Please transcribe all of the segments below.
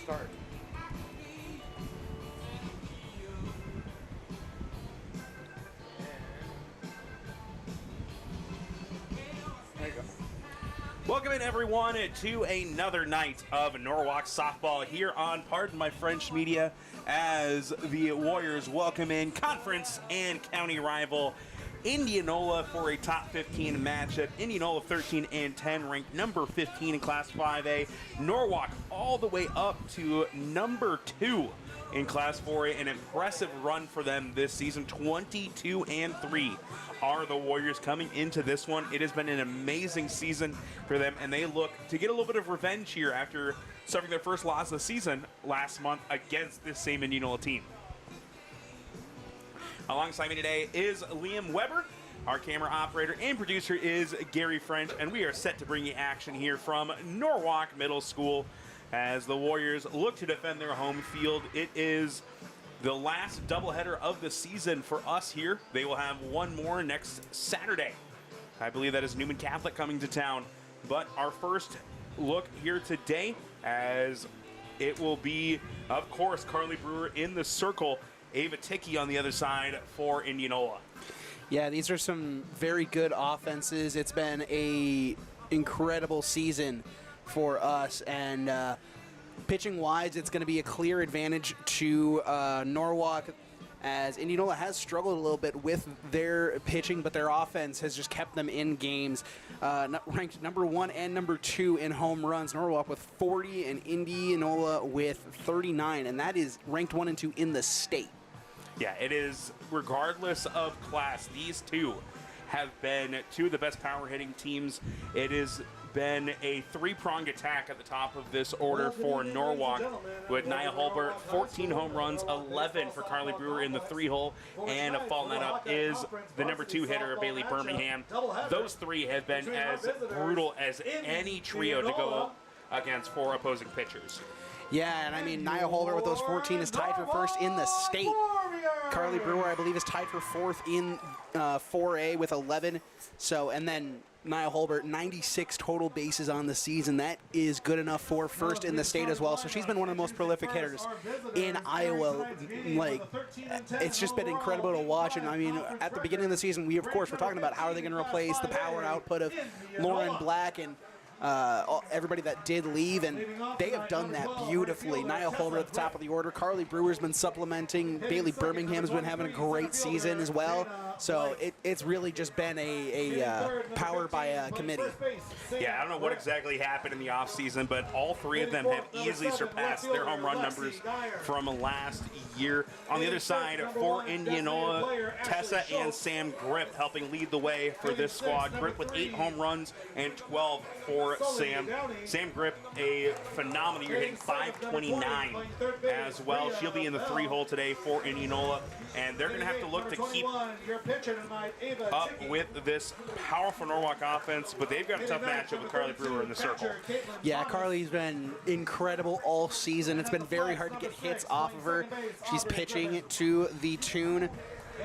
start. There you go. Welcome in, everyone, to another night of Norwalk softball here on Pardon My French Media as the Warriors welcome in conference and county rival Indianola for a top 15 matchup. Indianola 13-10, ranked number 15 in Class 5A. Norwalk all the way up to number 2 in Class 4A. An impressive run for them this season. 22-3 are the Warriors coming into this one. It has been an amazing season for them, and they look to get a little bit of revenge here after suffering their first loss of the season last month against this same Indianola team. Alongside me today is Liam Weber. Our camera operator and producer is Gary French, and we are set to bring you action here from Norwalk Middle School as the Warriors look to defend their home field. It is the last doubleheader of the season for us here. They will have one more next Saturday. I believe that is Newman Catholic coming to town. But our first look here today, as it will be, of course, Carly Brewer in the circle, Ava Ticky on the other side for Indianola. Yeah, these are some very good offenses. It's been a incredible season for us, and pitching-wise, it's going to be a clear advantage to Norwalk, as Indianola has struggled a little bit with their pitching, but their offense has just kept them in games. Ranked number 1 and number 2 in home runs. Norwalk with 40 and Indianola with 39, and that is ranked 1 and 2 in the state. Yeah, it is, regardless of class, these two have been two of the best power-hitting teams. It has been a three-pronged attack at the top of this order for Norwalk, with Nia Holbert, 14 home runs, 11 for Carly Brewer in the 3-hole, and following that up is the number 2 hitter, Bailey Birmingham. Those three have been as brutal as any trio to go against for opposing pitchers. Yeah, and I mean, Nia Holbert with those 14 is tied for first in the state. Carly Brewer, I believe, is tied for 4th in 4A with 11. So, and then Nia Holbert, 96 total bases on the season. That is good enough for first in the state as well. So she's been one of the most prolific hitters in Iowa. Like, it's just been incredible to watch. And I mean, at the beginning of the season, we, of course, were talking about how are they going to replace the power output of Lauren Black and everybody that did leave, and they have done that beautifully. Nia Holbert at the top of the order. Carly Brewer's been supplementing. Bailey Birmingham's been having a great season as well. So it's really just been a power by a committee. Yeah, I don't know what exactly happened in the offseason, but all three of them have easily surpassed their home run numbers from last year. On the other side, for Indianola, Tessa and Sam Grip helping lead the way for this squad. Grip with 8 home runs and 12 for Sam. Sam Grip, a phenomenal year, hitting .529 as well. She'll be in the 3-hole today for Indianola, and they're going to have to look to keep up with this powerful Norwalk offense, but they've got a tough matchup with Carly Brewer in the circle. Yeah, Carly's been incredible all season. It's been very hard to get hits off of her. She's pitching to the tune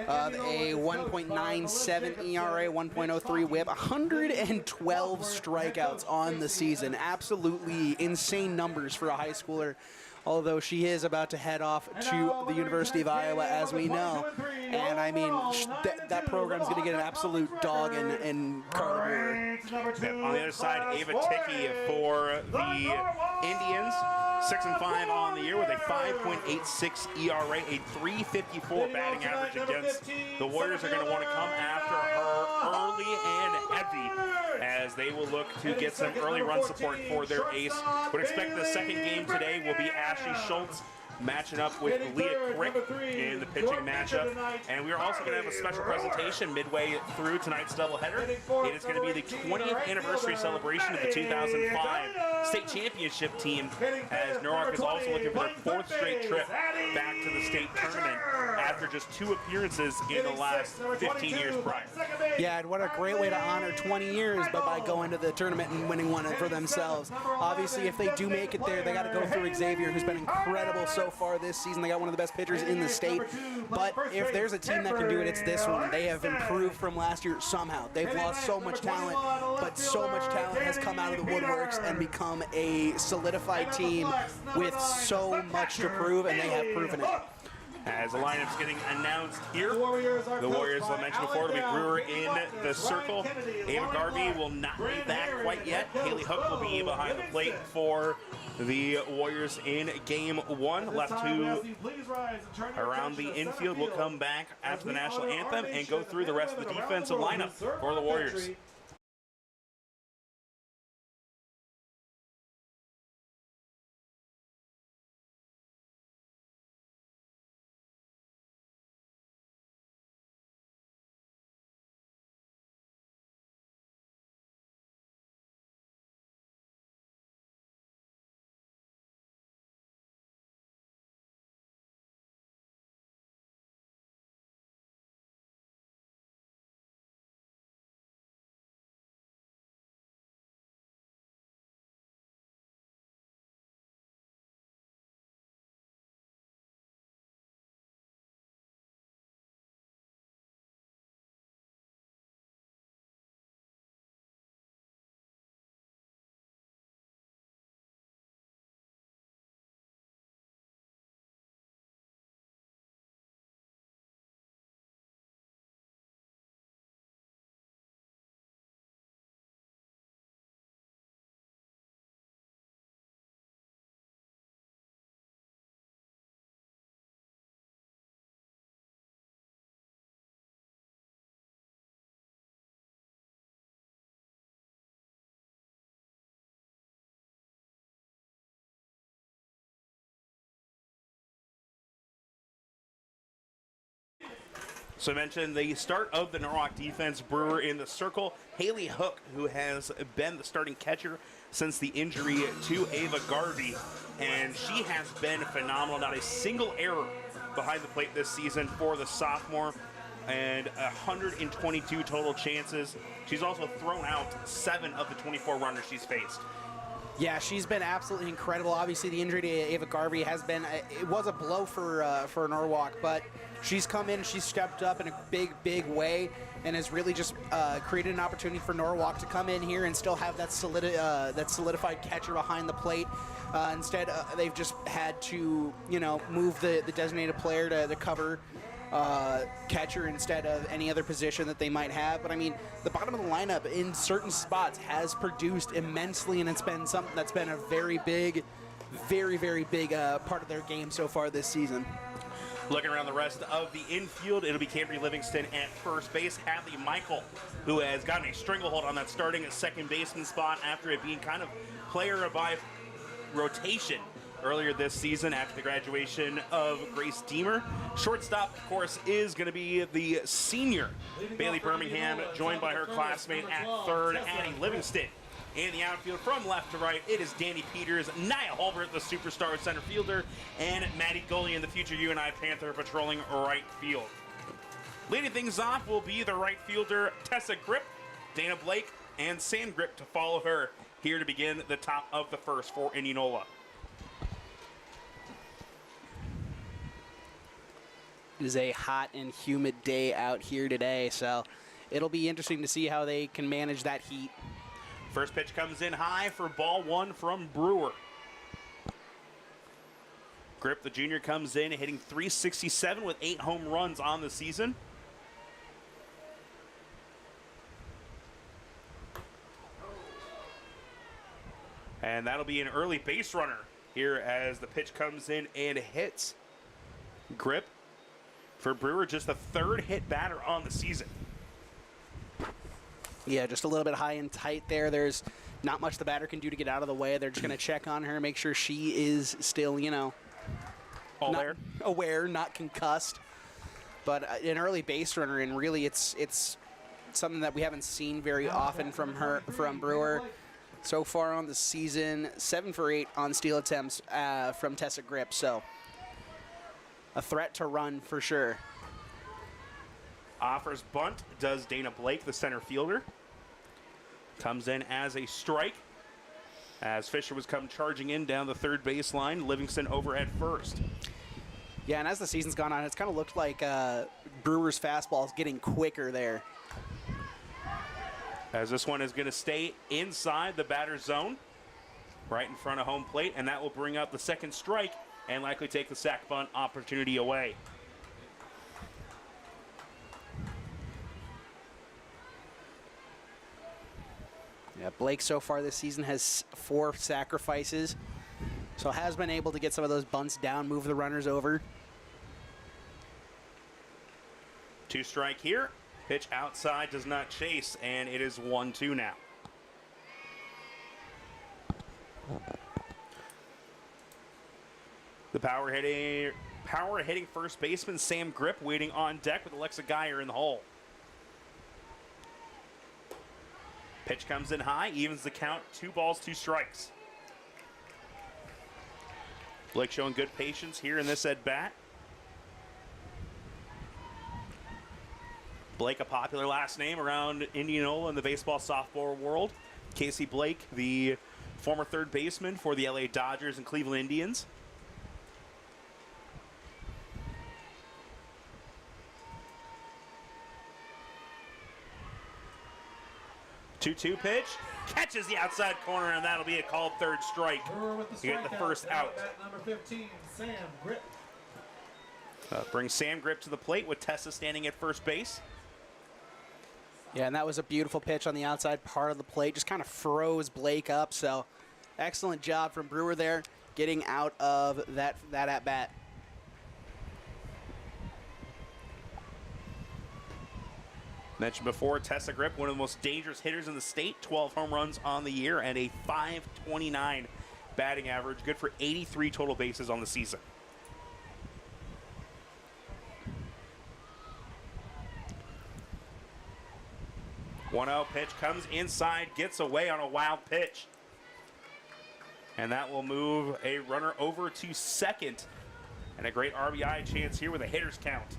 of a 1.97 ERA, 1.03 whip, 112 strikeouts on the season. Absolutely insane numbers for a high schooler, although she is about to head off to the University of Iowa, as we know. And I mean, that program's going to get an absolute dog in Carly Brewer. On the other side, Ava Ticky for the Indians, 6-5 on the year with a 5.86 ERA, a 3.54 batting average against. The Warriors are going to want to come after her early and heavy, as they will look to get some early run support for their ace. Would expect the second game today will be Ashley Schultz matching up with Leah Crick in the pitching matchup. And we are also going to have a special presentation midway through tonight's doubleheader. It is going to be the 20th anniversary celebration of the 2005 state championship team, as Norwalk is also looking for their 4th straight trip back to the state tournament after just 2 appearances in the last 15 years prior. Yeah, and what a great way to honor 20 years, but by going to the tournament and winning one for themselves. Obviously, if they do make it there, they got to go through Xavier, who's been incredible so so far this season. They got one of the best pitchers in the state. But if there's a team that can do it, it's this one. They have improved from last year somehow. They've lost so much talent, but so much talent has come out of the woodworks and become a solidified team with so much to prove, and they have proven it. As the lineup's getting announced here, the Warriors, I mentioned before, will be Brewer in the circle. Ava Garvey will not be back quite yet. Haley Hook will be behind the plate for the Warriors in game one. Left two around the infield. We'll come back after the national anthem and go through the rest of the defensive lineup for the Warriors. So I mentioned the start of the Norwalk defense, Brewer in the circle. Haley Hook, who has been the starting catcher since the injury to Ava Garvey, and she has been phenomenal. Not a single error behind the plate this season for the sophomore, and 122 total chances. She's also thrown out 7 of the 24 runners she's faced. Yeah, she's been absolutely incredible. Obviously, the injury to Ava Garvey has been, it was a blow for Norwalk, but she's come in, she's stepped up in a big way, and has really just created an opportunity for Norwalk to come in here and still have that solidified catcher behind the plate. Instead, they've just had to, move the designated player to cover catcher instead of any other position that they might have. But I mean, the bottom of the lineup in certain spots has produced immensely, and it's been something that's been a very big part of their game so far this season. Looking around the rest of the infield, it'll be Cambry Livingston at first base. Hadley Michael, who has gotten a stranglehold on that starting at second baseman spot after it being kind of player by rotation earlier this season after the graduation of Grace Deemer. Shortstop, of course, is going to be the senior Bailey Birmingham, joined by her classmate at third, Addie Livingston. In the outfield, from left to right, it is Danny Peters, Nia Holbert, the superstar center fielder, and Maddie Gullion, the future UNI Panther, patrolling right field. Leading things off will be the right fielder, Tessa Grip, Dana Blake, and Sam Grip to follow her here to begin the top of the first for Indianola. It is a hot and humid day out here today, so it'll be interesting to see how they can manage that heat. First pitch comes in high for ball one from Brewer. Grip, the junior, comes in hitting .367 with 8 home runs on the season. And that'll be an early base runner here as the pitch comes in and hits. Grip, for Brewer, just the 3rd hit batter on the season. Yeah, just a little bit high and tight there. There's not much the batter can do to get out of the way. They're just going to check on her, make sure she is still, aware, not concussed. But an early base runner, and really it's something that we haven't seen very often from Brewer. So far on the season, 7 for 8 on steal attempts from Tessa Grip. So a threat to run for sure. Offers bunt, does Dana Blake, the center fielder. Comes in as a strike. as Fisher was come charging in down the third baseline. Livingston over at first. Yeah, and as the season's gone on, it's kind of looked like Brewers' fastball is getting quicker there. As this one is going to stay inside the batter's zone, right in front of home plate, and that will bring up the second strike and likely take the sac bunt opportunity away. Yeah, Blake so far this season has 4 sacrifices, so has been able to get some of those bunts down, move the runners over. 2 strike here. Pitch outside, does not chase, and it is 1-2 now. The power hitting first baseman Sam Grip waiting on deck with Alexa Geyer in the hole. Pitch comes in high, evens the count, 2 balls, 2 strikes. Blake showing good patience here in this at bat. Blake, a popular last name around Indianola in the baseball softball world. Casey Blake, the former third baseman for the LA Dodgers and Cleveland Indians. Two-two pitch, catches the outside corner, and that'll be a called third strike. You get the first out. Number 15, Sam Grip. Brings Sam Grip to the plate with Tessa standing at first base. Yeah, and that was a beautiful pitch on the outside part of the plate. Just kind of froze Blake up, so excellent job from Brewer there, getting out of that at-bat. Mentioned before, Tessa Grip, one of the most dangerous hitters in the state, 12 home runs on the year and a .529 batting average, good for 83 total bases on the season. One out pitch comes inside, gets away on a wild pitch. And that will move a runner over to second. And a great RBI chance here with a hitter's count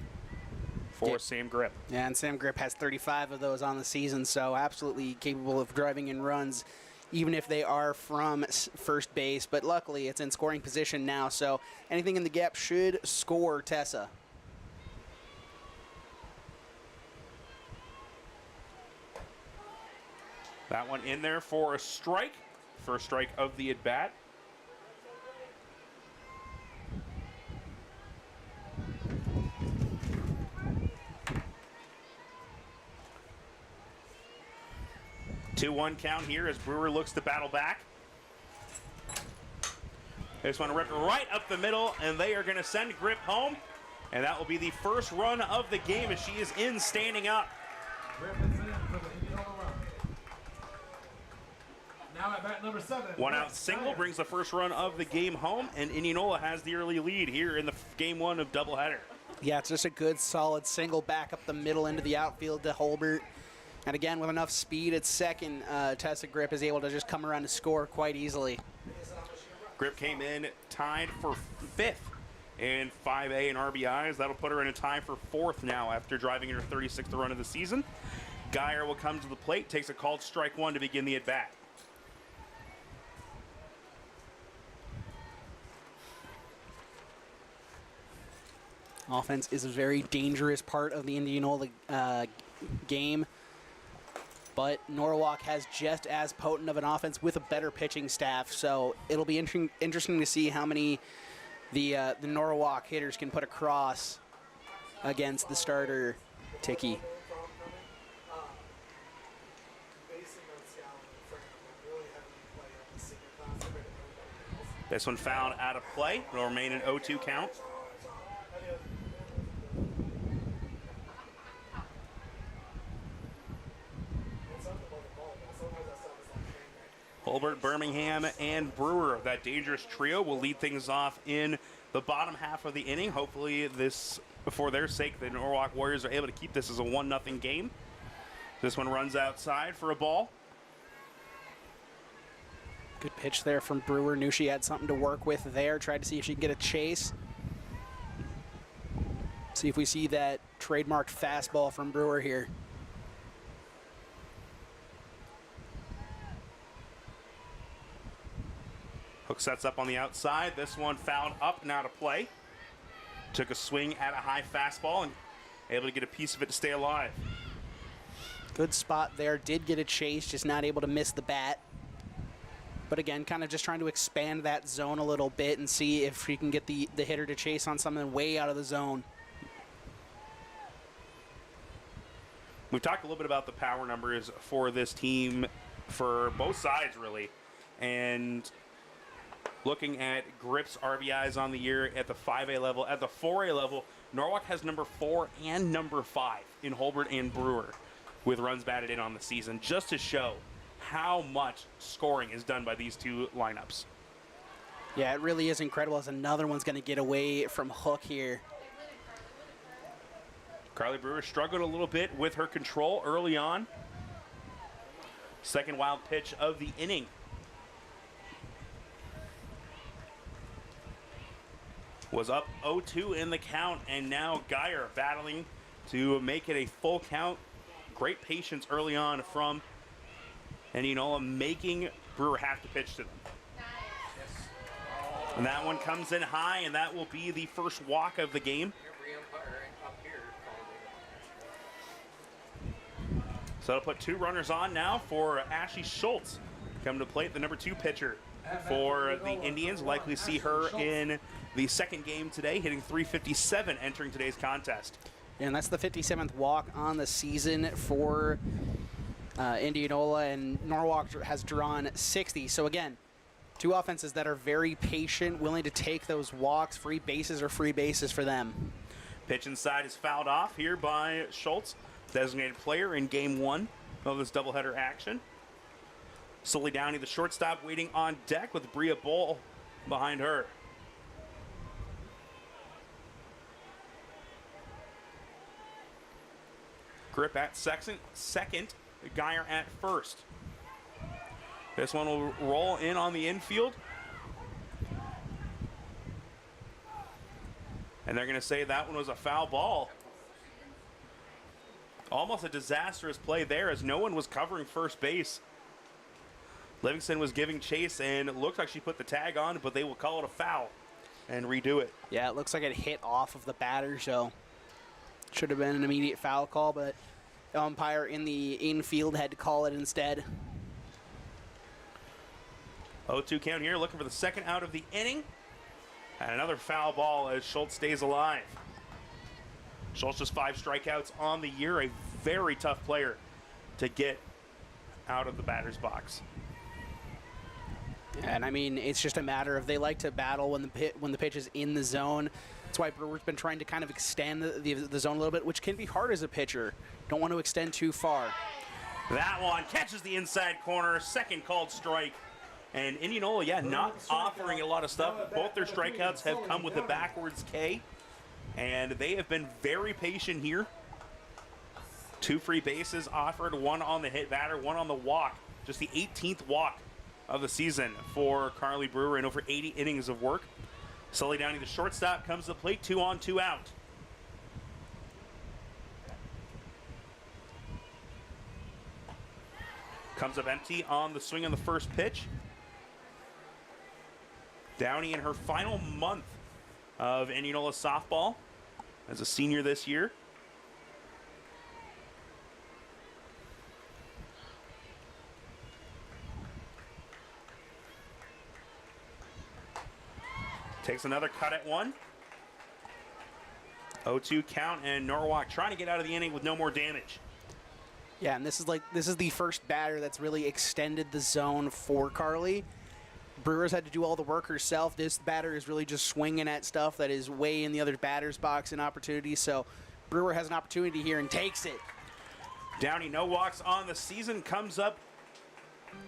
for Sam Grip. Yeah, and Sam Grip has 35 of those on the season, so absolutely capable of driving in runs, even if they are from first base. But luckily, it's in scoring position now, so anything in the gap should score Tessa. That one in there for a strike. First strike of the at-bat. 2-1 count here as Brewer looks to battle back. This one ripped right up the middle, and they are going to send Grip home. And that will be the first run of the game as she is in standing up. Grip is in for the Indianola run. Now at bat number 7. One out single brings the first run of the game home, and Indianola has the early lead here in the game 1 of doubleheader. Yeah, it's just a good, solid single back up the middle into the outfield to Holbert. And again, with enough speed at second, Tessa Grip is able to just come around and score quite easily. Grip came in tied for 5th in 5A and RBIs. That'll put her in a tie for 4th now after driving in her 36th run of the season. Geyer will come to the plate, takes a called strike 1 to begin the at-bat. Offense is a very dangerous part of the Indianola game, but Norwalk has just as potent of an offense with a better pitching staff, so it'll be interesting to see how many the Norwalk hitters can put across against the starter, Tiki. This one fouled out of play. It'll remain an 0-2 count. Holbert, Birmingham, and Brewer, that dangerous trio, will lead things off in the bottom half of the inning. Hopefully this, for their sake, the Norwalk Warriors are able to keep this as a 1-0 game. This one runs outside for a ball. Good pitch there from Brewer. Knew she had something to work with there. Tried to see if she can get a chase. See if we see that trademarked fastball from Brewer here. Hook sets up on the outside. This one fouled up and out of play. Took a swing at a high fastball and able to get a piece of it to stay alive. Good spot there. Did get a chase, just not able to miss the bat. But again, kind of just trying to expand that zone a little bit and see if he can get the hitter to chase on something way out of the zone. We've talked a little bit about the power numbers for this team for both sides, really. And looking at Grip's RBIs on the year at the 5A level, at the 4A level, Norwalk has number 4 and number 5 in Holbert and Brewer with runs batted in on the season, just to show how much scoring is done by these two lineups. Yeah, it really is incredible as another one's going to get away from Hook here. Carly Brewer struggled a little bit with her control early on. Second wild pitch of the inning. Was up 0-2 in the count, and now Geyer battling to make it a full count. Great patience early on from Indianola, making Brewer have to pitch to them. And that one comes in high, and that will be the first walk of the game. So it'll put 2 runners on now for Ashley Schultz. Coming to plate, the number 2 pitcher for the Indians. Likely see her in the second game today, hitting .357 entering today's contest. And that's the 57th walk on the season for Indianola, and Norwalk has drawn 60. So again, two offenses that are very patient, willing to take those walks. Free bases are free bases for them. Pitch inside is fouled off here by Schultz, designated player in game 1 of this doubleheader action. Sully Downey, the shortstop, waiting on deck with Bria Bull behind her. Grip at second, Geyer at first. This one will roll in on the infield. And they're going to say that one was a foul ball. Almost a disastrous play there as no one was covering first base. Livingston was giving chase, and it looked like she put the tag on, but they will call it a foul and redo it. Yeah, it looks like it hit off of the batter, so should have been an immediate foul call, but the umpire in the infield had to call it instead. 0-2 count here, looking for the second out of the inning. And another foul ball as Schultz stays alive. Schultz just 5 strikeouts on the year, a very tough player to get out of the batter's box. And I mean, it's just a matter of they like to battle when the pitch is in the zone. That's why Brewer's been trying to kind of extend the zone a little bit, which can be hard as a pitcher. Don't want to extend too far. That one catches the inside corner, second called strike. And Indianola, yeah, not offering a lot of stuff. Both their strikeouts have come with a backwards K. And they have been very patient here. 2 free bases offered, 1 on the hit batter, 1 on the walk. Just the 18th walk of the season for Carly Brewer in over 80 innings of work. Sully Downey, the shortstop, comes to the plate, 2 on, 2 out. Comes up empty on the swing on the first pitch. Downey in her final month of Indianola softball as a senior this year. Takes another cut at one. 0-2 count, and Norwalk trying to get out of the inning with no more damage. Yeah, and this is the first batter that's really extended the zone for Carly. Brewers had to do all the work herself. This batter is really just swinging at stuff that is way in the other batter's box and opportunities. So Brewer has an opportunity here and takes it. Downey, no walks on the season, comes up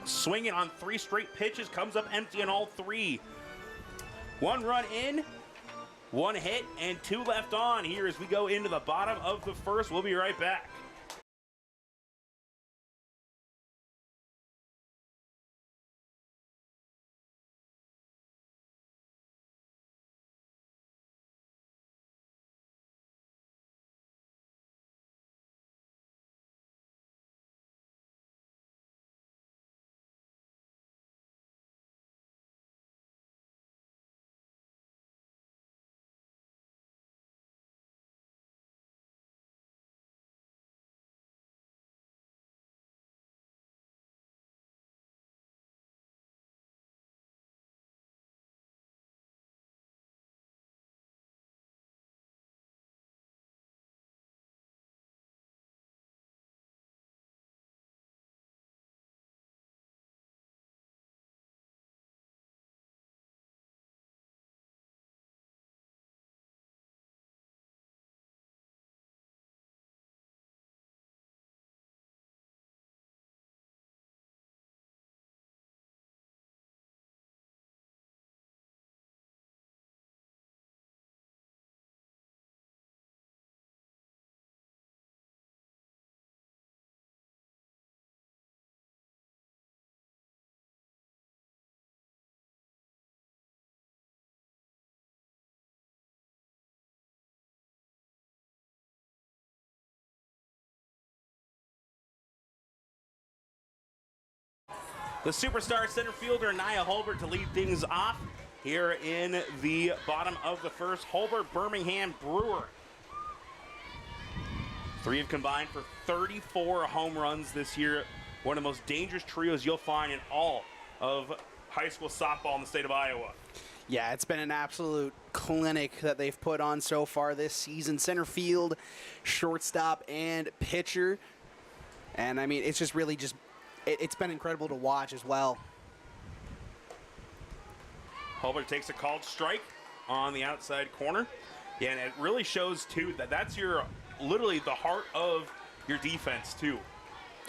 swinging on 3 straight pitches, comes up empty on all 3. 1 run in, 1 hit, and 2 left on here as we go into the bottom of the first. We'll be right back. The superstar center fielder, Nia Holbert, to lead things off here in the bottom of the first. Holbert, Birmingham, Brewer. 3 have combined for 34 home runs this year. One of the most dangerous trios you'll find in all of high school softball in the state of Iowa. Yeah, it's been an absolute clinic that they've put on so far this season. Center field, shortstop, and pitcher. And, I mean, it's just really just, it's been incredible to watch as well. Holbert takes a called strike on the outside corner. Yeah, and it really shows, too, that that's your, literally the heart of your defense, too.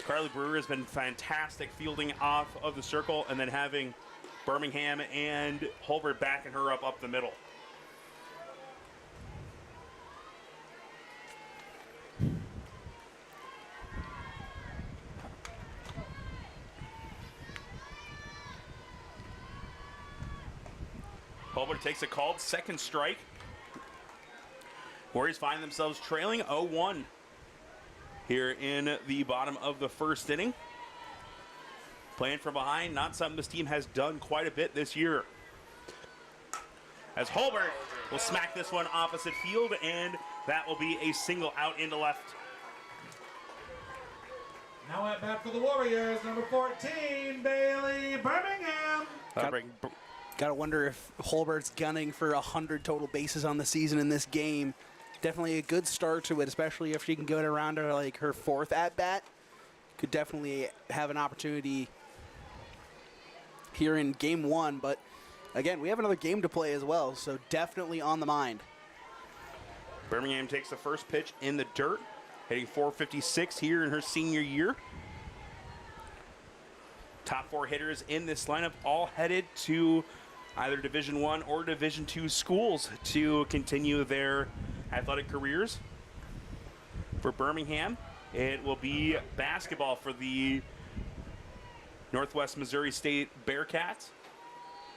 Carly Brewer has been fantastic fielding off of the circle and then having Birmingham and Holbert backing her up the middle. Holbert takes a called second strike. Warriors find themselves trailing 0-1 here in the bottom of the first inning. Playing from behind, not something this team has done quite a bit this year. As Holbert will smack this one opposite field, and that will be a single out into left. Now at bat for the Warriors, number 14, Bailey Birmingham. Got to wonder if Holbert's gunning for 100 total bases on the season in this game. Definitely a good start to it, especially if she can go around to like her 4th at-bat. Could definitely have an opportunity here in game 1, but again, we have another game to play as well, so definitely on the mind. Birmingham takes the first pitch in the dirt, hitting .456 here in her senior year. Top 4 hitters in this lineup all headed to either Division I or Division II schools to continue their athletic careers. For Birmingham, it will be basketball for the Northwest Missouri State Bearcats.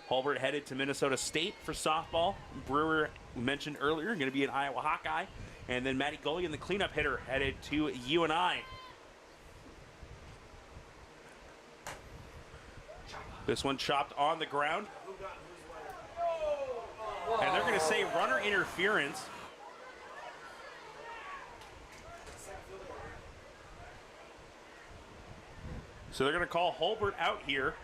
Holbert headed to Minnesota State for softball. Brewer, we mentioned earlier, going to be an Iowa Hawkeye. And then Maddie Gullion, the cleanup hitter, headed to UNI. This one chopped on the ground. And they're going to say runner interference. So they're going to call Holbert out here.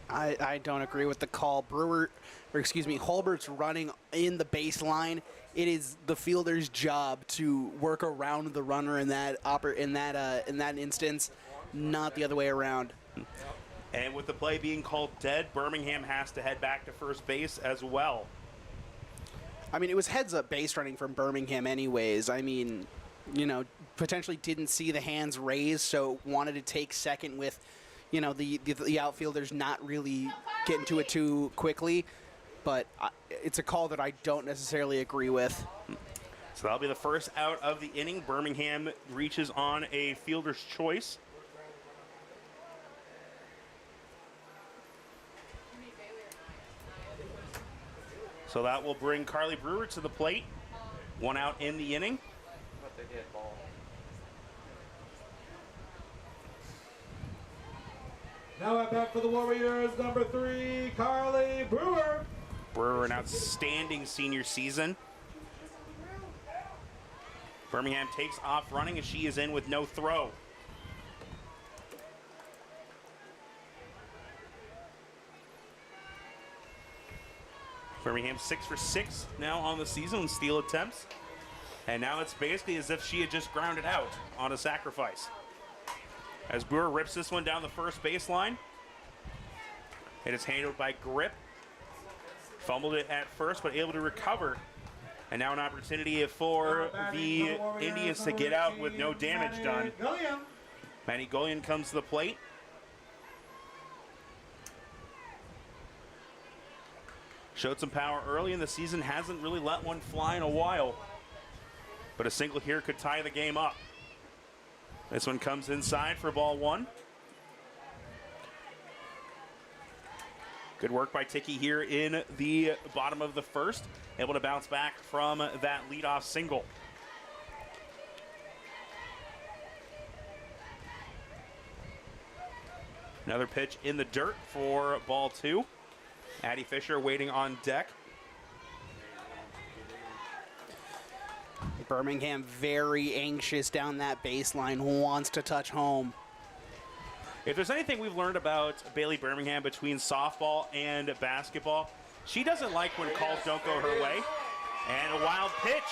I don't agree with the call. Holbert's running in the baseline. It is the fielder's job to work around the runner in that instance, not the other way around. And with the play being called dead, Birmingham has to head back to first base as well. I mean, it was heads-up base running from Birmingham anyways. I mean, you know, potentially didn't see the hands raised, so wanted to take second with, you know, the outfielders not really getting to it too quickly. But it's a call that I don't necessarily agree with. So that'll be the first out of the inning. Birmingham reaches on a fielder's choice. So that will bring Carly Brewer to the plate. 1 out in the inning. Now at bat for the Warriors, number 3, Carly Brewer. Brewer, an outstanding senior season. Birmingham takes off running as she is in with no throw. Birmingham 6 for 6 now on the season in steal attempts. And now it's basically as if she had just grounded out on a sacrifice. As Brewer rips this one down the first baseline. It is handled by Grip. Fumbled it at first, but able to recover. And now an opportunity for the Indians to get out with no damage done. Maddie Gullion comes to the plate. Showed some power early in the season, hasn't really let one fly in a while. But a single here could tie the game up. This one comes inside for ball 1. Good work by Tiki here in the bottom of the first. Able to bounce back from that leadoff single. Another pitch in the dirt for ball 2. Addie Fisher waiting on deck. Birmingham very anxious down that baseline, wants to touch home. If there's anything we've learned about Bailey Birmingham between softball and basketball, she doesn't like when calls don't go her way. And a wild pitch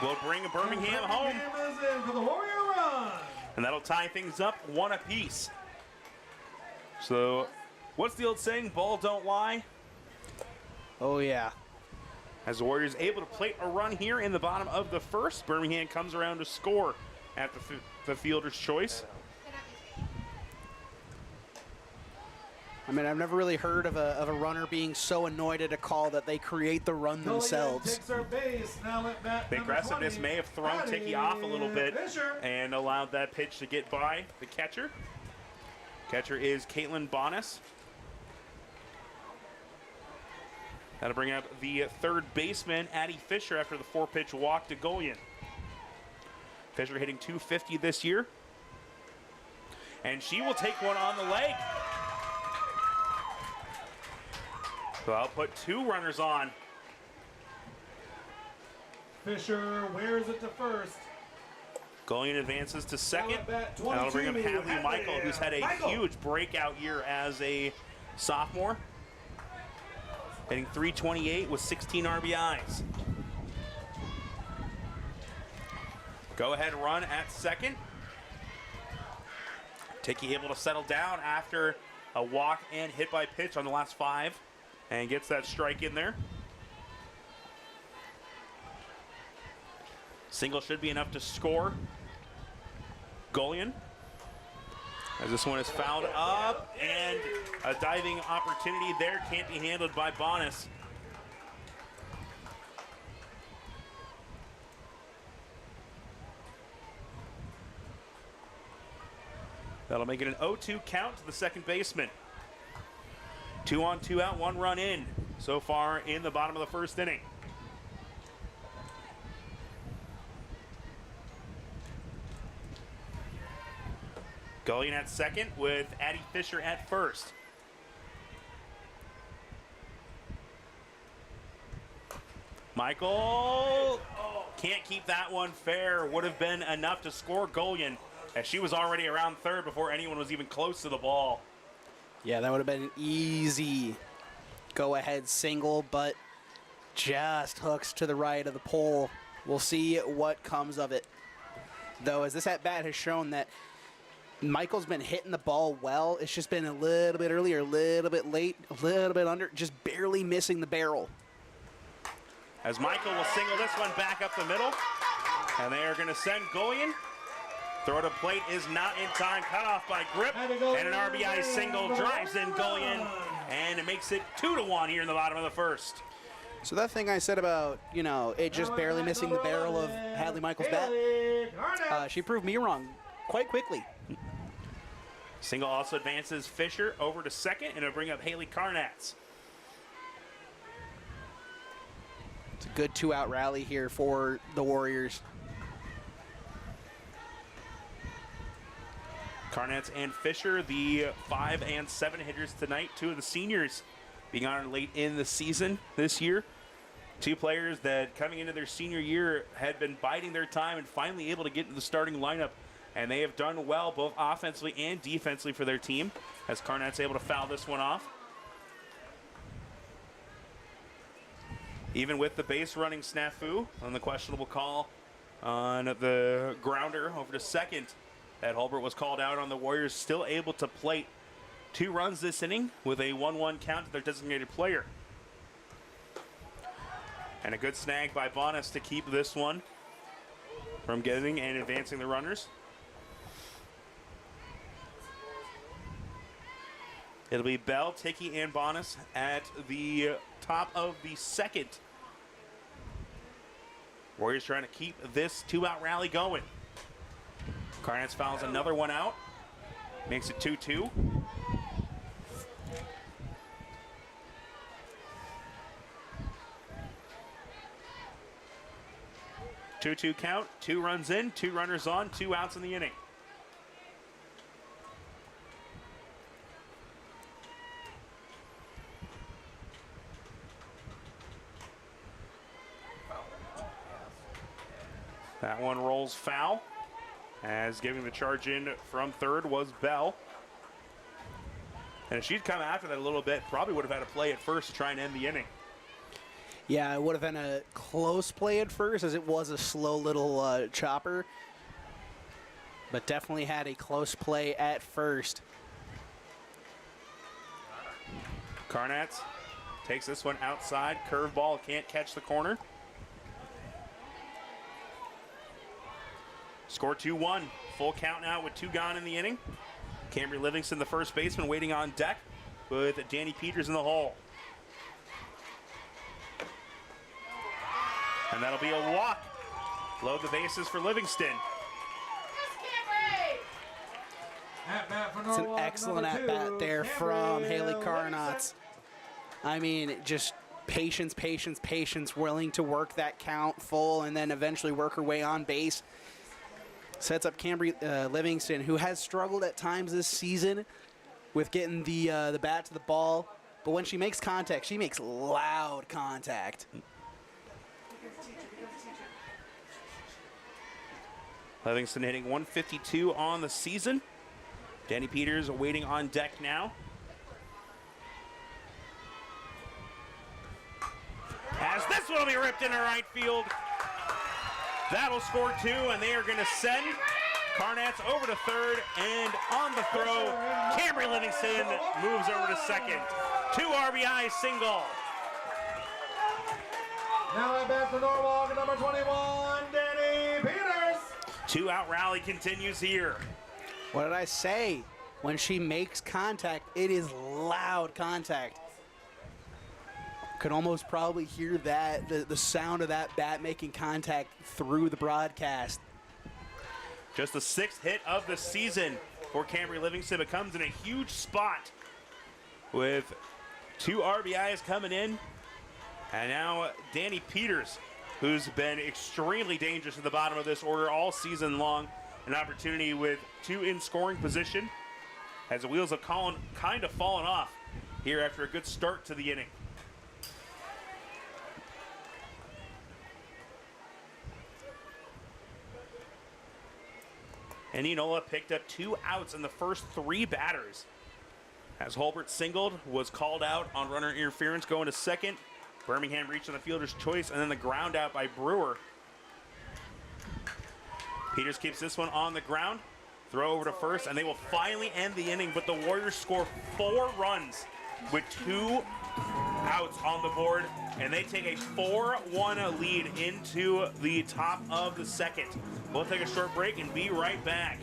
will bring Birmingham home. Is in for the Warrior run. And that'll tie things up 1 apiece. So, what's the old saying? Ball don't lie. Oh, yeah. As the Warriors able to plate a run here in the bottom of the first, Birmingham comes around to score at the fielder's choice. I mean, I've never really heard of a runner being so annoyed at a call that they create the run themselves. Takes her base. Now at bat The aggressiveness 20, may have thrown Addie Tiki off a little bit Fisher. and allowed that pitch to get by the catcher. Catcher is Caitlin Bonas. That'll bring up the third baseman, Addie Fisher, after the 4-pitch walk to Golian. Fisher hitting .250 this year. And she will take one on the leg. So I'll put 2 runners on. Fisher wears it to first. Golian advances to second. Now at bat And that'll bring up 22, Hadley Michael, who's had a Michael. huge breakout year as a sophomore. Hitting .328 with 16 RBIs. Go ahead run at second. Tiki able to settle down after a walk and hit by pitch on the last 5 and gets that strike in there. Single should be enough to score. Golian, as this one is fouled up, and a diving opportunity there can't be handled by Bonas. That'll make it an 0-2 count to the second baseman. 2 on, 2 out, 1 run in so far in the bottom of the first inning. Golian at second with Addie Fisher at first. Michael can't keep that one fair. Would have been enough to score Golian, as she was already around third before anyone was even close to the ball. Yeah, that would have been an easy go-ahead single, but just hooks to the right of the pole. We'll see what comes of it. Though, as this at-bat has shown that Michael's been hitting the ball well, it's just been a little bit earlier, a little bit late, a little bit under, just barely missing the barrel. As Michael will single this one back up the middle, and they are going to send Golian. Throw to plate is not in time, cut off by Grip, and an RBI single drives in Golian, and it makes it 2-1 here in the bottom of the first. So that thing I said about, you know, it just barely missing the barrel of Hadley Michael's bat, she proved me wrong quite quickly. Single also advances Fisher over to second, and it'll bring up Haley Carnatz. It's a good 2-out rally here for the Warriors. Carnatz and Fisher, the 5 and 7 hitters tonight. 2 of the seniors being honored late in the season this year. 2 players that coming into their senior year had been biding their time and finally able to get into the starting lineup. And they have done well both offensively and defensively for their team, as Carnat's able to foul this one off. Even with the base running snafu on the questionable call on the grounder over to second, that Hulbert was called out on, the Warriors still able to plate 2 runs this inning with a 1-1 count to their designated player. And a good snag by Bonas to keep this one from getting and advancing the runners. It'll be Bell, Tiki, and Bonas at the top of the second. Warriors trying to keep this 2-out rally going. Carnatz fouls another one out. Makes it 2-2. Two count, 2 runs in, 2 runners on, 2 outs in the inning. That one rolls foul, as giving the charge in from third was Bell. And if she'd come after that a little bit, probably would have had a play at first to try and end the inning. Yeah, it would have been a close play at first, as it was a slow little chopper. But definitely had a close play at first. Carnatz takes this one outside. Curveball, can't catch the corner. Score 2-1. Full count now with 2 gone in the inning. Cambry Livingston, the first baseman, waiting on deck with Danny Peters in the hole. And that'll be a walk. Load the bases for Livingston. It's an excellent at-bat there from Haley Carnatz. I mean, just patience, patience, patience, willing to work that count full and then eventually work her way on base. Sets up Cambry Livingston, who has struggled at times this season with getting the bat to the ball. But when she makes contact, she makes loud contact. Livingston hitting 152 on the season. Danny Peters waiting on deck now. As this one will be ripped into right field. That'll score 2, and they are going to send Carnatz over to third, and on the throw, Cambry Livingston moves over to second. 2 RBI single. Now at bat for Norwalk, number 21, Danny Peters. 2-out rally continues here. What did I say? When she makes contact, it is loud contact. Could almost probably hear that, the sound of that bat making contact through the broadcast. Just the 6th hit of the season for Cambry Livingston. It comes in a huge spot with 2 RBIs coming in. And now Danny Peters, who's been extremely dangerous at the bottom of this order all season long. An opportunity with 2 in scoring position, as the wheels have kind of fallen off here after a good start to the inning. Indianola picked up 2 outs in the first 3 batters. As Holbert singled, was called out on runner interference going to second. Birmingham reached on the fielder's choice, and then the ground out by Brewer. Peters keeps this one on the ground. Throw over to first, and they will finally end the inning, but the Warriors score 4 runs with 2 outs on the board, and they take a 4-1 lead into the top of the second. We'll take a short break and be right back.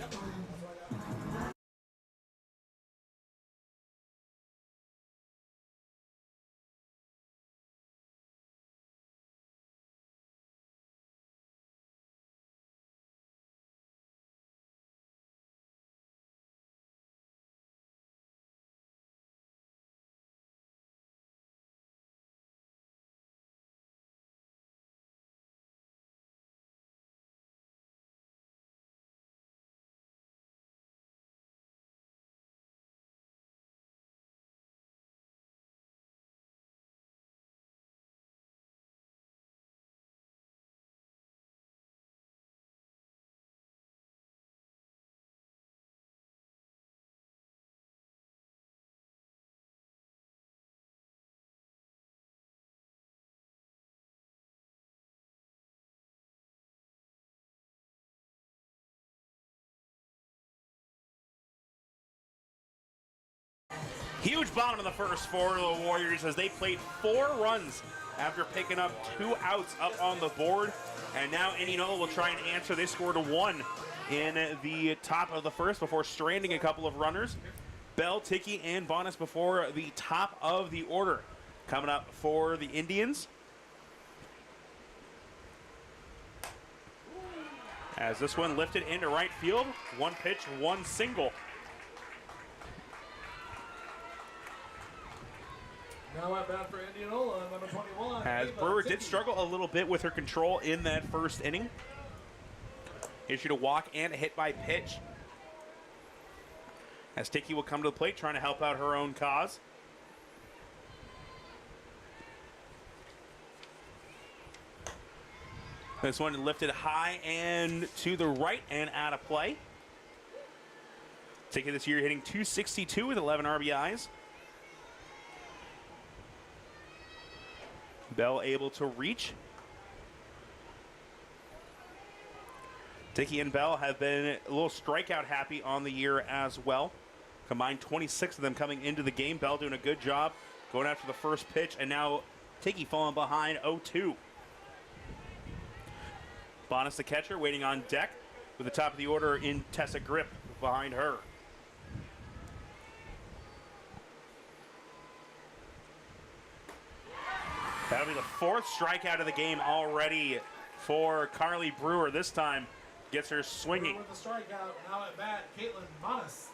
Huge bottom of the first for the Warriors as they played 4 runs after picking up 2 outs up on the board. And now Indianola will try and answer. They scored 1 in the top of the first before stranding a couple of runners. Bell, Ticky, and Bonas before the top of the order. Coming up for the Indians. As this one lifted into right field. 1 pitch, 1 single. Now at bat for Indianola, number 21. As Brewer did struggle a little bit with her control in that first inning. Issued a walk and a hit by pitch. As Ticky will come to the plate trying to help out her own cause. This one lifted high and to the right and out of play. Ticky this year hitting .262 with 11 RBIs. Bell able to reach. Dickey and Bell have been a little strikeout happy on the year as well. Combined 26 of them coming into the game. Bell doing a good job going after the first pitch, and now Dickey falling behind 0-2. Bonas, the catcher, waiting on deck with the top of the order in Tessa Grip behind her. That'll be the fourth strikeout of the game already for Carly Brewer. This time gets her swinging. With the strikeout, now at bat, Caitlin Bonas.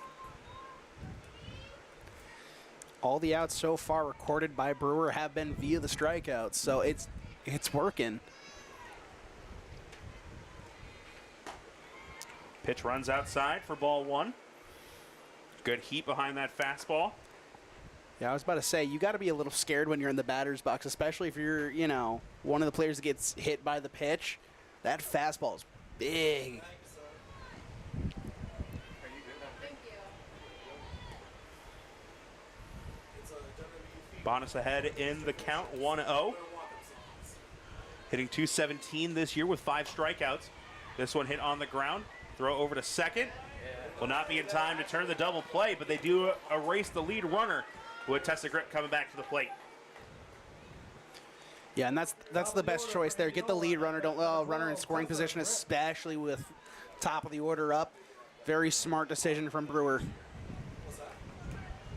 All the outs so far recorded by Brewer have been via the strikeouts, so it's working. Pitch runs outside for ball one. Good heat behind that fastball. Yeah, I was about to say, you got to be a little scared when you're in the batter's box, especially if you're, you know, one of the players that gets hit by the pitch. That fastball is big. Bonas ahead in the count, 1-0. Hitting .217 this year with 5 strikeouts. This one hit on the ground. Throw over to second. Will not be in time to turn the double play, but they do erase the lead runner with Tessa Grip coming back to the plate. Yeah, and that's the best choice there. Get the lead runner. Don't let a runner in scoring position, especially with top of the order up. Very smart decision from Brewer.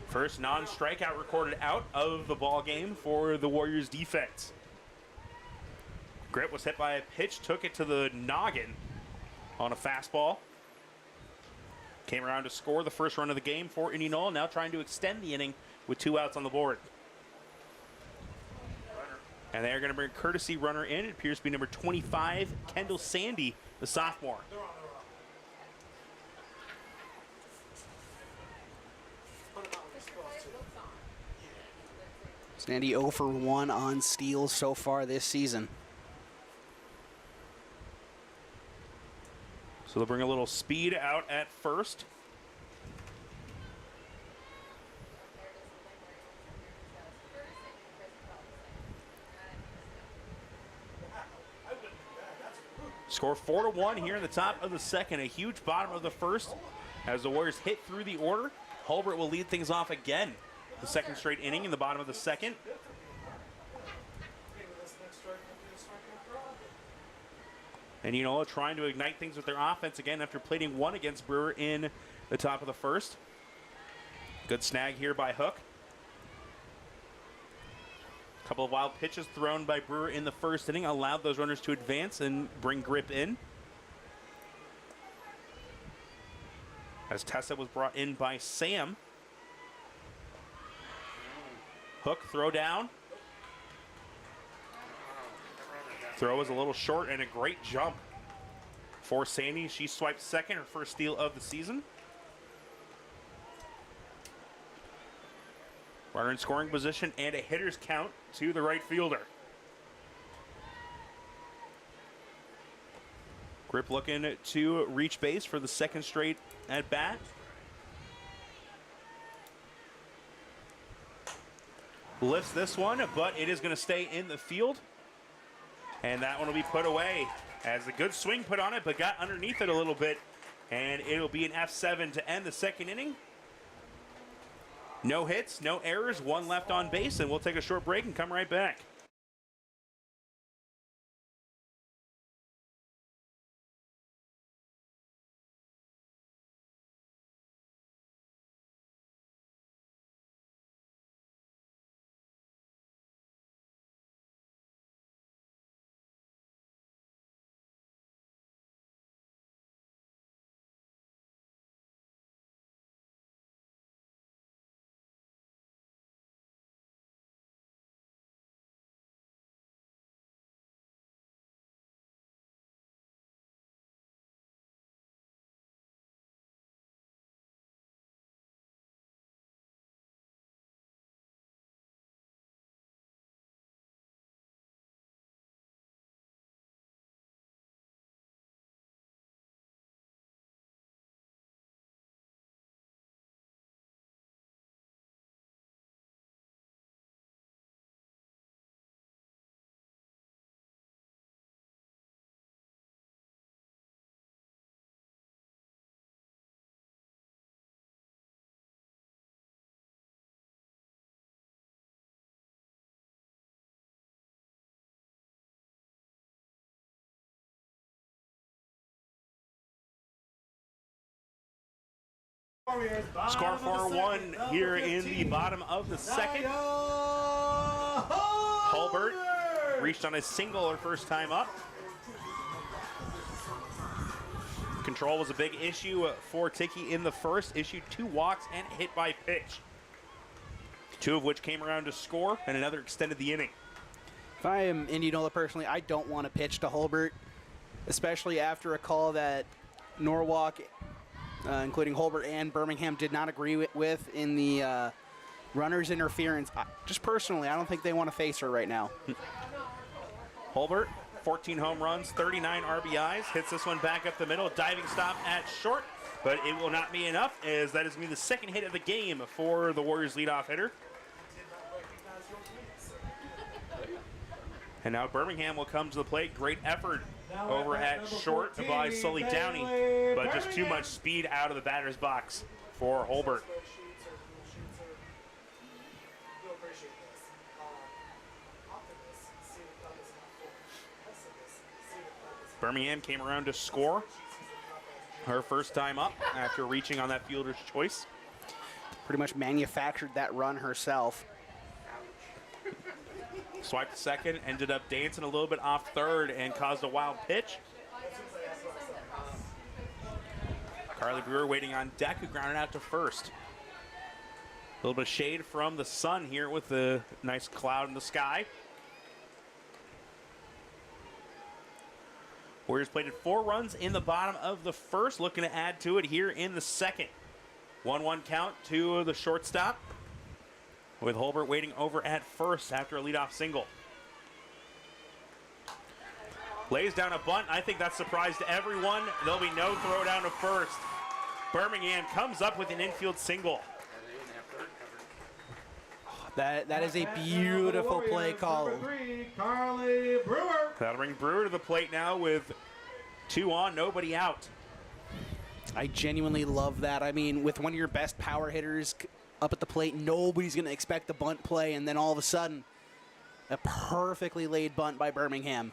First non-strikeout recorded out of the ball game for the Warriors defense. Grip was hit by a pitch, took it to the noggin on a fastball. Came around to score the first run of the game for Indianola, now trying to extend the inning with 2 outs on the board. And they're going to bring a courtesy runner in. It appears to be number 25, Kendall Sandy, the sophomore. Sandy 0 for 1 on steals so far this season. So they'll bring a little speed out at first. Score 4-1 here in the top of the second. A huge bottom of the first as the Warriors hit through the order. Hulbert will lead things off again. The second straight inning in the bottom of the second. And Indianola trying to ignite things with their offense again after plating 1 against Brewer in the top of the first. Good snag here by Hook. A couple of wild pitches thrown by Brewer in the first inning allowed those runners to advance and bring Grip in. As Tessa was brought in by Sam. Hook, throw down. Throw was a little short and a great jump for Sandy. She swiped second, her first steal of the season. Runner in scoring position and a hitter's count to the right fielder. Grip looking to reach base for the second straight at bat. Lifts this one, but it is going to stay in the field. And that one will be put away as a good swing put on it, but got underneath it a little bit. And it'll be an F7 to end the second inning. No hits, no errors, 1 left on base, and we'll take a short break and come right back. Score 4-1 here in the bottom of the second. Hulbert reached on a single her first time up. Control was a big issue for Tiki in the first. Issued 2 walks and hit by pitch. 2 of which came around to score, and another extended the inning. If I am Indianola personally, I don't want to pitch to Hulbert, especially after a call that Norwalk, including Hulbert and Birmingham, did not agree with in the runner's interference. Just personally, I don't think they want to face her right now. Hulbert, 14 home runs, 39 RBIs, hits this one back up the middle, diving stop at short, but it will not be enough, as that is going to be the second hit of the game for the Warriors leadoff hitter. And now Birmingham will come to the plate. Great effort over at short by Sully Downey, but just too much speed out of the batter's box for Hulbert. Birmingham came around to score her first time up after reaching on that fielder's choice. Pretty much manufactured that run herself. Swiped to second, ended up dancing a little bit off third and caused a wild pitch. Carly Brewer waiting on deck, who grounded out to first. A little bit of shade from the sun here with the nice cloud in the sky. Warriors plated 4 runs in the bottom of the first, looking to add to it here in the second. 1-1 count to the shortstop, with Hulbert waiting over at first after a leadoff single. Lays down a bunt. I think that surprised everyone. There'll be no throw down to first. Birmingham comes up with an infield single. That is a beautiful play call. Carly Brewer. That'll bring Brewer to the plate now with 2 on, nobody out. I genuinely love that. I mean, with one of your best power hitters up at the plate, nobody's going to expect the bunt play, and then all of a sudden, a perfectly laid bunt by Birmingham.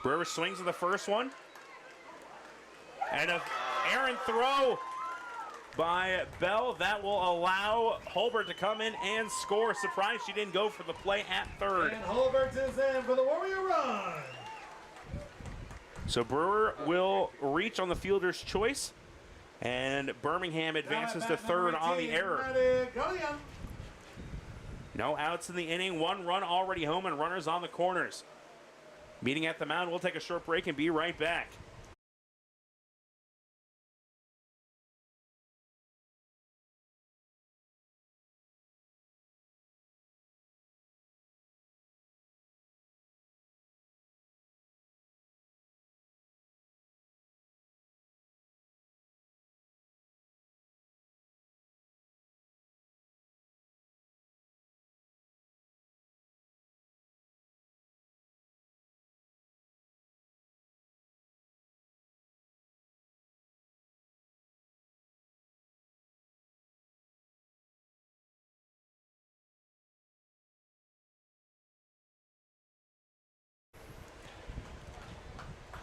Brewer swings at the first one. And an errant throw by Bell. That will allow Hulbert to come in and score. Surprised she didn't go for the play at third. And Hulbert is in for the Warrior run. So Brewer will reach on the fielder's choice, and Birmingham advances to third on the error. No outs in the inning, 1 run already home, and runners on the corners. Meeting at the mound, we'll take a short break and be right back.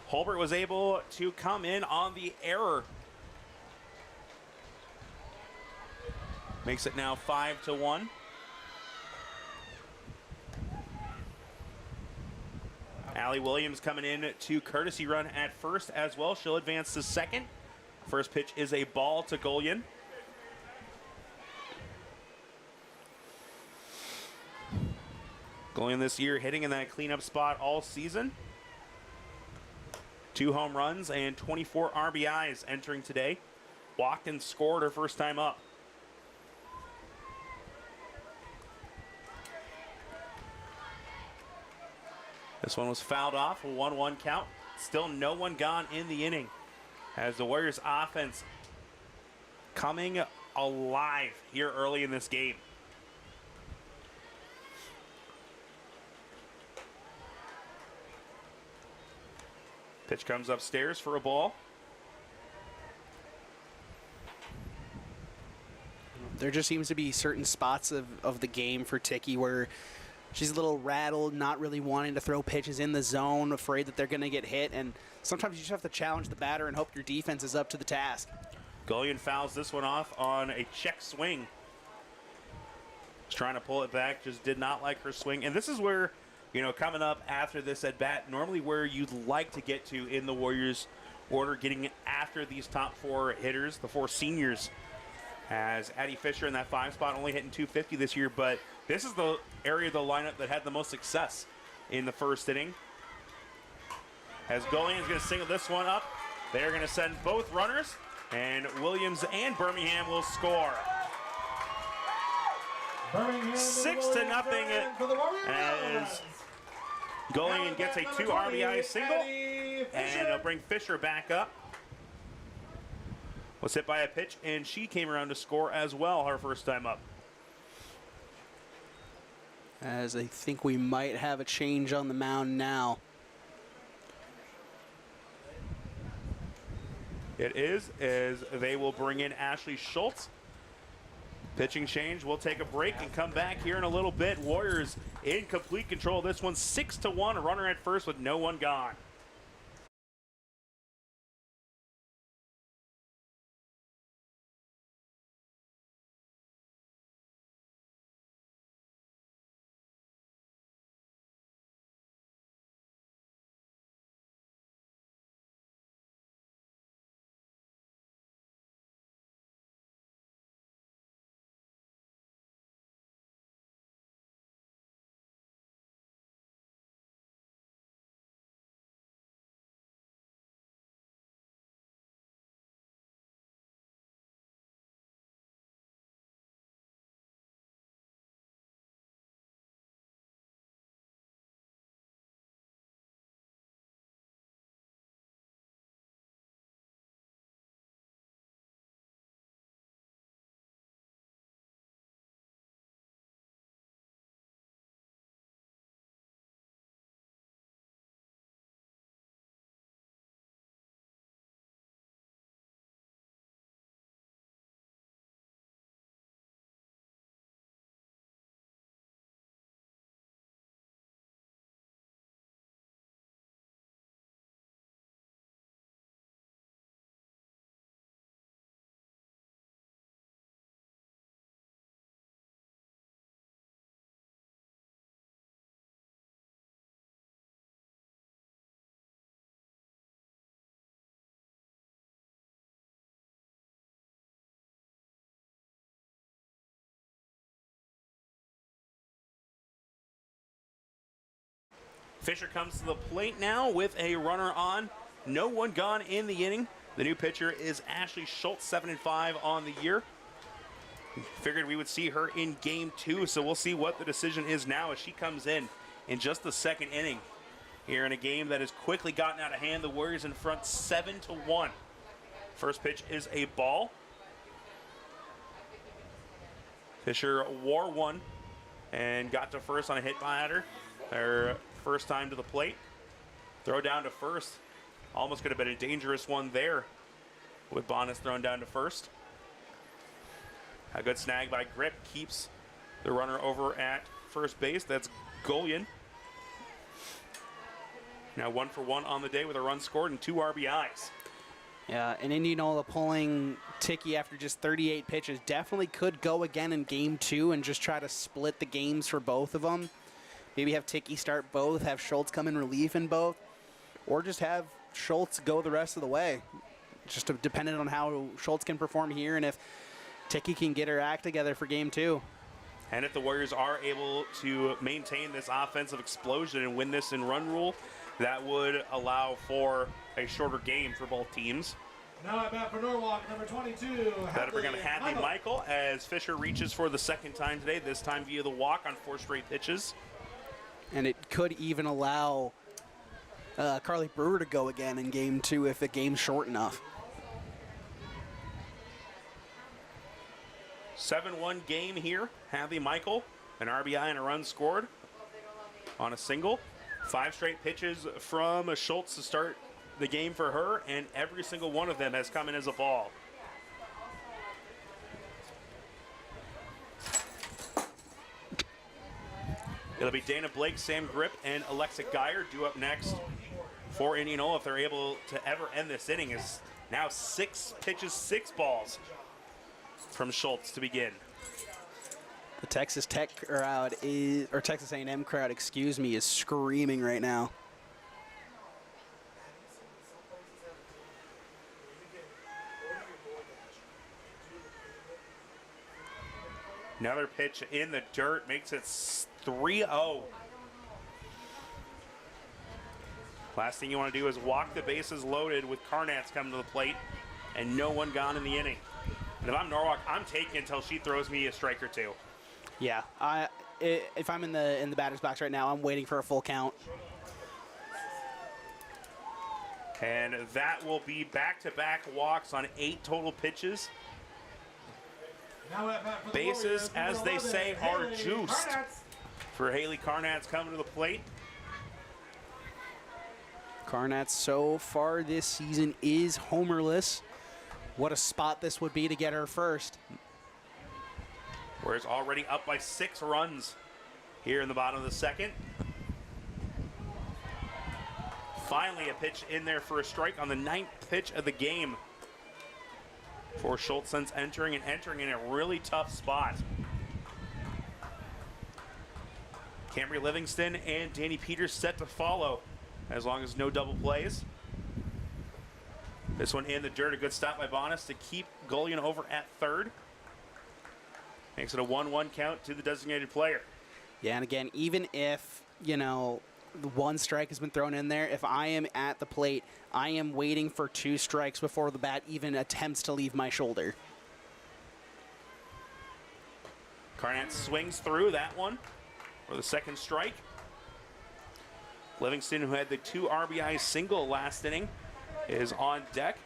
Hulbert was able to come in on the error. Makes it now 5-1. Allie Williams coming in to courtesy run at first as well. She'll advance to second. First pitch is a ball to Golian. Golian this year hitting in that cleanup spot all season. 2 home runs and 24 RBIs entering today. Walked and scored her first time up. This one was fouled off, a 1-1 count. Still no one gone in the inning, as the Warriors offense coming alive here early in this game. Pitch comes upstairs for a ball. There just seems to be certain spots of the game for Tiki where she's a little rattled, not really wanting to throw pitches in the zone, afraid that they're going to get hit, and sometimes you just have to challenge the batter and hope your defense is up to the task. Gullion fouls this one off on a check swing. Was trying to pull it back, just did not like her swing. And this is where, you know, coming up after this at bat, normally where you'd like to get to in the Warriors order, getting after these top 4 hitters, the 4 seniors. As Addie Fisher in that 5 spot, only hitting .250 this year, but this is the area of the lineup that had the most success in the first inning. As Gullion is going to single this one up, they're going to send both runners, and Williams and Birmingham will score. 6-0 as Gullion gets a 2 RBI single, and it'll bring Fisher back up. Was hit by a pitch, and she came around to score as well, her first time up. As I think we might have a change on the mound now. It is, as they will bring in Ashley Schultz. Pitching change. We'll take a break and come back here in a little bit. Warriors in complete control. This one 6-1, a runner at first with no one gone. Fisher comes to the plate now with a runner on. No one gone in the inning. The new pitcher is Ashley Schultz, 7-5 on the year. Figured we would see her in game 2, so we'll see what the decision is now as she comes in just the second inning. Here in a game that has quickly gotten out of hand, the Warriors in front 7-1. First pitch is a ball. Fisher wore one and got to first on a hit by her. Her first time to the plate. Throw down to first. Almost could have been a dangerous one there with Bonas thrown down to first. A good snag by Grip keeps the runner over at first base. That's Gullion. Now 1 for 1 on the day with a run scored and 2 RBIs. Yeah, and Indianola pulling Tiki after just 38 pitches definitely could go again in game 2 and just try to split the games for both of them. Maybe have Tiki start both, have Schultz come in relief in both, or just have Schultz go the rest of the way. Just dependent on how Schultz can perform here and if Tiki can get her act together for game 2. And if the Warriors are able to maintain this offensive explosion and win this in run rule, that would allow for a shorter game for both teams. Now at bat for Norwalk, number 22. That'll bring on Hadley Michael as Fisher reaches for the second time today, this time via the walk on 4 straight pitches. And it could even allow Carly Brewer to go again in game 2 if the game's short enough. 7-1 game here. Hadley Michael, an RBI and a run scored on a single. 5 straight pitches from Schultz to start the game for her, and every single one of them has come in as a ball. It'll be Dana Blake, Sam Grip, and Alexa Geyer due up next for Indianola if they're able to ever end this inning, as Now 6 pitches, 6 balls from Schultz to begin. The Texas Tech crowd or Texas A&M crowd, excuse me, is screaming right now. Another pitch in the dirt makes it 3-0. Last thing you want to do is walk the bases loaded with Carnats coming to the plate and no one gone in the inning. And if I'm Norwalk, I'm taking until she throws me a strike or two. Yeah, if I'm in the batter's box right now, I'm waiting for a full count. And that will be back-to-back walks on 8 total pitches. Bases, as they say, are juiced for Haley Carnats coming to the plate. Carnats so far this season is homerless. What a spot this would be to get her first. Whereas already up by 6 runs here in the bottom of the second. Finally a pitch in there for a strike on the 9th pitch of the game for Schultz, since entering in a really tough spot. Camry Livingston and Danny Peters set to follow as long as no double plays. This one in the dirt, a good stop by Bonas to keep Gullion over at third. Makes it a 1-1 count to the designated player. Yeah, and again, even if, you know, the 1 strike has been thrown in there, if I am at the plate, I am waiting for 2 strikes before the bat even attempts to leave my shoulder. Carnat swings through that one for the 2nd strike. Livingston, who had the 2 RBI single last inning, is on deck.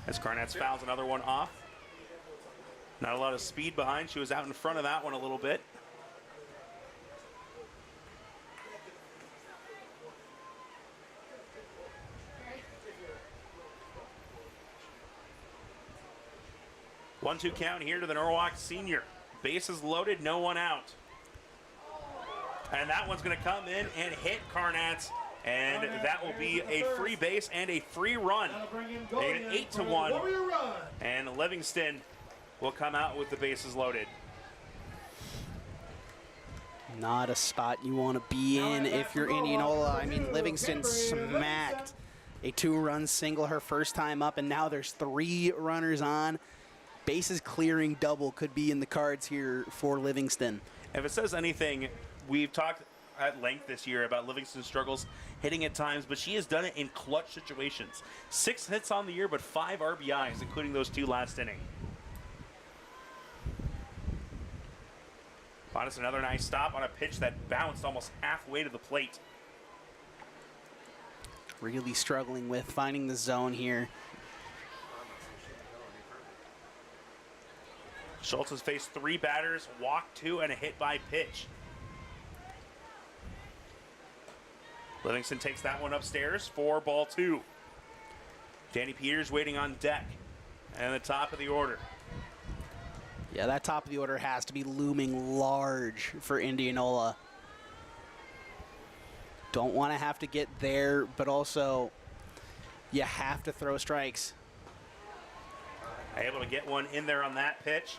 As Carnats fouls another one off. Not a lot of speed behind. She was out in front of that one a little bit. One-two count here to the Norwalk senior. Bases loaded, no one out. And that one's going to come in and hit Carnats. And that will be a free base and a free run. Make it 8-1. And Livingston will come out with the bases loaded. Not a spot you want to be in if you're Indianola. I mean, Livingston smacked a 2-run single her first time up, and now there's 3 runners on. Bases clearing double could be in the cards here for Livingston. If it says anything, we've talked at length this year about Livingston's struggles hitting at times, but she has done it in clutch situations. 6 hits on the year, but 5 RBIs, including those 2 last inning. Bonas, another nice stop on a pitch that bounced almost halfway to the plate. Really struggling with finding the zone here. Schultz has faced 3 batters, walked 2, and a hit by pitch. Livingston takes that one upstairs for ball 2. Danny Peters waiting on deck and the top of the order. Yeah, that top of the order has to be looming large for Indianola. Don't want to have to get there, but also you have to throw strikes. Able to get one in there on that pitch.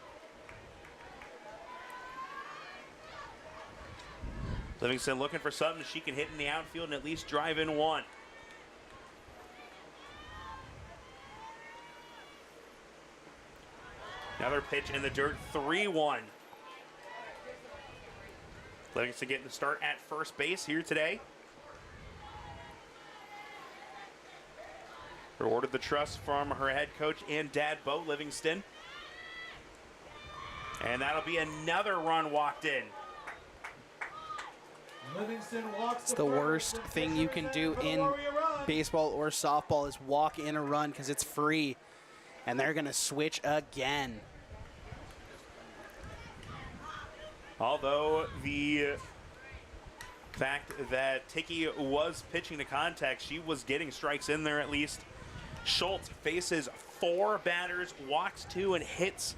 Livingston looking for something she can hit in the outfield and at least drive in 1. Another pitch in the dirt, 3-1. Livingston getting the start at first base here today. Rewarded the trust from her head coach and dad, Bo Livingston. And that'll be another run walked in. It's the worst thing you can do in baseball or softball is walk in a run because it's free. And they're going to switch again. Although the fact that Tiki was pitching to contact, she was getting strikes in there at least. Schultz faces 4 batters, walks 2, and hits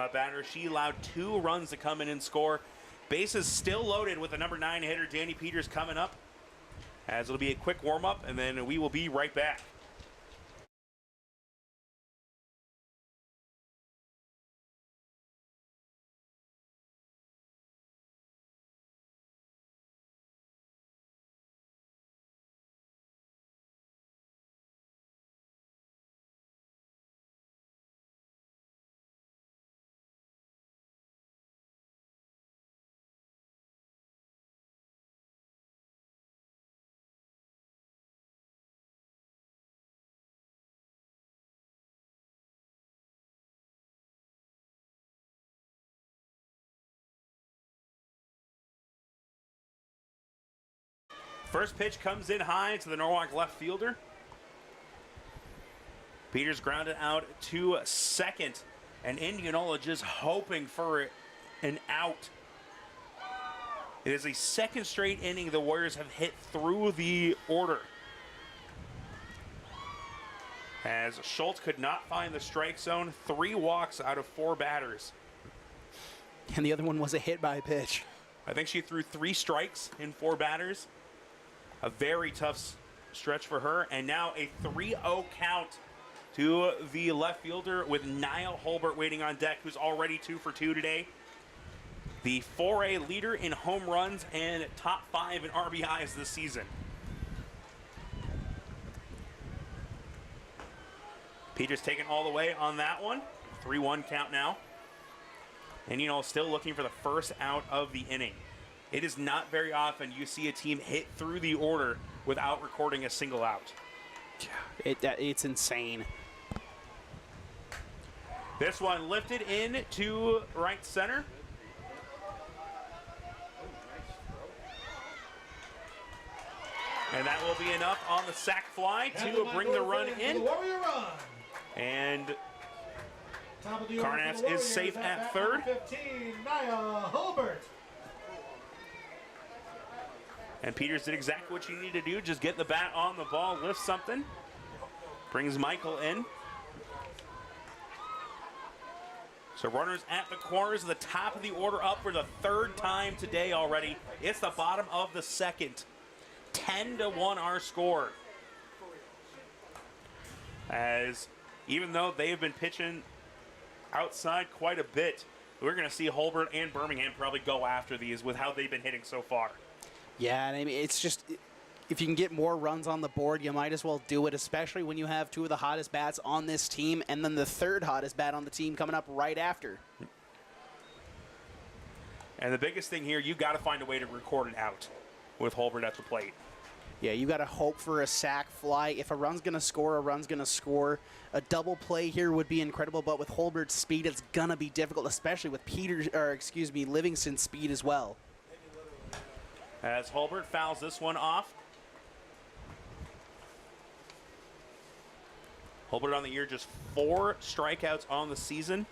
batter. She allowed 2 runs to come in and score. Bases still loaded with the number 9 hitter, Danny Peters, coming up. As it'll be a quick warm-up, and then we will be right back. First pitch comes in high to the Norwalk left fielder. Peters grounded out to second, and Indianola just hoping for an out. It is a second straight inning the Warriors have hit through the order. As Schultz could not find the strike zone, 3 walks out of 4 batters. And the other one was a hit by pitch. I think she threw 3 strikes in 4 batters. A very tough stretch for her. And now a 3-0 count to the left fielder with Niall Holbert waiting on deck, who's already 2 for 2 today. The 4A leader in home runs and top 5 in RBIs this season. Peters taking all the way on that one. 3-1 count now. And, you know, still looking for the first out of the inning. It is not very often you see a team hit through the order without recording a single out. It's insane. This one lifted in to right center. And that will be enough on the sac fly to bring the run in. And Carnass is safe at third. 15, Niall Holbert. And Peters did exactly what she needed to do, just get the bat on the ball, lift something. Brings Michael in. So runners at the corners, the top of the order up for the 3rd time today already. It's the bottom of the 2nd. 10-1 our score. As even though they have been pitching outside quite a bit, we're going to see Holbert and Birmingham probably go after these with how they've been hitting so far. Yeah, and I mean, it's just, if you can get more runs on the board, you might as well do it, especially when you have 2 of the hottest bats on this team and then the 3rd hottest bat on the team coming up right after. And the biggest thing here, you got to find a way to record it out with Holbert at the plate. Yeah, you got to hope for a sac fly. If a run's going to score, a run's going to score. A double play here would be incredible, but with Holbert's speed, it's going to be difficult, especially with Livingston's speed as well. As Holbert fouls this one off. Holbert on the year, just 4 strikeouts on the season.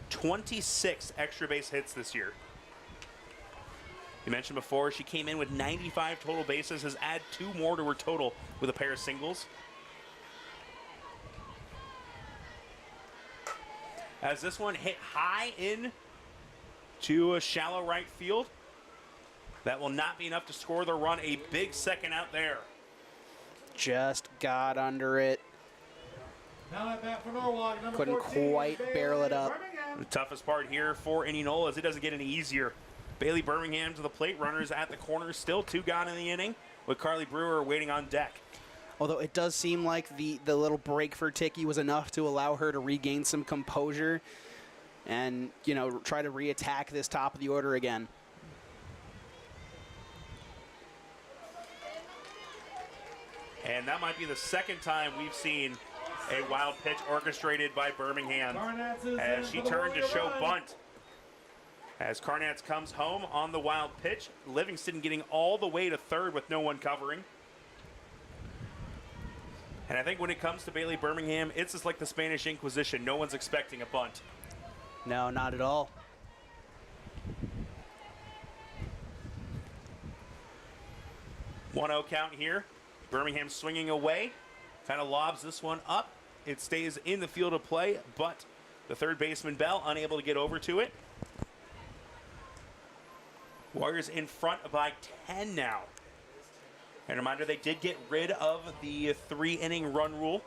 26 extra base hits this year. You mentioned before, she came in with 95 total bases, has added 2 more to her total with a pair of singles. As this one hit high in to a shallow right field. That will not be enough to score the run. A big second out there. Just got under it. Now at bat for Norwalk, number Couldn't 14, quite barrel it up. Birmingham. The toughest part here for Indianola is it doesn't get any easier. Bailey Birmingham to the plate. Runners at the corner. Still 2 gone in the inning with Carly Brewer waiting on deck. Although it does seem like the little break for Tiki was enough to allow her to regain some composure and, you know, try to re-attack this top of the order again. And that might be the 2nd time we've seen a wild pitch orchestrated by Birmingham as she turned to show bunt. As Carnatz comes home on the wild pitch, Livingston getting all the way to 3rd with no one covering. And I think when it comes to Bailey Birmingham, it's just like the Spanish Inquisition. No one's expecting a bunt. No, not at all. One-0 count here. Birmingham swinging away. Kind of lobs this one up. It stays in the field of play, but The third baseman, Bell, unable to get over to it. Warriors in front by 10 now. And a reminder, they did get rid of the 3-inning run rule.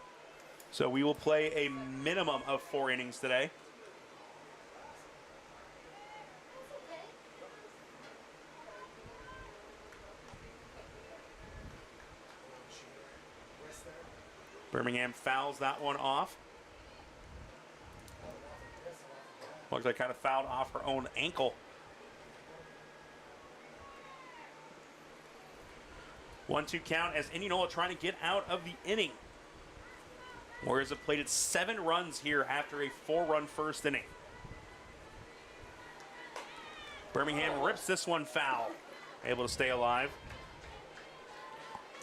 So we will play a minimum of 4 innings today. Birmingham fouls that one off. Looks like kind of fouled off her own ankle. 1-2 count as Indianola trying to get out of the inning. Warriors have plated 7 runs here after a 4-run first inning. Birmingham rips this one foul. Able to stay alive.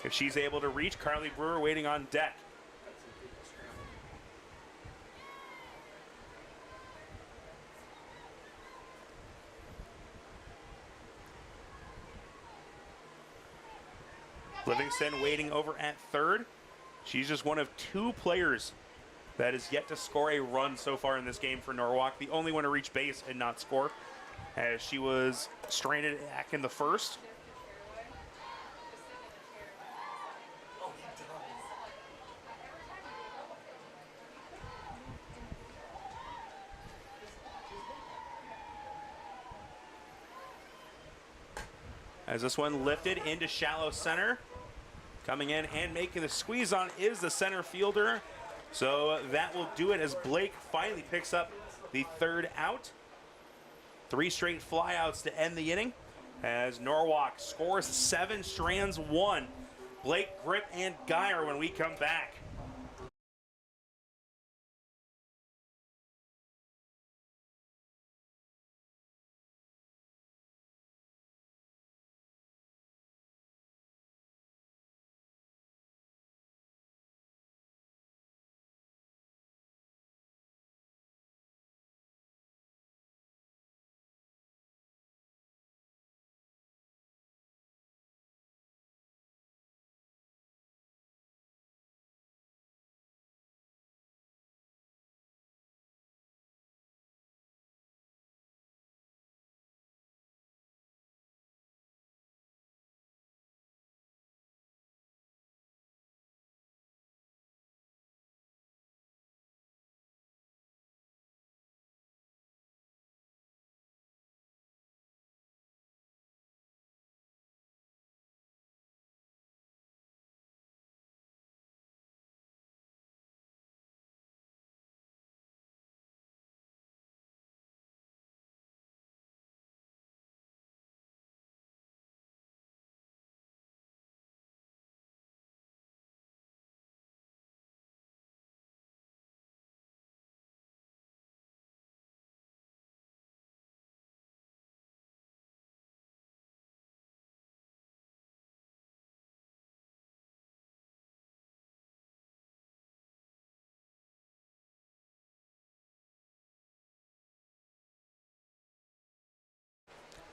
If she's able to reach, Carly Brewer waiting on deck. Livingston waiting over at third. She's just one of 2 players that is yet to score a run so far in this game for Norwalk. The only one to reach base and not score, as she was stranded back in the first. As this one lifted into shallow center. Coming in and making the squeeze on is the center fielder. So that will do it as Blake finally picks up the 3rd out. 3 straight flyouts to end the inning as Norwalk scores 7 strands 1. Blake, Grip, and Geyer when we come back.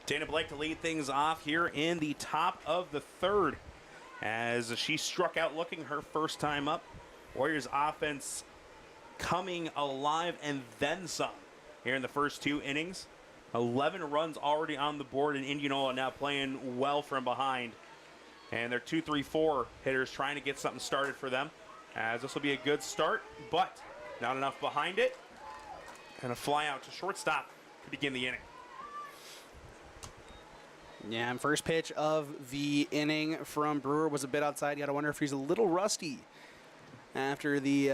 Dana Blake to lead things off here in the top of the 3rd as she struck out looking her first time up. Warriors offense coming alive and then some here in the first 2 innings. 11 runs already on the board, and Indianola now playing well from behind. And their 2-3-4 hitters trying to get something started for them, as this will be a good start, but not enough behind it. And a fly out to shortstop to begin the inning. Yeah, and first pitch of the inning from Brewer was a bit outside. You got to wonder if he's a little rusty after the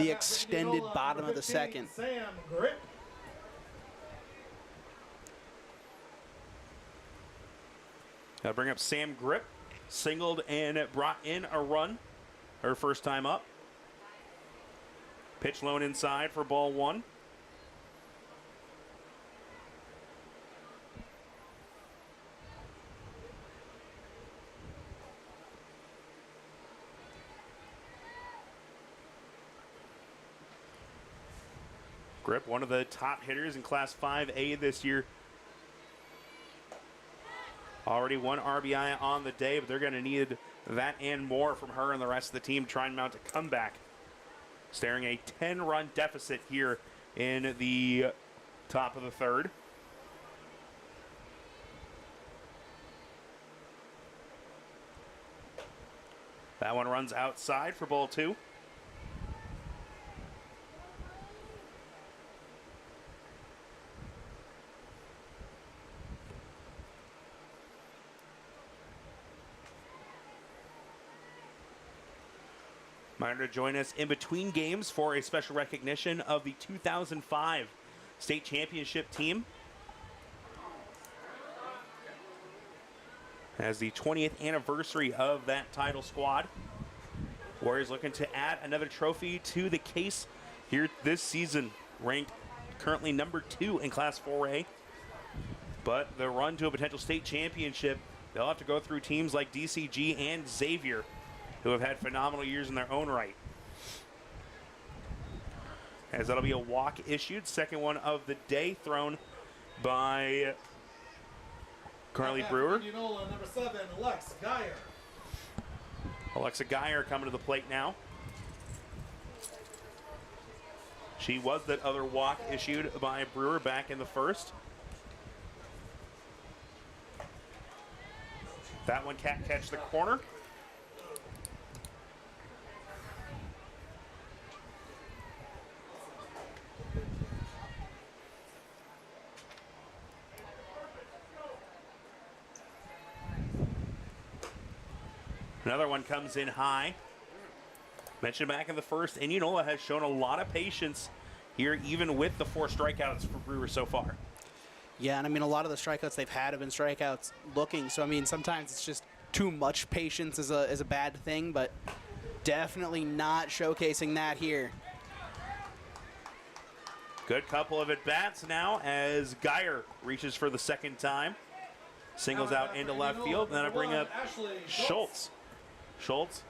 extended bottom of the 2nd. Sam Grip. I'll bring up Sam Grip, singled and brought in a run her first time up. Pitch low inside for ball 1. Grip, one of the top hitters in Class 5A this year. Already 1 RBI on the day, but they're going to need that and more from her and the rest of the team trying to mount a comeback. Staring a 10-run deficit here in the top of the third. That one runs outside for ball 2. Reminder to join us in between games for a special recognition of the 2005 state championship team. As the 20th anniversary of that title squad. Warriors looking to add another trophy to the case here this season. Ranked currently number 2 in Class 4A. But the run to a potential state championship, they'll have to go through teams like DCG and Xavier, who have had phenomenal years in their own right. As that'll be a walk issued. Second one of the day thrown by Carly Brewer. Indianola, number 7, Alexa Geyer. Alexa Geyer coming to the plate now. She was that other walk issued by Brewer back in the first. That one can't catch the corner. Another one comes in high. Mentioned back in the first, Indianola has shown a lot of patience here, even with the 4 strikeouts for Brewer so far. Yeah, and I mean, a lot of the strikeouts they've had have been strikeouts looking. So, I mean, sometimes it's just too much patience is a bad thing, but definitely not showcasing that here. Good couple of at-bats now as Geyer reaches for the second time. Singles out into left field, and then I bring up Schultz. Schultz,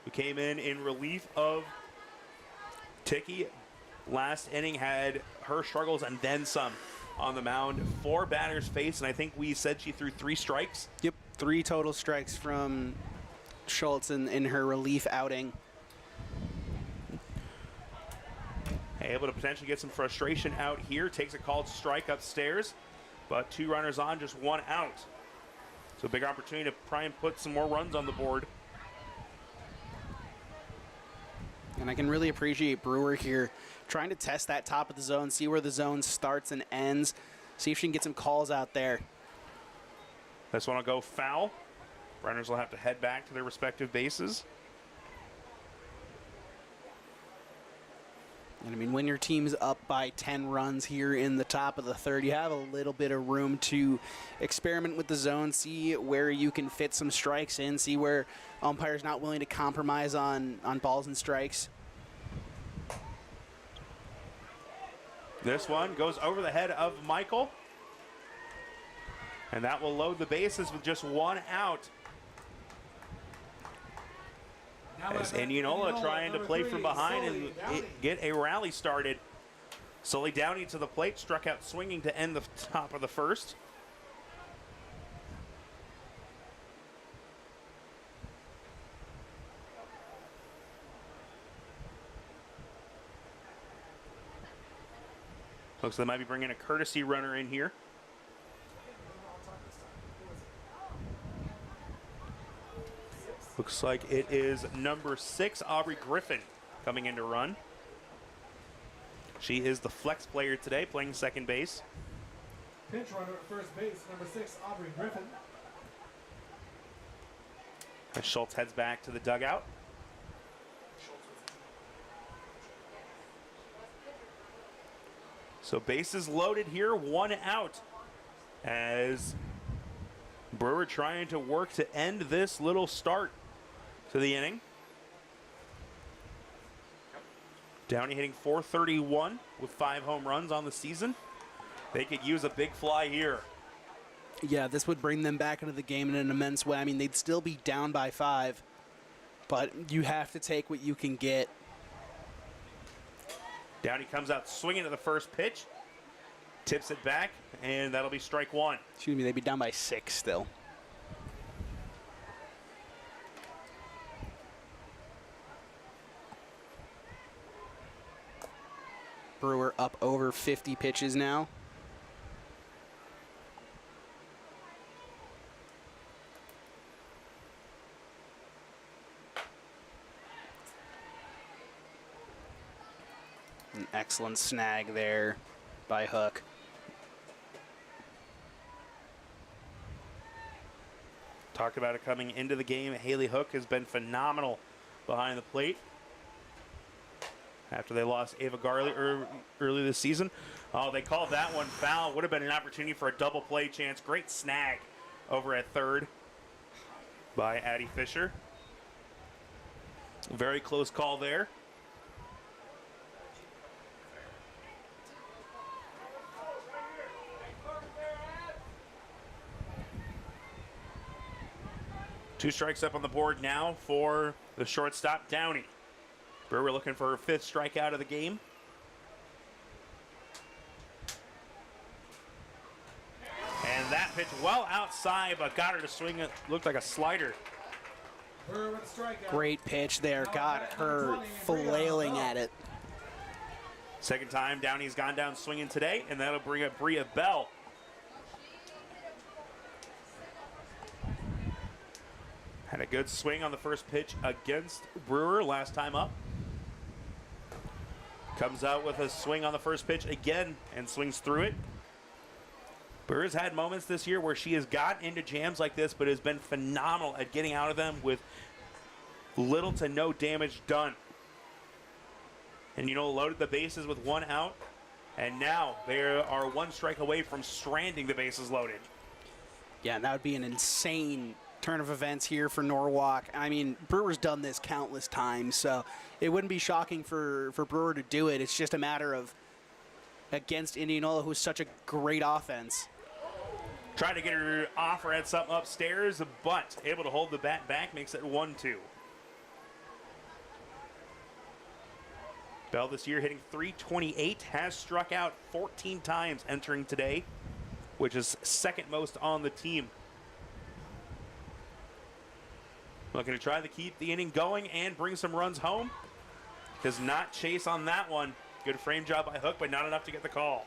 who came in relief of Ticky. Last inning had her struggles and then some on the mound. 4 batters faced, and I think we said she threw 3 strikes. Yep, 3 total strikes from Schultz in her relief outing. Able to potentially get some frustration out here. Takes a called strike upstairs, but 2 runners on, just 1 out. So big opportunity to try and put some more runs on the board. And I can really appreciate Brewer here trying to test that top of the zone, see where the zone starts and ends, see if she can get some calls out there. This one will go foul. Runners will have to head back to their respective bases. And I mean, when your team's up by 10 runs here in the top of the third, you have a little bit of room to experiment with the zone, see where you can fit some strikes in, see where umpire's not willing to compromise on balls and strikes. This one goes over the head of Michael. And that will load the bases with just 1 out. As Indianola trying to play from behind and get a rally started. Sully Downey to the plate, struck out swinging to end the top of the first. Looks like they might be bringing a courtesy runner in here. Looks like it is number 6, Aubrey Griffin, coming in to run. She is the flex player today, playing second base. Pinch runner at first base, number 6, Aubrey Griffin. As Schultz heads back to the dugout. So bases loaded here, 1 out. As Brewer trying to work to end this little start to the inning. Downey hitting .431 with 5 home runs on the season. They could use a big fly here. Yeah, this would bring them back into the game in an immense way. I mean, they'd still be down by 5, but you have to take what you can get. Downey comes out swinging to the first pitch, tips it back, and that'll be strike 1. Excuse me, they'd be down by 6 still. Brewer up over 50 pitches now. An excellent snag there by Hook. Talked about it coming into the game. Haley Hook has been phenomenal behind the plate after they lost Ava Garley early this season. Oh, they called that one foul. Would have been an opportunity for a double play chance. Great snag over at third by Addie Fisher. Very close call there. Two strikes up on the board now for the shortstop, Downey. Brewer looking for her 5th strikeout of the game. And that pitch well outside, but got her to swing it. Looked like a slider. Great pitch there. Got her flailing at it. Second time Downey's gone down swinging today, and that'll bring up Bria Bell. Had a good swing on the first pitch against Brewer last time up. Comes out with a swing on the first pitch again and swings through it. Brewer's had moments this year where she has gotten into jams like this, but has been phenomenal at getting out of them with little to no damage done. And loaded the bases with 1 out, and now they are 1 strike away from stranding the bases loaded. Yeah, and that would be an insane turn of events here for Norwalk. I mean, Brewer's done this countless times, so it wouldn't be shocking for Brewer to do it. It's just a matter of against Indianola, who's such a great offense. Tried to get her off or had something upstairs, but able to hold the bat back, makes it 1-2. Bell this year hitting .328, has struck out 14 times entering today, which is 2nd most on the team. Looking to try to keep the inning going and bring some runs home. Does not chase on that one. Good frame job by Hook, but not enough to get the call.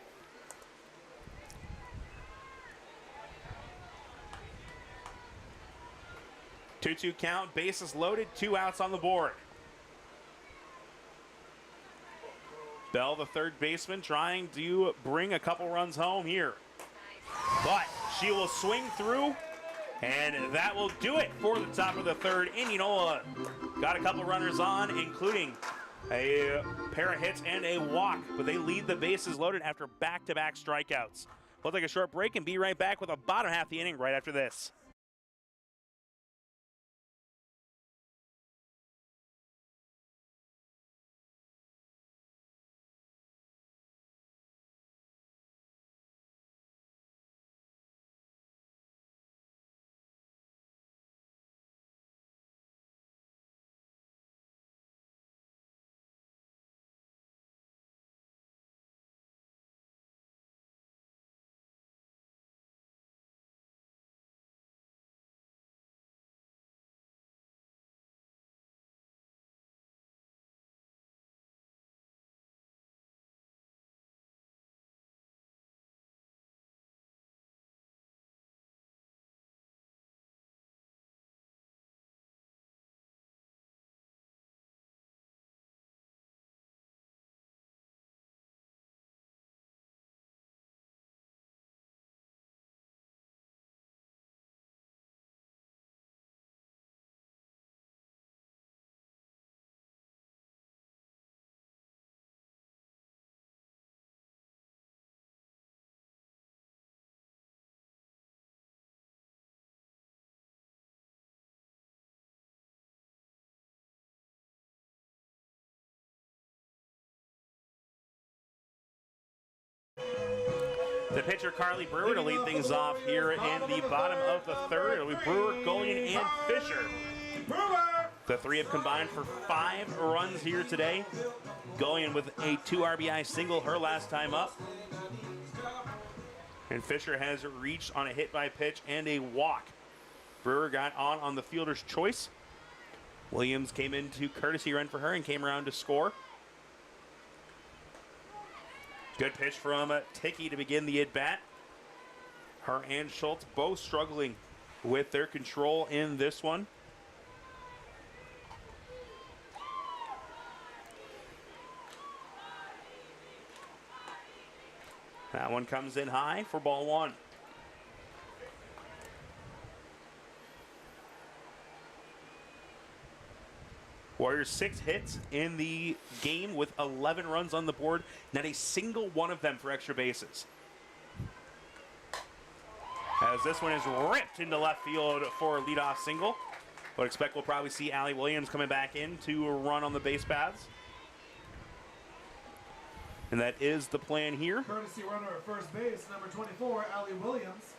Two-two count, bases loaded, 2 outs on the board. Bell, the third baseman, trying to bring a couple runs home here. But she will swing through, and that will do it for the top of the third. Indianola got a couple runners on, including a pair of hits and a walk, but they lead the bases loaded after back-to-back strikeouts. We'll take a short break and be right back with the bottom half of the inning right after this. The pitcher, Carly Brewer, to lead things off here in the bottom of the third. It'll be Brewer, Gullion, and Fisher. The 3 have combined for 5 runs here today. Gullion with a 2 RBI single her last time up. And Fisher has reached on a hit by pitch and a walk. Brewer got on the fielder's choice. Williams came into courtesy run for her and came around to score. Good pitch from Tiki to begin the at-bat. Her and Schultz both struggling with their control in this one. That one comes in high for ball one. Warriors 6 hits in the game with 11 runs on the board. Not a single one of them for extra bases. As this one is ripped into left field for a leadoff single. But expect we'll probably see Allie Williams coming back in to run on the base paths. And that is the plan here. Courtesy runner at first base, number 24, Allie Williams.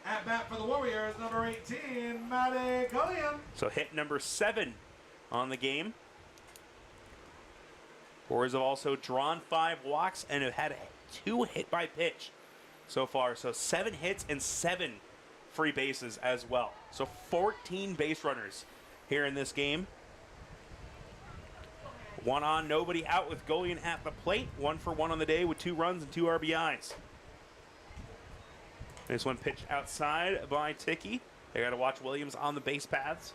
At bat for the Warriors, number 18, Maddie Gulliam. So hit number 7 on the game. Warriors have also drawn 5 walks and have had 2 hit by pitch so far. So 7 hits and 7 free bases as well. So 14 base runners here in this game. 1 on, nobody out with Golian at the plate. 1 for 1 on the day with 2 runs and 2 RBIs. This one pitched outside by Tiki. They got to watch Williams on the base paths.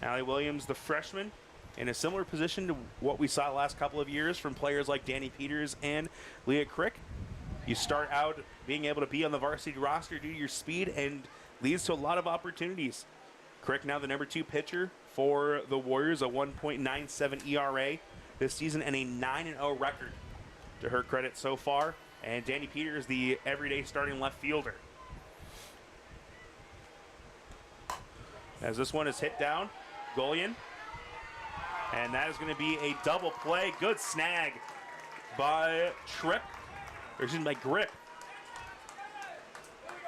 Allie Williams, the freshman, in a similar position to what we saw the last couple of years from players like Danny Peters and Leah Crick. You start out being able to be on the varsity roster due to your speed and leads to a lot of opportunities. Crick now the number 2 pitcher for the Warriors, a 1.97 ERA this season and a 9-0 record to her credit so far. And Danny Peters, the everyday starting left fielder. As this one is hit down, Golian. And that is going to be a double play. Good snag by Grip.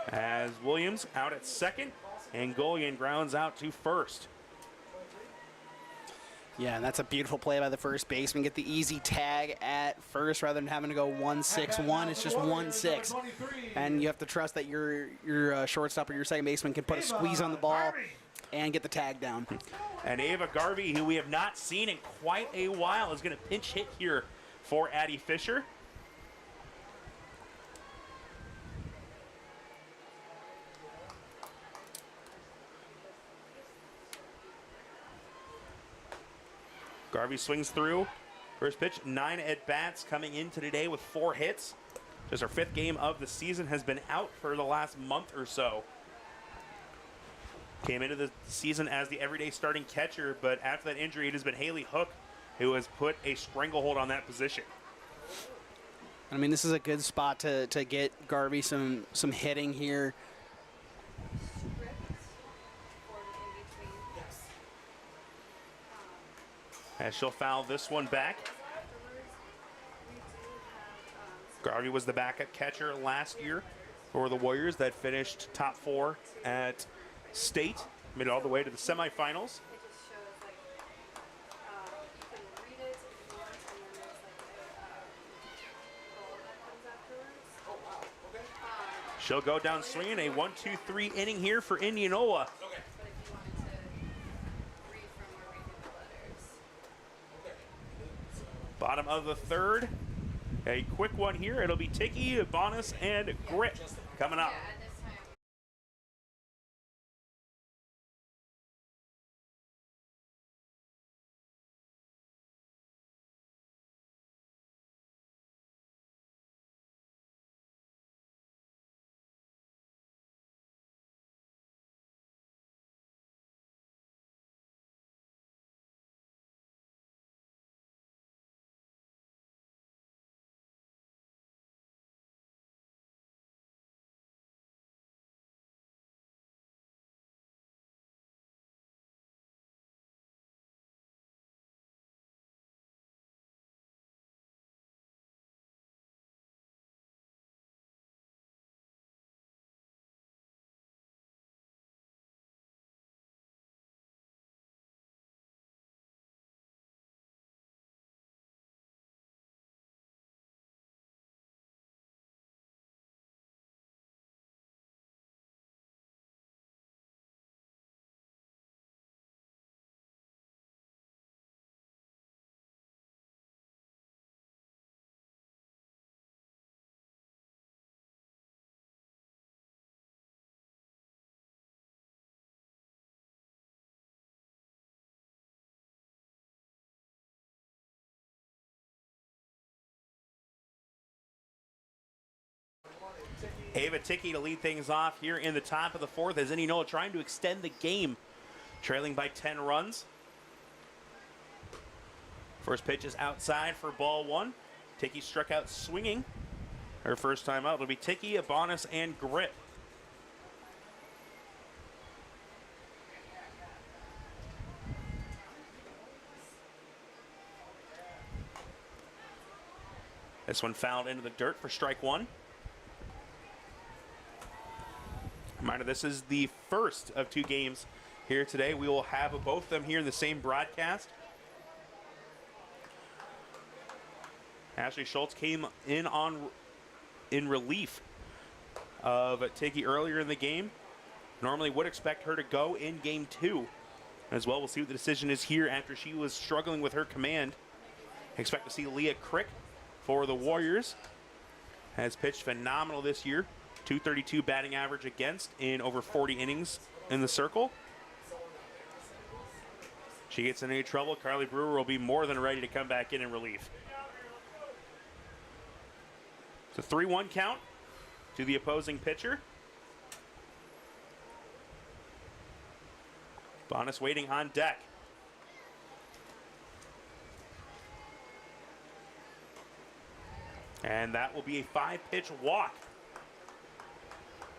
As Williams out at second, and Golian grounds out to first. Yeah, and that's a beautiful play by the first baseman. Get the easy tag at first rather than having to go 1-6-1. It's just 1-6. And you have to trust that your shortstop or your second baseman can put a squeeze on the ball and get the tag down. And Ava Garvey, who we have not seen in quite a while, is going to pinch hit here for Addie Fisher. Garvey swings through. First pitch, 9 at-bats coming into today with 4 hits. Just her 5th game of the season, has been out for the last month or so. Came into the season as the everyday starting catcher, but after that injury, it has been Haley Hook who has put a stranglehold on that position. I mean, this is a good spot to get Garvey some hitting here. As she'll foul this one back. Garvey was the backup catcher last year for the Warriors that finished top 4 at state, made it all the way to the semifinals. She'll go down swinging, a 1-2-3 inning here for Indianola. Bottom of the 3rd. A quick one here. It'll be Tiki, Bonus, and Grit coming up. Ava Ticky to lead things off here in the top of the fourth as Indianola trying to extend the game, trailing by 10 runs. First pitch is outside for ball one. Ticky struck out swinging. Her first time out. It'll be Ticky, Abonis, and Grip. This one fouled into the dirt for strike one. Reminder, this is the first of two games here today. We will have both of them here in the same broadcast. Ashley Schultz came in relief of Tiggy earlier in the game. Normally would expect her to go in game two as well. We'll see what the decision is here after she was struggling with her command. Expect to see Leah Crick for the Warriors. Has pitched phenomenal this year. .232 batting average against in over 40 innings in the circle. She gets in any trouble, Carly Brewer will be more than ready to come back in relief. It's a 3-1 count to the opposing pitcher. Abonis waiting on deck. And that will be a 5-pitch walk.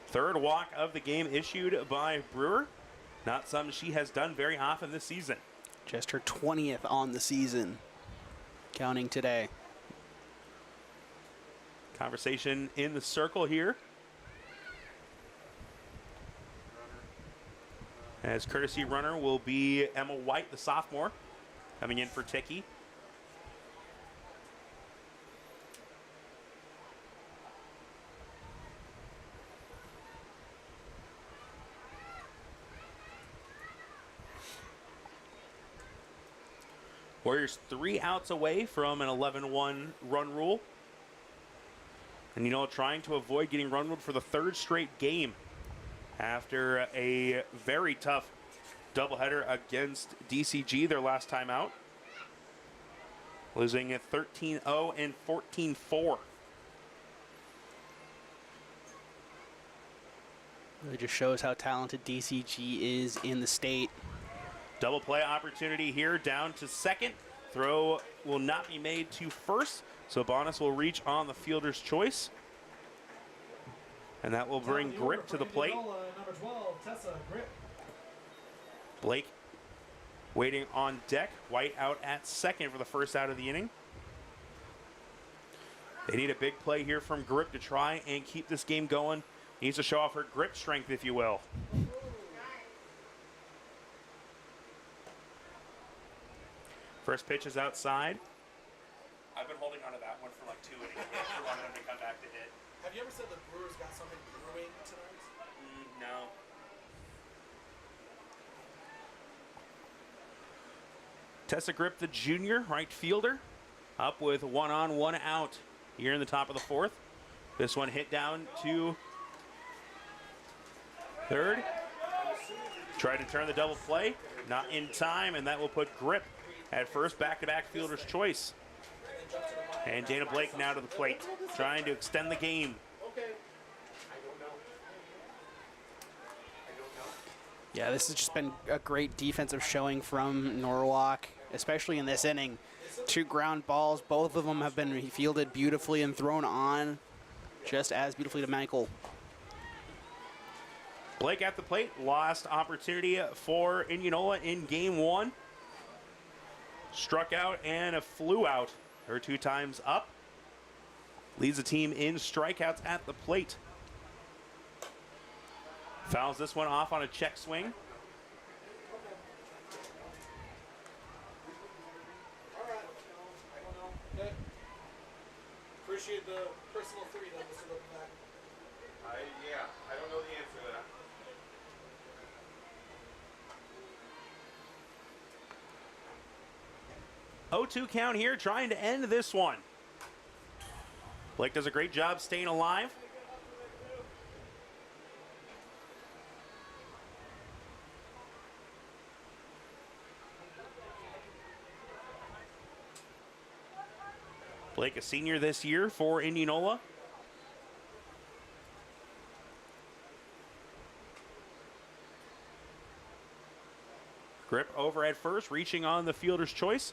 Third walk of the game issued by Brewer. Not something she has done very often this season. Just her 20th on the season, counting today. Conversation in the circle here. As courtesy runner will be Emma White, the sophomore, coming in for Ticky. Warriors 3 outs away from an 11-1 run rule. And trying to avoid getting run ruled for the third straight game after a very tough doubleheader against DCG their last time out. Losing at 13-0 and 14-4. It just shows how talented DCG is in the state. Double play opportunity here, down to second. Throw will not be made to first, so Abonis will reach on the fielder's choice. And that will bring Grip to the plate. Number 12, Tessa Grip. Blake waiting on deck. White out at second for the first out of the inning. They need a big play here from Grip to try and keep this game going. Needs to show off her grip strength, if you will. First pitch is outside. I've been holding on to that one for like 2 innings. I wanted him to come back to hit. Have you ever said the Brewers got something brewing tonight? No. Tessa Grip, the junior right fielder, up with 1 on, 1 out here in the top of the fourth. This one hit down to third. Tried to turn the double play, not in time, and that will put Grip at first, back-to-back fielder's choice. And Dana Blake now to the plate, trying to extend the game. Yeah, this has just been a great defensive showing from Norwalk, especially in this inning. 2 ground balls, both of them have been fielded beautifully and thrown on just as beautifully to Michael. Blake at the plate, lost opportunity for Indianola in game 1. Struck out and flew out her 2 times up. Leads the team in strikeouts at the plate. Fouls this one off on a check swing. All right. Okay. Appreciate the personal 3 that Mr. Back. Yeah, I don't know the answer to that. Oh, 0-2 count here, trying to end this one. Blake does a great job staying alive. Blake, a senior this year for Indianola. Grip over at first, reaching on the fielder's choice.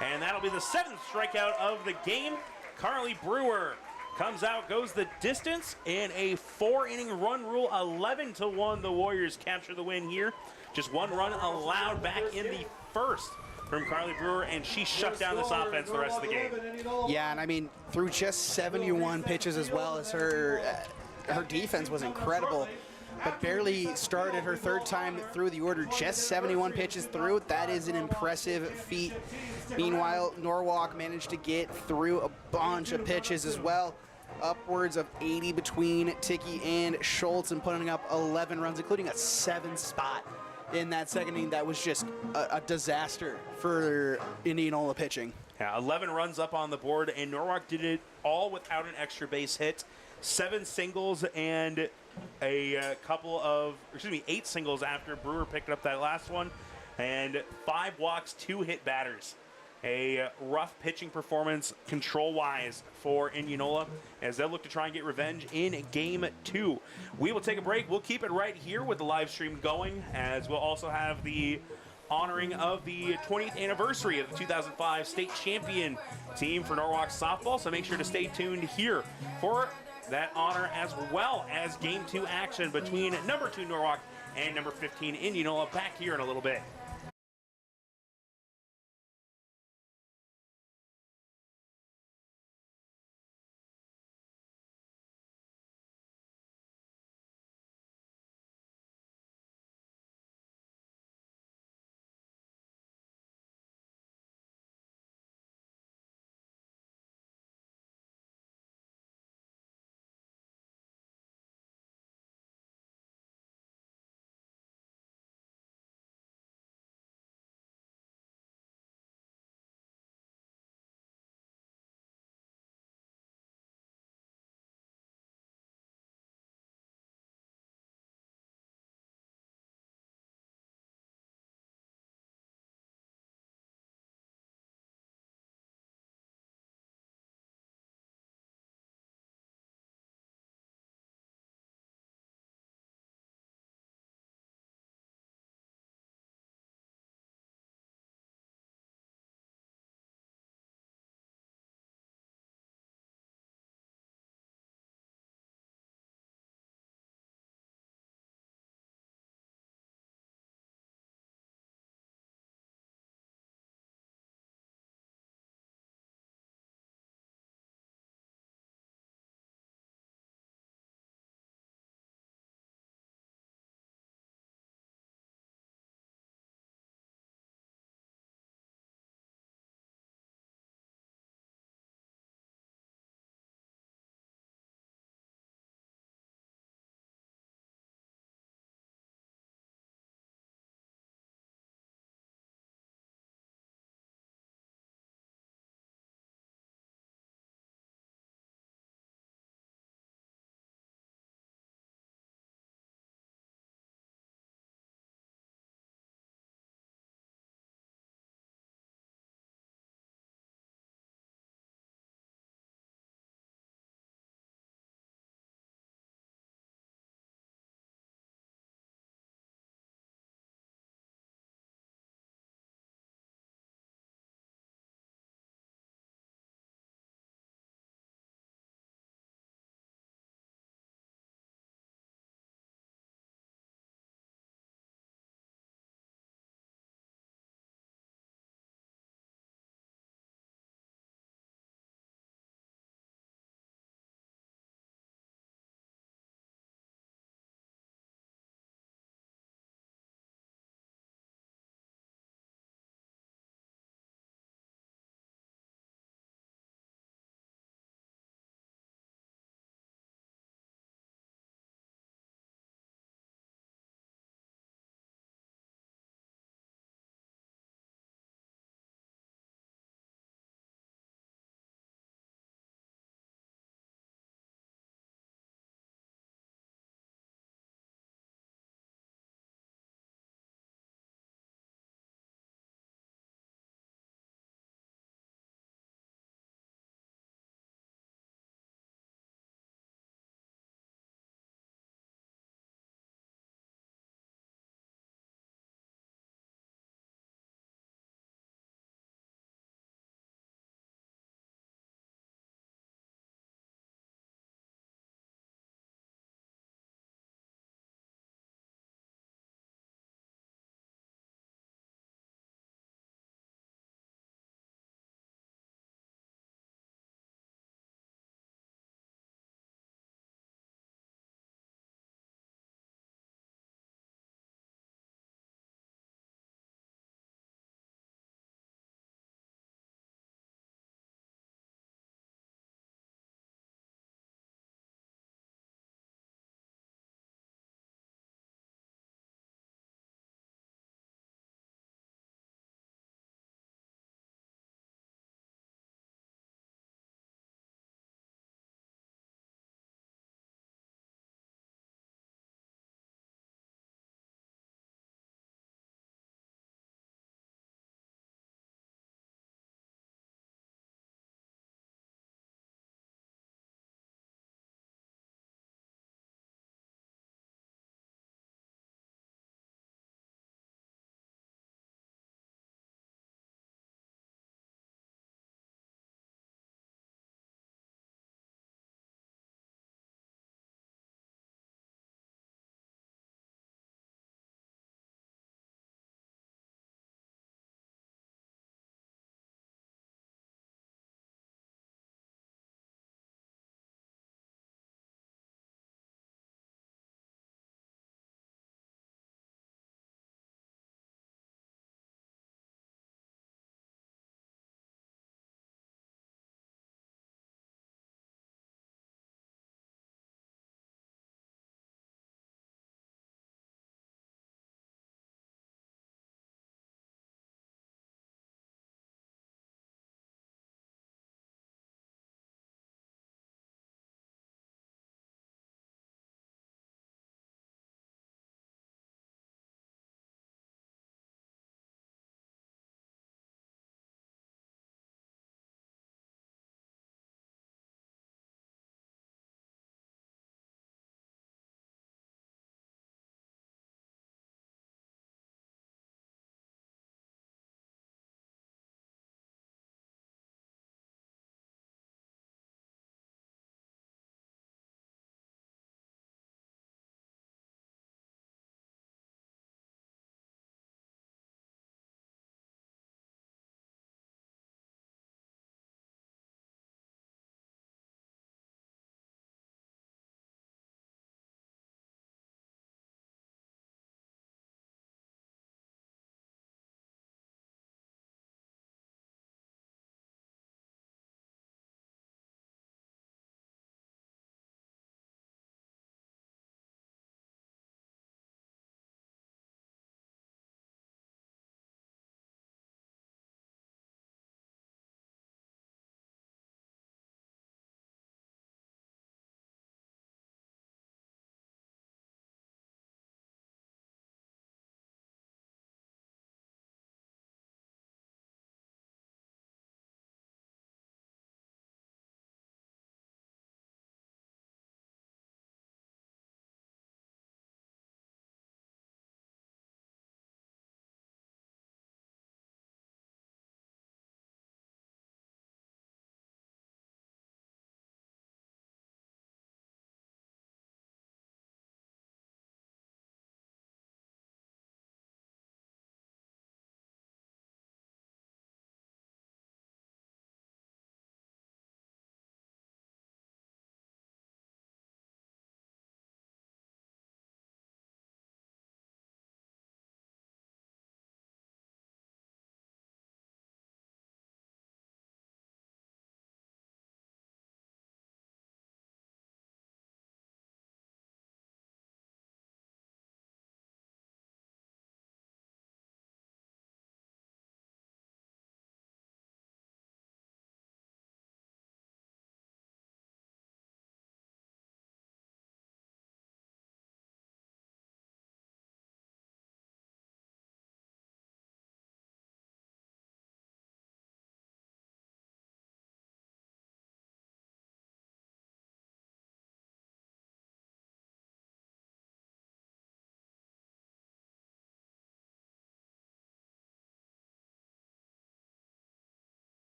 And that'll be the 7th strikeout of the game. Carly Brewer comes out, goes the distance, in a 4-inning run rule, 11-1. The Warriors capture the win here. Just 1 run allowed back in the first from Carly Brewer, and she shut down this offense the rest of the game. Yeah, and I mean, through just 71 pitches as well as her defense was incredible, but barely started her 3rd time through the order, just 71 pitches through. That is an impressive feat. Meanwhile, Norwalk managed to get through a bunch of pitches as well, upwards of 80 between Ticky and Schultz, and putting up 11 runs, including a 7 spot in that 2nd inning. That was just a disaster for Indianola pitching. Yeah, 11 runs up on the board, and Norwalk did it all without an extra base hit. 7 singles and a couple of, 8 singles after Brewer picked up that last one, and 5 walks, 2 hit batters. A rough pitching performance control-wise for Indianola as they look to try and get revenge in Game 2. We will take a break. We'll keep it right here with the live stream going, as we'll also have the honoring of the 20th anniversary of the 2005 state champion team for Norwalk softball. So make sure to stay tuned here for that honor, as well as Game 2 action between number 2 Norwalk and number 15 Indianola back here in a little bit.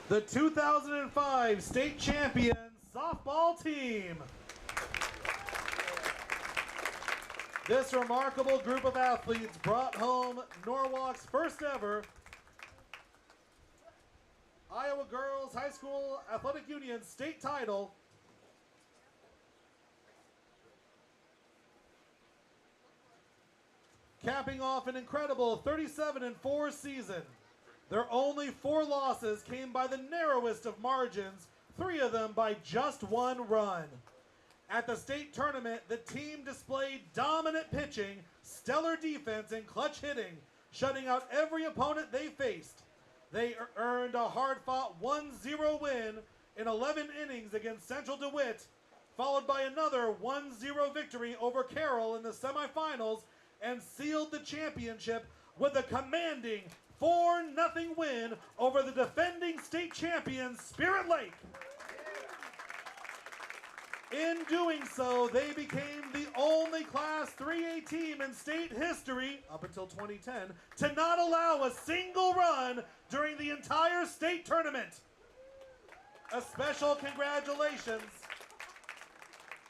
the 2005 state champion softball team. This remarkable group of athletes brought home Norwalk's first ever Iowa Girls High School Athletic Union state title. Capping off an incredible 37-4 season. Their only 4 losses came by the narrowest of margins, 3 of them by just 1 run. At the state tournament, the team displayed dominant pitching, stellar defense, and clutch hitting, shutting out every opponent they faced. They earned a hard-fought 1-0 win in 11 innings against Central DeWitt, followed by another 1-0 victory over Carroll in the semifinals, and sealed the championship with a commanding 4-0 win over the defending state champion Spirit Lake. In doing so, they became the only Class 3A team in state history, up until 2010, to not allow a single run during the entire state tournament. A special congratulations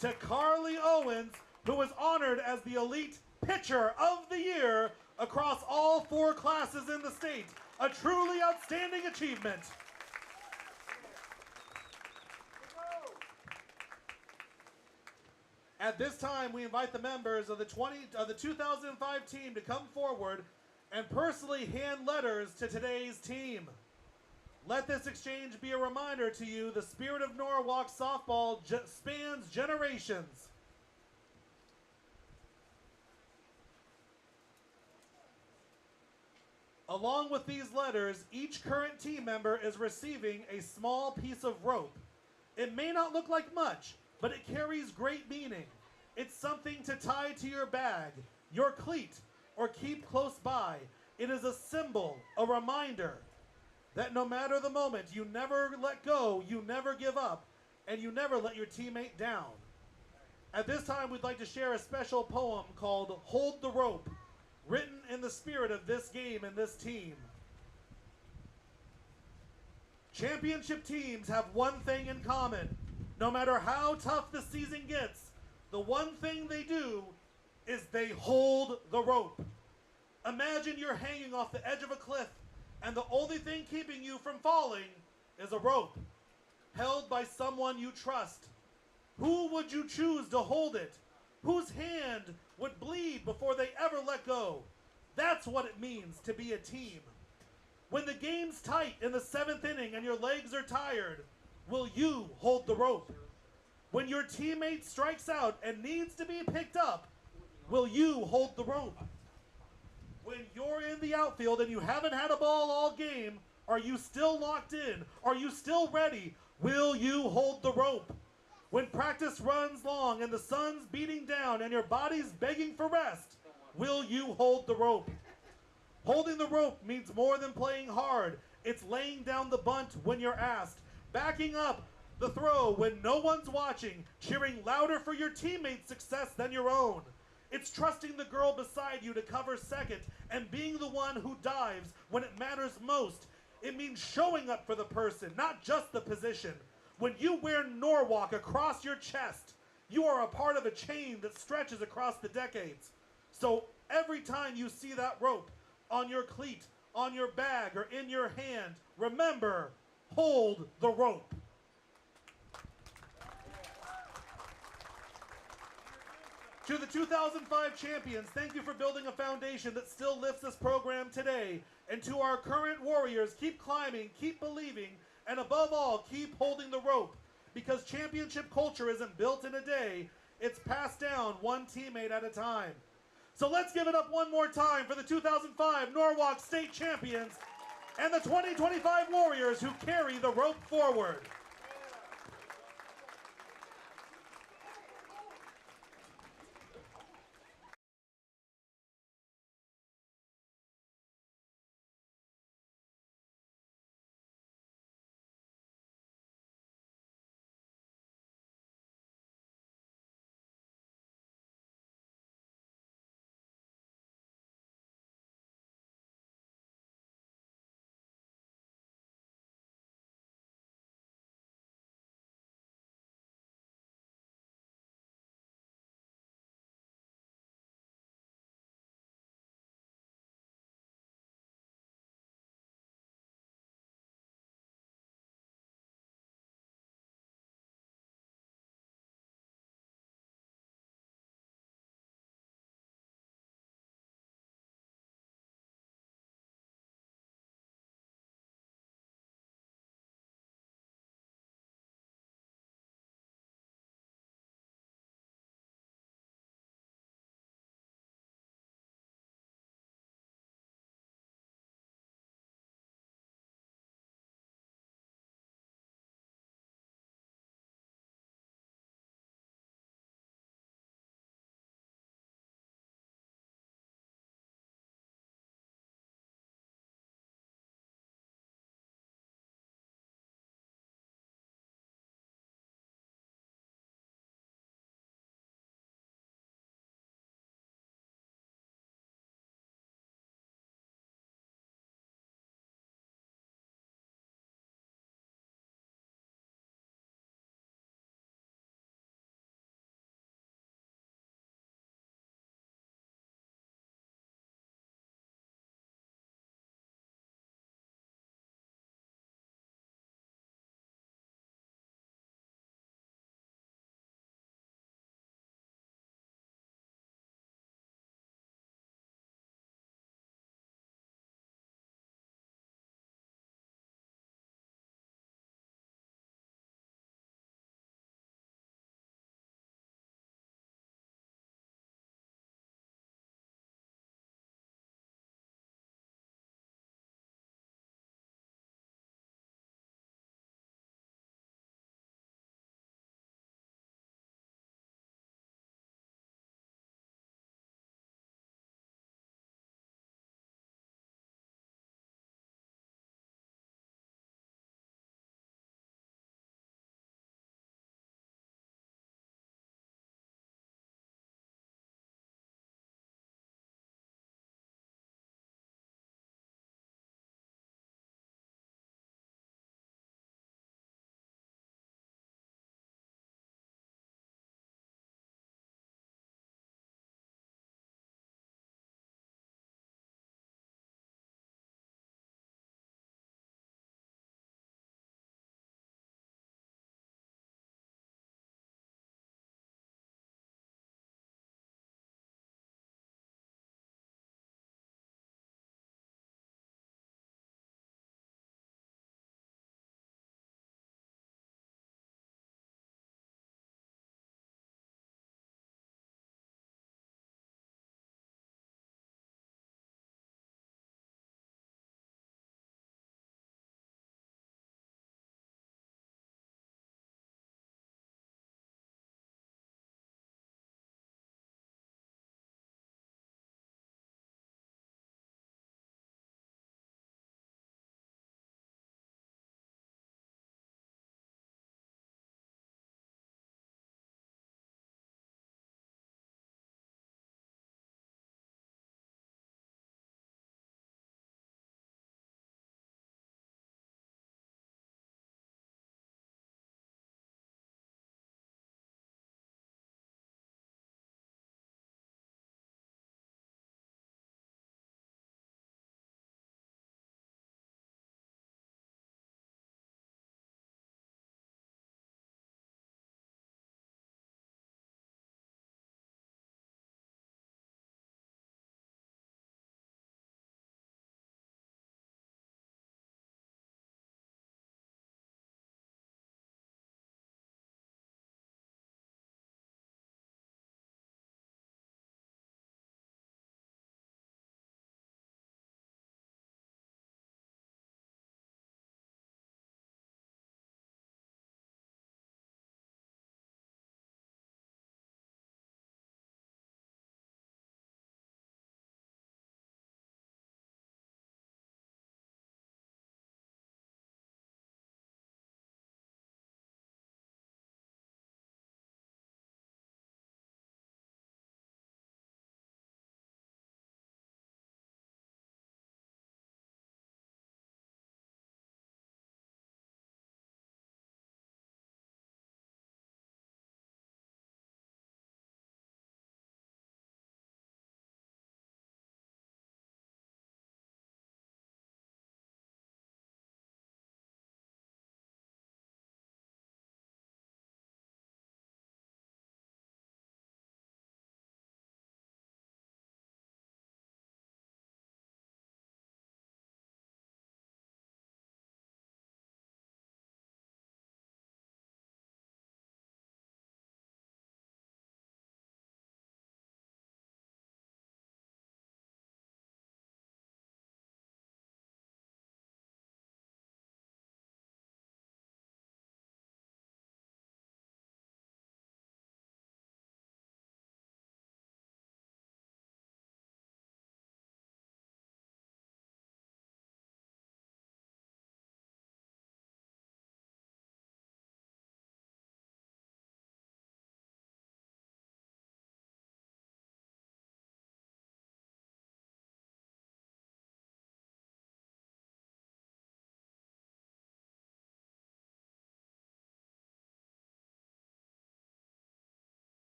to Carly Owens, who was honored as the Elite Pitcher of the Year across all 4 classes in the state. A truly outstanding achievement. At this time, we invite the members of the 2005 team to come forward and personally hand letters to today's team. Let this exchange be a reminder to you the spirit of Norwalk softball spans generations. Along with these letters, each current team member is receiving a small piece of rope. It may not look like much, but it carries great meaning. It's something to tie to your bag, your cleat, or keep close by. It is a symbol, a reminder that no matter the moment, you never let go, you never give up, and you never let your teammate down. At this time, we'd like to share a special poem called Hold the Rope, written in the spirit of this game and this team. Championship teams have one thing in common. No matter how tough the season gets, the one thing they do is they hold the rope. Imagine you're hanging off the edge of a cliff, and the only thing keeping you from falling is a rope, held by someone you trust. Who would you choose to hold it? Whose hand would bleed before they ever let go? That's what it means to be a team. When the game's tight in the 7th inning and your legs are tired, will you hold the rope? When your teammate strikes out and needs to be picked up, will you hold the rope? When you're in the outfield and you haven't had a ball all game, are you still locked in? Are you still ready? Will you hold the rope? When practice runs long and the sun's beating down and your body's begging for rest, will you hold the rope? Holding the rope means more than playing hard. It's laying down the bunt when you're asked, backing up the throw when no one's watching, cheering louder for your teammate's success than your own. It's trusting the girl beside you to cover second and being the one who dives when it matters most. It means showing up for the person, not just the position. When you wear Norwalk across your chest, you are a part of a chain that stretches across the decades. So every time you see that rope on your cleat, on your bag, or in your hand, remember, hold the rope. To the 2005 champions, thank you for building a foundation that still lifts this program today. And to our current warriors, keep climbing, keep believing, and above all, keep holding the rope. Because championship culture isn't built in a day, it's passed down one teammate at a time. So let's give it up one more time for the 2005 Norwalk State Champions and the 2025 Warriors who carry the rope forward.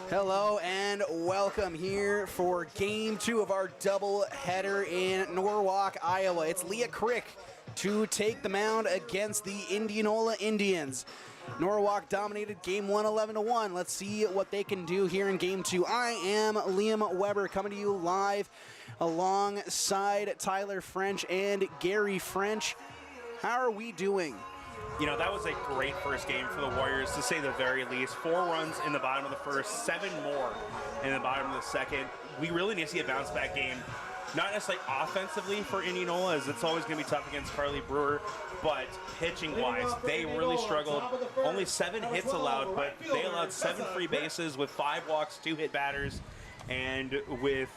Hello and welcome here for game 2 of our double header in Norwalk, Iowa. It's Leah Crick to take the mound against the Indianola Indians. Norwalk dominated game 1 11-1. Let's see what they can do here in game 2. I am Liam Weber coming to you live alongside Tyler French and Gary French. How are we doing? You know, that was a great first game for the Warriors, to say the very least. 4 runs in the bottom of the first, 7 more in the bottom of the second. We really need to see a bounce-back game, not necessarily offensively for Indianola, as it's always going to be tough against Carly Brewer, but pitching-wise, they really struggled. Only 7 hits allowed, but they allowed 7 free bases with 5 walks, 2 hit batters, and with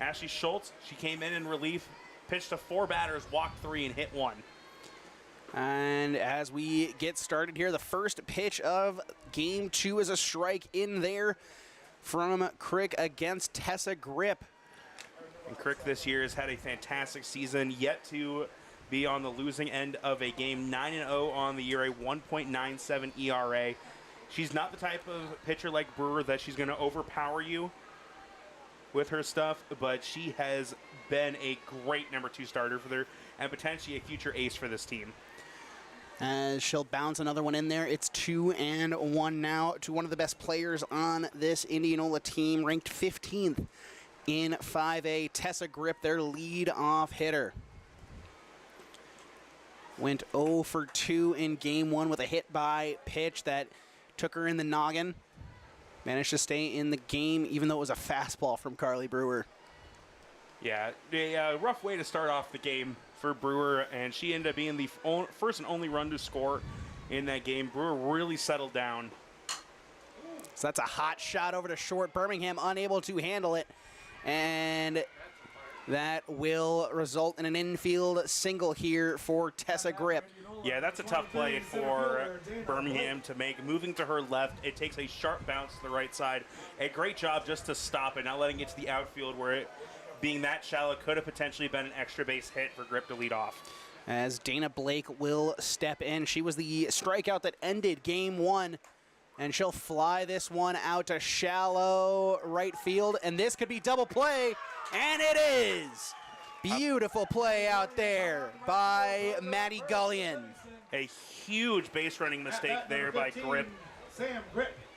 Ashley Schultz, she came in relief, pitched to 4 batters, walked 3, and hit 1. And as we get started here, the first pitch of game 2 is a strike in there from Crick against Tessa Grip. And Crick this year has had a fantastic season, yet to be on the losing end of a game. 9-0 on the year, a 1.97 ERA. She's not the type of pitcher like Brewer that she's going to overpower you with her stuff, but she has been a great number 2 starter for them and potentially a future ace for this team. As she'll bounce another one in there. It's 2-1 now to one of the best players on this Indianola team, ranked 15th in 5A. Tessa Grip, their lead-off hitter. Went 0 for 2 in game 1 with a hit by pitch that took her in the noggin. Managed to stay in the game even though it was a fastball from Carly Brewer. Yeah, a rough way to start off the game for Brewer, and she ended up being the first and only run to score in that game. Brewer really settled down. So that's a hot shot over to short. Birmingham unable to handle it, and that will result in an infield single here for Tessa Grip. Yeah, that's a tough play for Birmingham to make. Moving to her left, it takes a sharp bounce to the right side. A great job just to stop it, not letting it to the outfield where it, being that shallow, could have potentially been an extra base hit for Grip to lead off. As Dana Blake will step in. She was the strikeout that ended game 1, and she'll fly this one out to shallow right field, and this could be double play, and it is! Beautiful play out there by Maddie Gullion. A huge base running mistake there by Grip.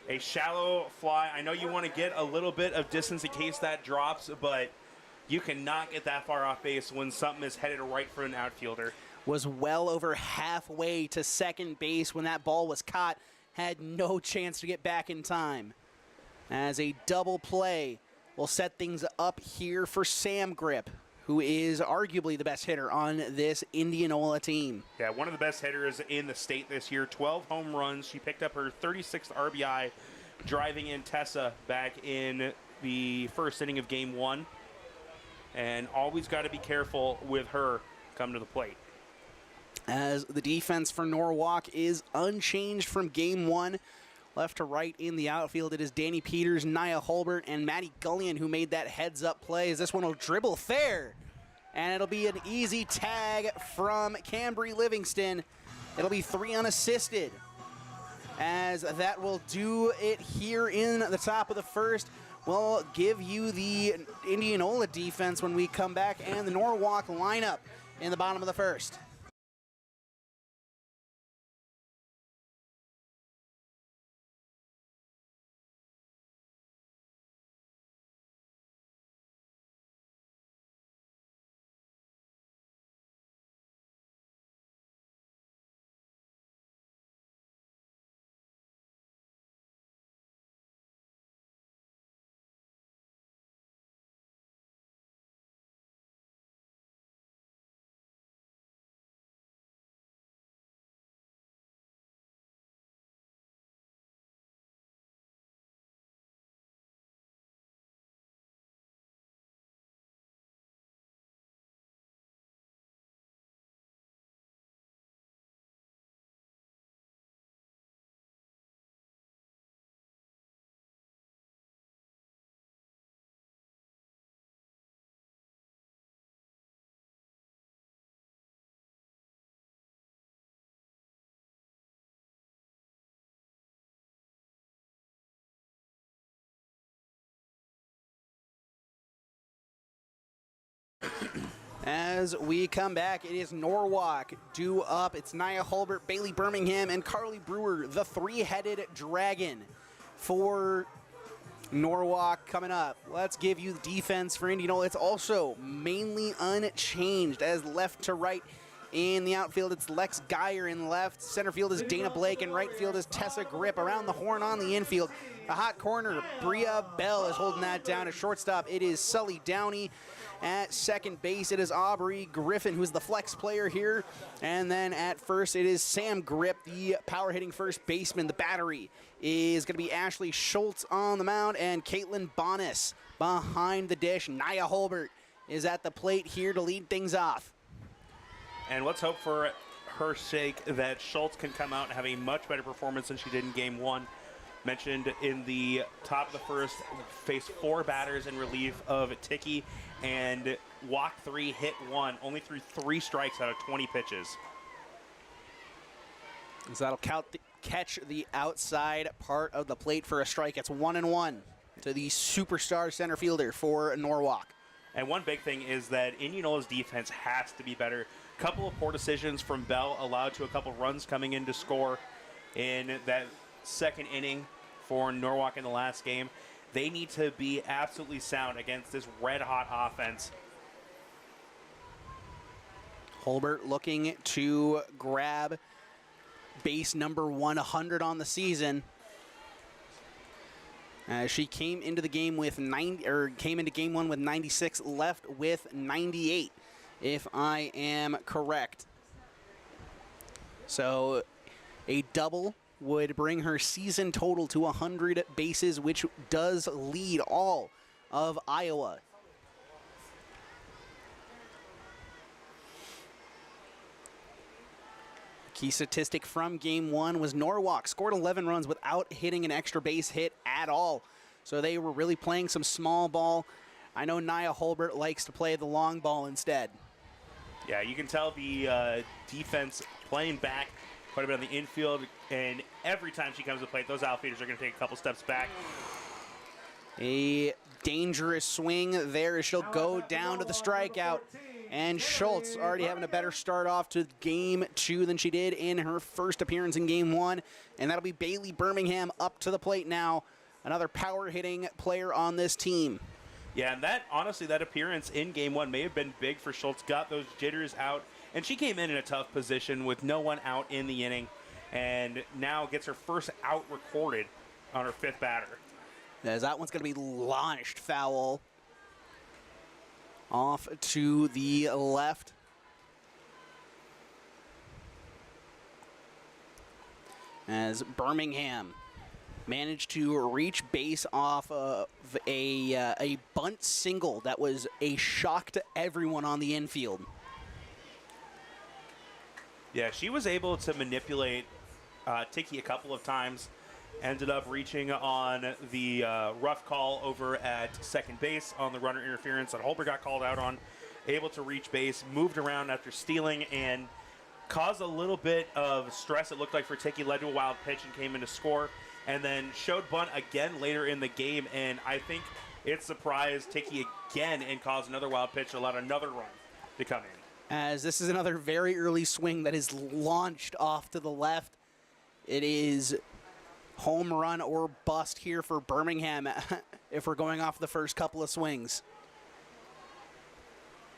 A shallow fly. I know you want to get a little bit of distance in case that drops, but you cannot get that far off base when something is headed right for an outfielder. Was well over halfway to second base when that ball was caught. Had no chance to get back in time. As a double play will set things up here for Sam Grip, who is arguably the best hitter on this Indianola team. Yeah, one of the best hitters in the state this year. 12 home runs. She picked up her 36th RBI, driving in Tessa back in the first inning of game 1. And always got to be careful with her come to the plate. As the defense for Norwalk is unchanged from game 1. Left to right in the outfield, it is Danny Peters, Nia Holbert, and Maddie Gullion who made that heads-up play. As this one will dribble fair, and it'll be an easy tag from Cambry Livingston. It'll be 3 unassisted, as that will do it here in the top of the first. We'll give you the Indianola defense when we come back, and the Norwalk lineup in the bottom of the first. As we come back, it is Norwalk due up. It's Nia Hulbert, Bailey Birmingham, and Carly Brewer, the three-headed dragon for Norwalk coming up. Let's give you the defense for Indianola. It's also mainly unchanged as left to right. In the outfield, it's Lex Geyer in left. Center field is Dana Blake, and right field is Tessa Grip. Around the horn on the infield, a hot corner, Bria Bell is holding that down. At shortstop, it is Sully Downey. At second base, it is Aubrey Griffin, who's the flex player here. And then at first, it is Sam Grip, the power-hitting first baseman. The battery is going to be Ashley Schultz on the mound, and Caitlin Bonas behind the dish. Nia Hulbert is at the plate here to lead things off. And let's hope for her sake that Schultz can come out and have a much better performance than she did in Game 1. Mentioned in the top of the first, faced 4 batters in relief of Ticky and walked 3, hit 1, only threw 3 strikes out of 20 pitches. So that'll catch the outside part of the plate for a strike. It's 1-1 to the superstar center fielder for Norwalk. And one big thing is that Indianola's defense has to be better. Couple of poor decisions from Bell allowed to a couple runs coming in to score in that second inning for Norwalk in the last game. They need to be absolutely sound against this red-hot offense. Hulbert looking to grab base number 100 on the season. She came into the game with came into game 1 with 96, left with 98, if I am correct. So a double would bring her season total to 100 bases, which does lead all of Iowa. Key statistic from game 1 was Norwalk scored 11 runs without hitting an extra base hit at all. So they were really playing some small ball. I know Nia Hulbert likes to play the long ball instead. Yeah, you can tell the defense playing back quite a bit on the infield, and every time she comes to the plate, those outfielders are going to take a couple steps back. A dangerous swing there as she'll go down to the strikeout. And Schultz already having a better start off to game 2 than she did in her first appearance in game 1. And that'll be Bailey Birmingham up to the plate now. Another power-hitting player on this team. Yeah, and that, honestly, that appearance in game 1 may have been big for Schultz. Got those jitters out, and she came in a tough position with no one out in the inning, and now gets her first out recorded on her 5th batter. As that one's going to be launched foul off to the left. As Birmingham managed to reach base off of a bunt single that was a shock to everyone on the infield. Yeah, she was able to manipulate Ticky a couple of times. Ended up reaching on the rough call over at second base on the runner interference that Hulbert got called out on. Able to reach base, moved around after stealing, and caused a little bit of stress, it looked like, for Ticky. Led to a wild pitch and came in to score. And then showed bunt again later in the game, and I think it surprised Ticky again and caused another wild pitch, allowed another run to come in. As this is another very early swing that is launched off to the left. It is home run or bust here for Birmingham if we're going off the first couple of swings.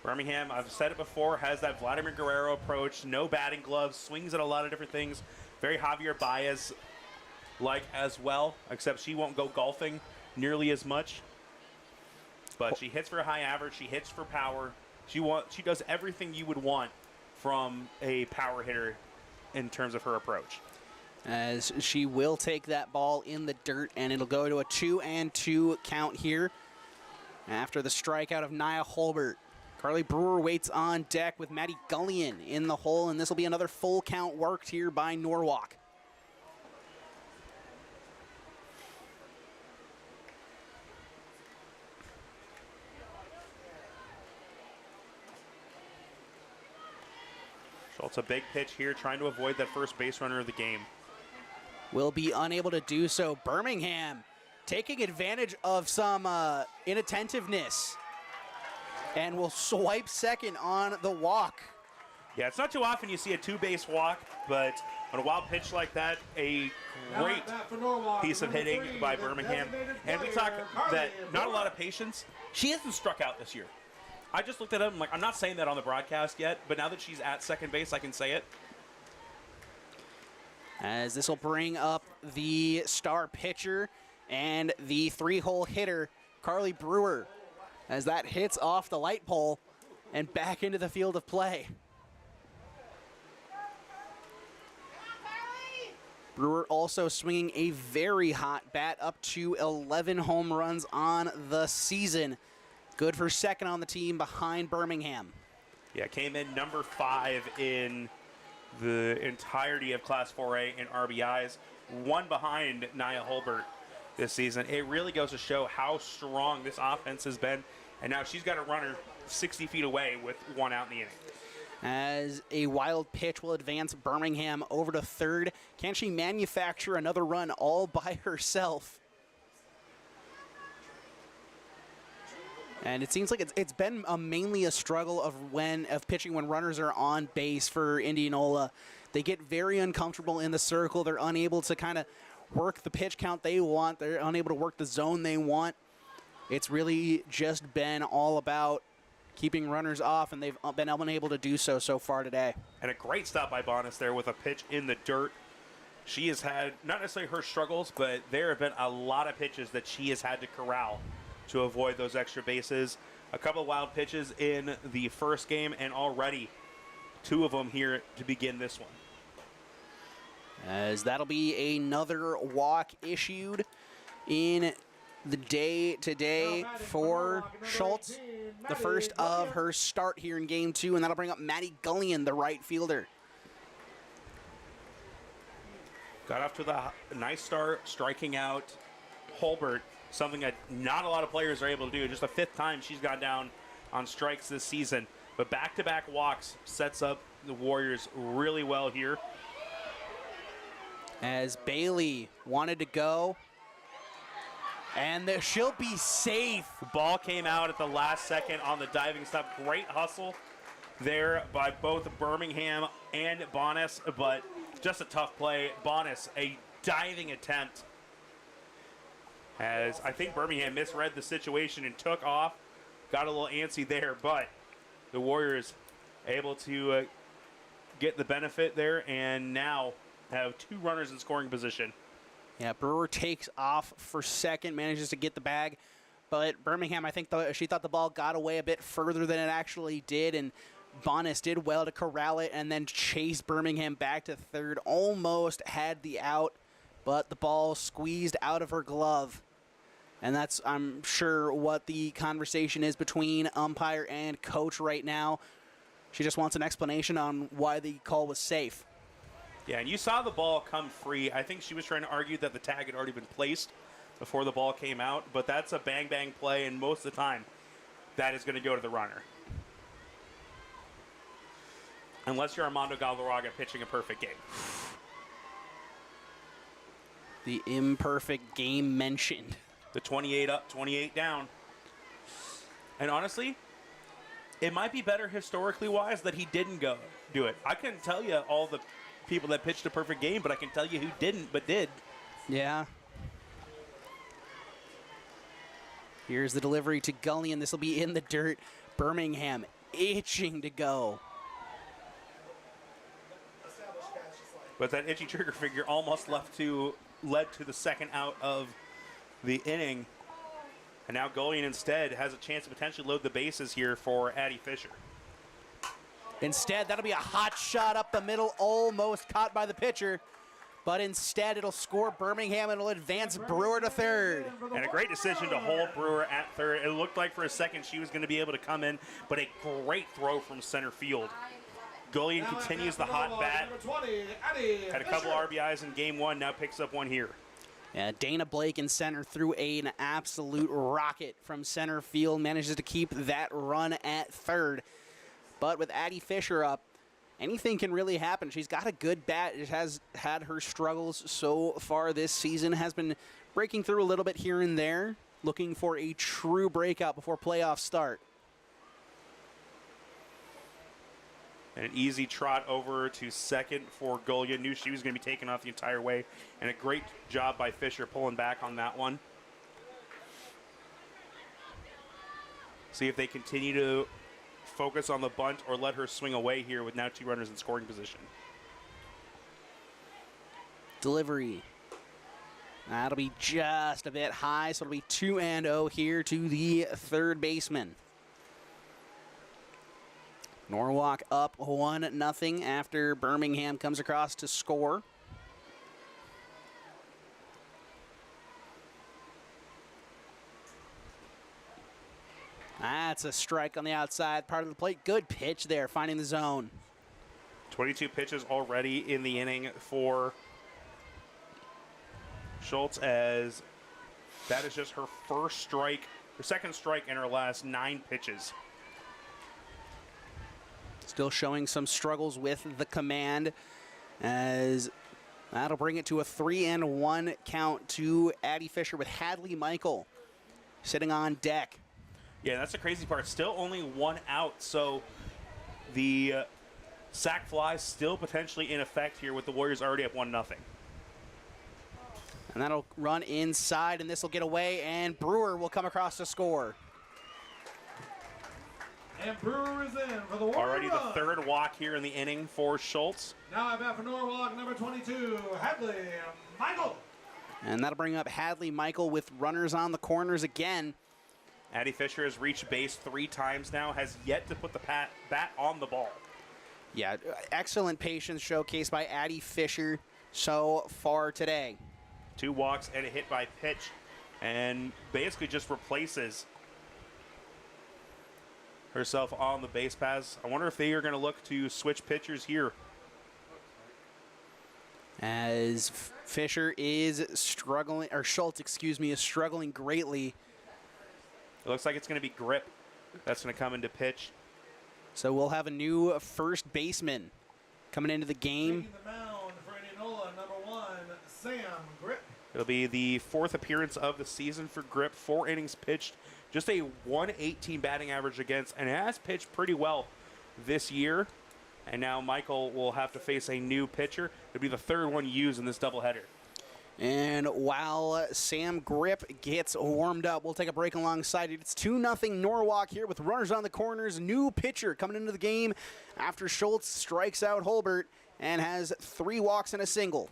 Birmingham, I've said it before, has that Vladimir Guerrero approach, no batting gloves, swings at a lot of different things. Very Javier Baez-like as well, except she won't go golfing nearly as much. But she hits for a high average, she hits for power. She does everything you would want from a power hitter in terms of her approach. As she will take that ball in the dirt, and it'll go to a 2-2 count here after the strikeout of Nia Hulbert. Carly Brewer waits on deck with Maddie Gullion in the hole, and this will be another full count worked here by Norwalk. Schultz, a big pitch here, trying to avoid that first base runner of the game. Will be unable to do so. Birmingham taking advantage of some inattentiveness and will swipe second on the walk. Yeah, it's not too often you see a two-base walk, but on a wild pitch like that, a great piece of hitting by Birmingham. And we talk that not a lot of patience. She hasn't struck out this year. I just looked at him, I'm not saying that on the broadcast yet, but now that she's at second base, I can say it. As this will bring up the star pitcher and the three-hole hitter, Carly Brewer, as that hits off the light pole and back into the field of play. Brewer also swinging a very hot bat, up to 11 home runs on the season. Good for second on the team behind Birmingham. Yeah, came in number 5 in the entirety of Class 4A in RBIs, one behind Nia Holbert this season. It really goes to show how strong this offense has been, and now she's got a runner 60 feet away with one out in the inning. As a wild pitch will advance Birmingham over to third. Can she manufacture another run all by herself? And it seems like it's been mainly a struggle of pitching when runners are on base for Indianola. They get very uncomfortable in the circle. They're unable to kind of work the pitch count they want. They're unable to work the zone they want. It's really just been all about keeping runners off, and they've been unable to do so far today. And a great stop by Bonas there with a pitch in the dirt. She has had, not necessarily her struggles, but there have been a lot of pitches that she has had to corral to avoid those extra bases. A couple of wild pitches in the first game, and already 2 of them here to begin this one. As that'll be another walk issued in the day today for Schultz. The first of her start here in game 2, and that'll bring up Maddie Gullion, the right fielder. Got off to the nice start, striking out Holbert, something that not a lot of players are able to do. Just the 5th time she's gone down on strikes this season. But back-to-back walks sets up the Warriors really well here. As Bailey wanted to go, and she'll be safe. The ball came out at the last second on the diving stop. Great hustle there by both Birmingham and Bonas, but just a tough play. Bonas, a diving attempt, as I think Birmingham misread the situation and took off. Got a little antsy there, but the Warriors able to get the benefit there, and now have 2 runners in scoring position. Yeah, Brewer takes off for second, manages to get the bag. But Birmingham, I think she thought the ball got away a bit further than it actually did, and Bonas did well to corral it and then chase Birmingham back to third. Almost had the out, but the ball squeezed out of her glove. And that's, I'm sure, what the conversation is between umpire and coach right now. She just wants an explanation on why the call was safe. Yeah, and you saw the ball come free. I think she was trying to argue that the tag had already been placed before the ball came out, but that's a bang-bang play, and most of the time, that is going to go to the runner. Unless you're Armando Galarraga pitching a perfect game. The imperfect game mentioned. The 28 up, 28 down. And honestly, it might be better historically-wise that he didn't go do it. I couldn't tell you all the people that pitched a perfect game, but I can tell you who didn't but did. Yeah. Here's the delivery to Gullion. This will be in the dirt. Birmingham itching to go. But that itchy trigger finger almost led to the second out of the inning. And now Gullion instead has a chance to potentially load the bases here for Addie Fisher. Instead, that'll be a hot shot up the middle, almost caught by the pitcher. But instead, it'll score Birmingham and it'll advance Brewer to third. And a great decision to hold Brewer at third. It looked like for a second she was going to be able to come in, but a great throw from center field. Gullion continues the hot bat. Had a couple RBIs in game 1, now picks up one here. Yeah, Dana Blake in center threw an absolute rocket from center field, manages to keep that run at third. But with Addie Fisher up, anything can really happen. She's got a good bat. It has had her struggles so far this season, has been breaking through a little bit here and there, looking for a true breakout before playoffs start. And an easy trot over to second for Gulya. Knew she was going to be taken off the entire way. And a great job by Fisher pulling back on that one. See if they continue to focus on the bunt or let her swing away here with now 2 runners in scoring position. Delivery. That'll be just a bit high, so it'll be 2-0 here to the third baseman. Norwalk up 1-0 after Birmingham comes across to score. That's a strike on the outside part of the plate. Good pitch there, finding the zone. 22 pitches already in the inning for Schultz, as that is just her first strike, her second strike in her last 9 pitches. Still showing some struggles with the command, as that'll bring it to a 3-1 count to Addie Fisher with Hadley Michael sitting on deck. Yeah, that's the crazy part. Still only 1 out, so the sac fly still potentially in effect here with the Warriors already up 1-0. And that'll run inside, and this will get away, and Brewer will come across to score. And Brewer is in for the Warrior Already run. the third walk here in the inning for Schultz. Now at bat for Norwalk, number 22, Hadley Michael. And that'll bring up Hadley Michael with runners on the corners again. Addie Fisher has reached base 3 times now, has yet to put the bat on the ball. Yeah, excellent patience showcased by Addie Fisher so far today. 2 walks and a hit by pitch, and basically just replaces herself on the base paths. I wonder if they are going to look to switch pitchers here. As Fisher is struggling, or Schultz, excuse me, is struggling greatly. It looks like it's going to be Grip that's going to come into pitch. So we'll have a new first baseman coming into the game. Taking the mound for Indianola, number 1, Sam Grip. It'll be the 4th appearance of the season for Grip. 4 innings pitched, just a 118 batting average against, and has pitched pretty well this year. And now Michael will have to face a new pitcher. It'll be the 3rd one used in this doubleheader. And while Sam Grip gets warmed up, we'll take a break alongside it. It's 2-0 Norwalk here with runners on the corners. New pitcher coming into the game after Schultz strikes out Holbert and has 3 walks and a single.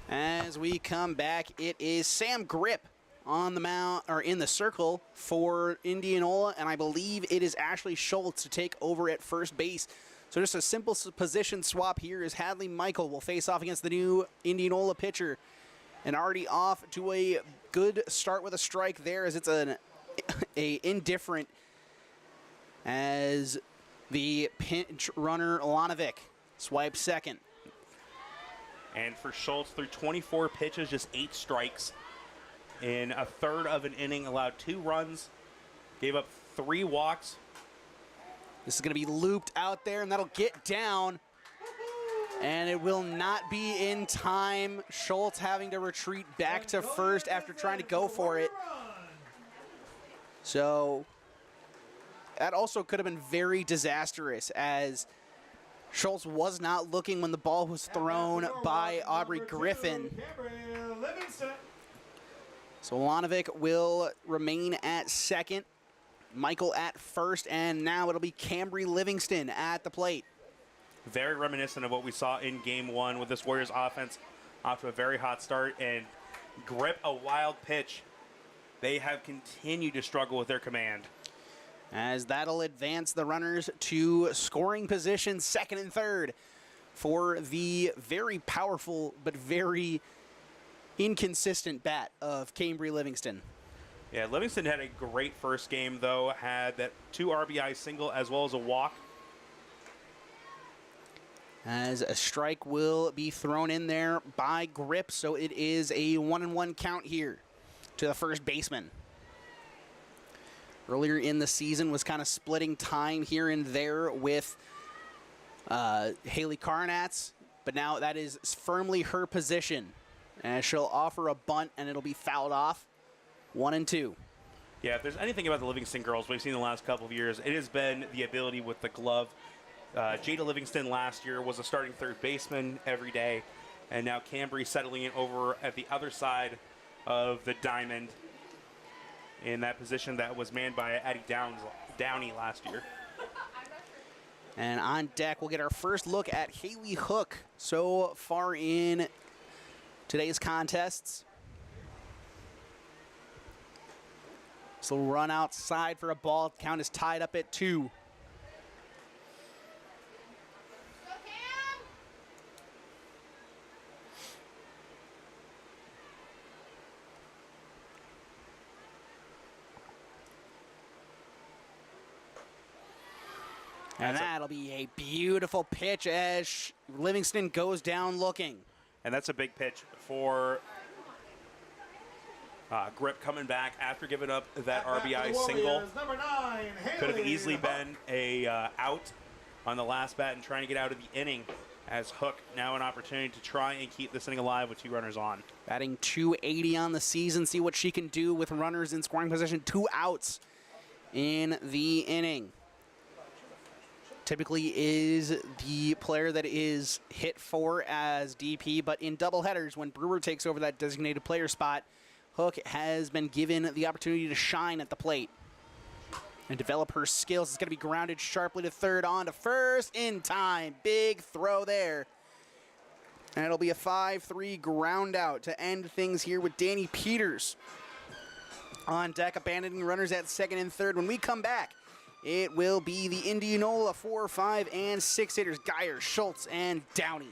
As we come back, it is Sam Grip on the mound, or in the circle for Indianola, and I believe it is Ashley Schultz to take over at first base. So just a simple position swap here as Hadley Michael will face off against the new Indianola pitcher. And already off to a good start with a strike there, as it's a indifferent as the pinch runner Lanovic swipes second. And for Schultz, through 24 pitches, just 8 strikes. In a third of an inning, allowed 2 runs, gave up 3 walks. This is going to be looped out there, and that'll get down. And it will not be in time. Schultz having to retreat back to first after trying to go for it. So that also could have been very disastrous, as Schultz was not looking when the ball was thrown by Aubrey Griffin. So Lanovic will remain at second, Michael at first, and now it'll be Cambry Livingston at the plate. Very reminiscent of what we saw in Game 1 with this Warriors offense off to a very hot start and grip a wild pitch. They have continued to struggle with their command. As that'll advance the runners to scoring position, second and third, for the very powerful but very inconsistent bat of Cambry Livingston. Yeah, Livingston had a great first game, though. Had that 2 RBI single as well as a walk. As a strike will be thrown in there by Grip, so it is a 1-1 count here to the first baseman. Earlier in the season was kind of splitting time here and there with Haley Karnatz, but now that is firmly her position. And she'll offer a bunt, and it'll be fouled off. 1-2. Yeah, if there's anything about the Livingston girls we've seen the last couple of years, it has been the ability with the glove. Jada Livingston last year was a starting third baseman every day, and now Cambry settling it over at the other side of the diamond in that position that was manned by Addie Downey last year. And on deck, we'll get our first look at Haley Hook so far in today's contests. So run outside for a ball. Count is tied up at 2. And that'll be a beautiful pitch as Livingston goes down looking. And that's a big pitch for Grip coming back after giving up that RBI single. Number 9, Could have Haley easily Hook. been a out on the last bat and trying to get out of the inning, as Hook now an opportunity to try and keep this inning alive with 2 runners on. Batting .280 on the season. See what she can do with runners in scoring position. 2 outs in the inning. Typically is the player that is hit for as DP, but in doubleheaders, when Brewer takes over that designated player spot, Hook has been given the opportunity to shine at the plate and develop her skills. It's going to be grounded sharply to third, on to first in time. Big throw there. And it'll be a 5-3 ground out to end things here with Danny Peters on deck, abandoning runners at second and third. When we come back, it will be the Indianola 4, 5, and 6 hitters, Geyer, Schultz, and Downey.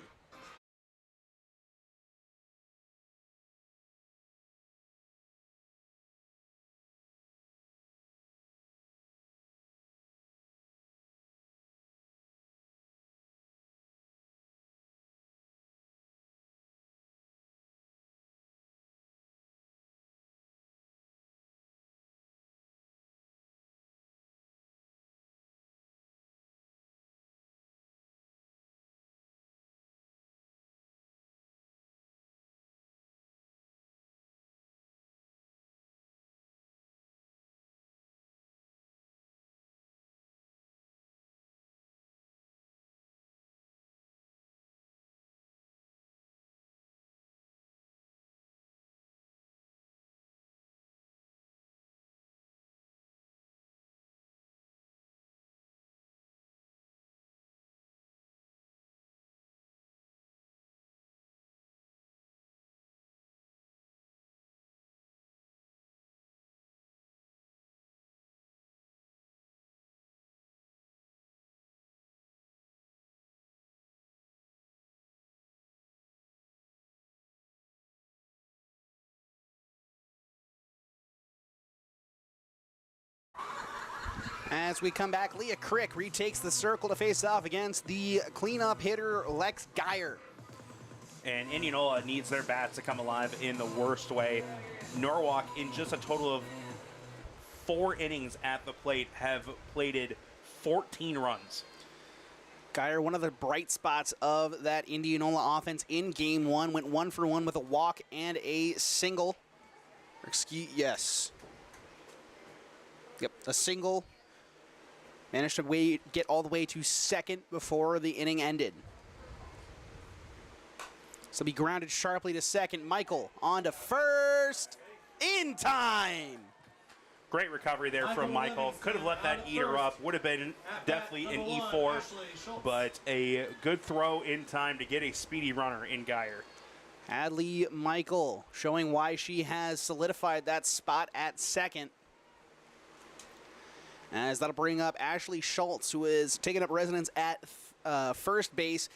As we come back, Leah Crick retakes the circle to face off against the cleanup hitter, Lex Geyer. And Indianola needs their bats to come alive in the worst way. Norwalk, in just a total of 4 innings at the plate, have plated 14 runs. Geyer, one of the bright spots of that Indianola offense in game 1, went 1 for 1 with a walk and a single. Yep, a single. Managed to get all the way to second before the inning ended. So be grounded sharply to second. Michael on to first in time. Great recovery there from Michael. Could have let that eater up. Would have been definitely an E4, but a good throw in time to get a speedy runner in Geyer. Hadley Michael showing why she has solidified that spot at second. As that'll bring up Ashley Schultz, who is taking up residence at first base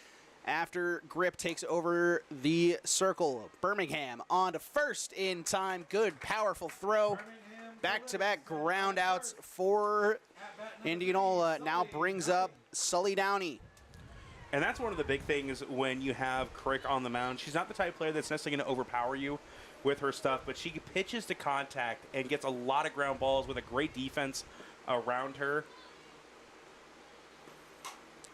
after Grip takes over the circle. Birmingham on to first in time. Good, powerful throw. Back-to-back ground outs for Indianola. Now brings up Sully Downey. And that's one of the big things when you have Crick on the mound. She's not the type of player that's necessarily going to overpower you with her stuff, but she pitches to contact and gets a lot of ground balls with a great defense around her.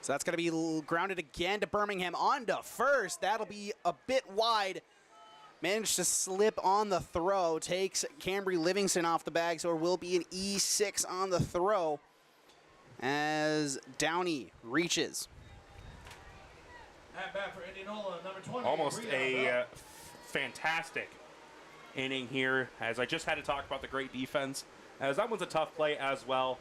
So that's going to be grounded again to Birmingham on to first. That'll be a bit wide. Managed to slip on the throw. Takes Cambry Livingston off the bag, so it will be an E6 on the throw as Downey reaches. At bat for Indianola, number 20. Almost a fantastic inning here, as I just had to talk about the great defense, as that one's a tough play as well.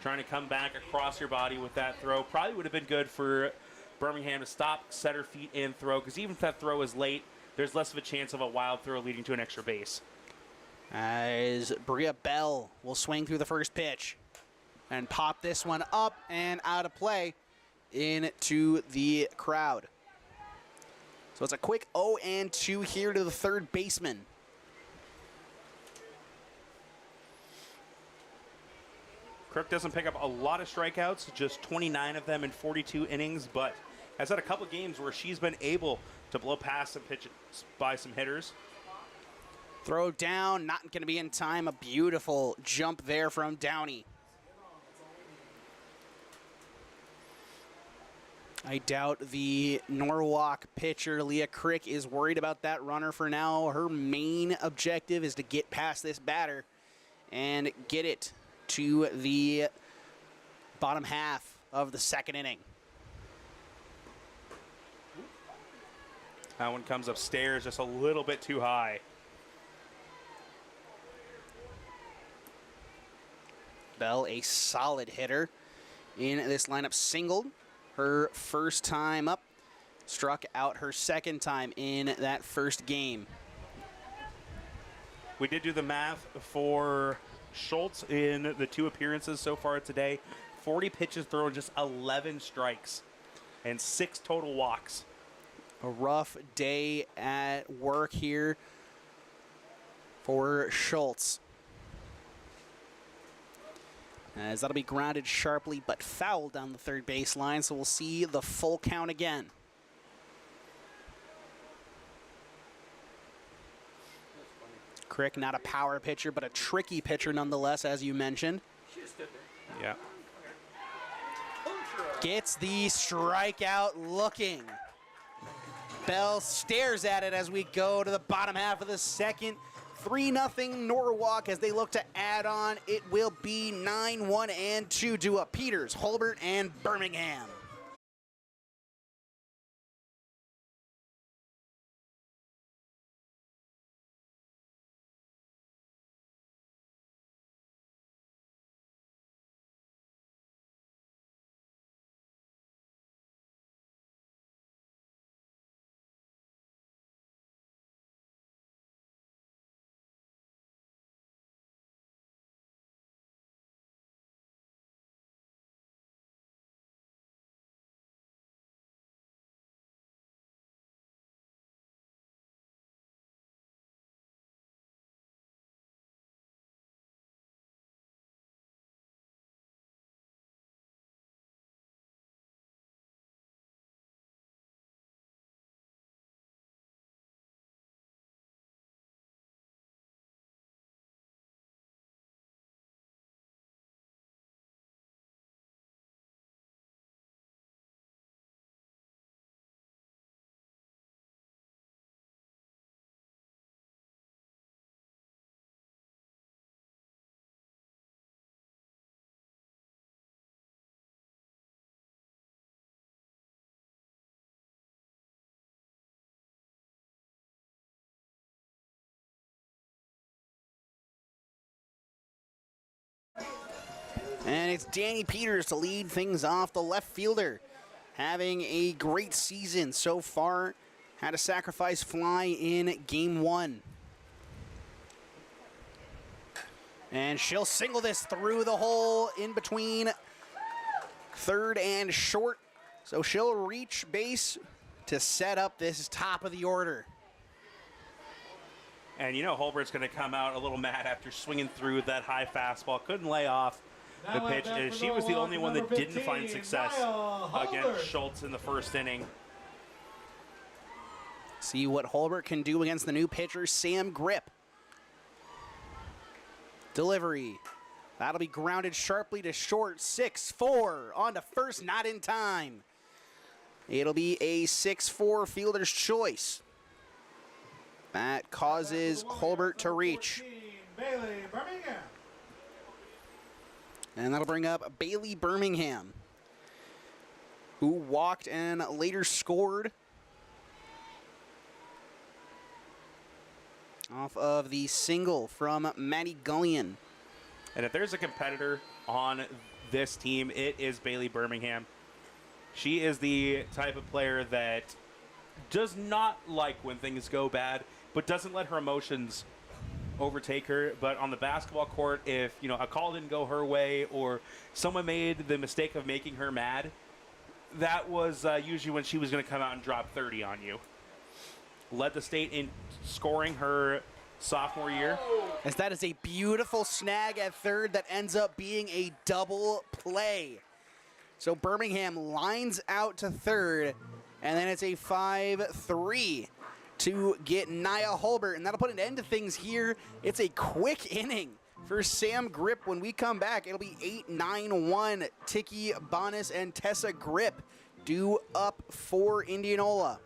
Trying to come back across your body with that throw. Probably would have been good for Birmingham to stop, set her feet, and throw, because even if that throw is late, there's less of a chance of a wild throw leading to an extra base. As Bria Bell will swing through the first pitch and pop this one up and out of play into the crowd. So it's a quick 0-2 here to the third baseman. Crook doesn't pick up a lot of strikeouts, just 29 of them in 42 innings, but has had a couple games where she's been able to blow past some pitches by some hitters. Throw down, not going to be in time. A beautiful jump there from Downey. I doubt the Norwalk pitcher, Leah Crick, is worried about that runner for now. Her main objective is to get past this batter and get it to the bottom half of the second inning. That one comes upstairs just a little bit too high. Bell, a solid hitter in this lineup, singled her first time up, struck out her second time in that first game. We did do the math for Schultz in the 2 appearances so far today. 40 pitches thrown, just 11 strikes, and 6 total walks. A rough day at work here for Schultz. As that'll be grounded sharply but fouled down the third baseline, so we'll see the full count again. Crick, not a power pitcher, but a tricky pitcher nonetheless, as you mentioned. Yeah. Gets the strikeout looking. Bell stares at it as we go to the bottom half of the second. 3-0 Norwalk as they look to add on. It will be 9-1-2 to a Peters, Holbert, and Birmingham. it's Danny Peters to lead things off, the left fielder. Having a great season so far. Had a sacrifice fly in game 1. And she'll single this through the hole in between third and short. So she'll reach base to set up this top of the order. And you know Holbert's going to come out a little mad after swinging through that high fastball. Couldn't lay off the pitch. And she was the only one that didn't find success against Schultz in the first inning. See what Holbert can do against the new pitcher, Sam Grip. Delivery. That'll be grounded sharply to short. 6-4 on to first, not in time. It'll be a 6-4 fielder's choice. That causes Holbert to reach. And that'll bring up Bailey Birmingham, who walked and later scored off of the single from Maddie Gullion. And if there's a competitor on this team, it is Bailey Birmingham. She is the type of player that does not like when things go bad, but doesn't let her emotions overtake her. But on the basketball court, if a call didn't go her way or someone made the mistake of making her mad, that was usually when she was going to come out and drop 30 on you. Led the state in scoring her sophomore year. As that is a beautiful snag at third that ends up being a double play. So Birmingham lines out to third, and then it's a 5-3 to get Nia Holbert, and that'll put an end to things here. It's a quick inning for Sam Grip. When we come back, it'll be 8-9-1. Tiki Bonis and Tessa Grip due up for Indianola.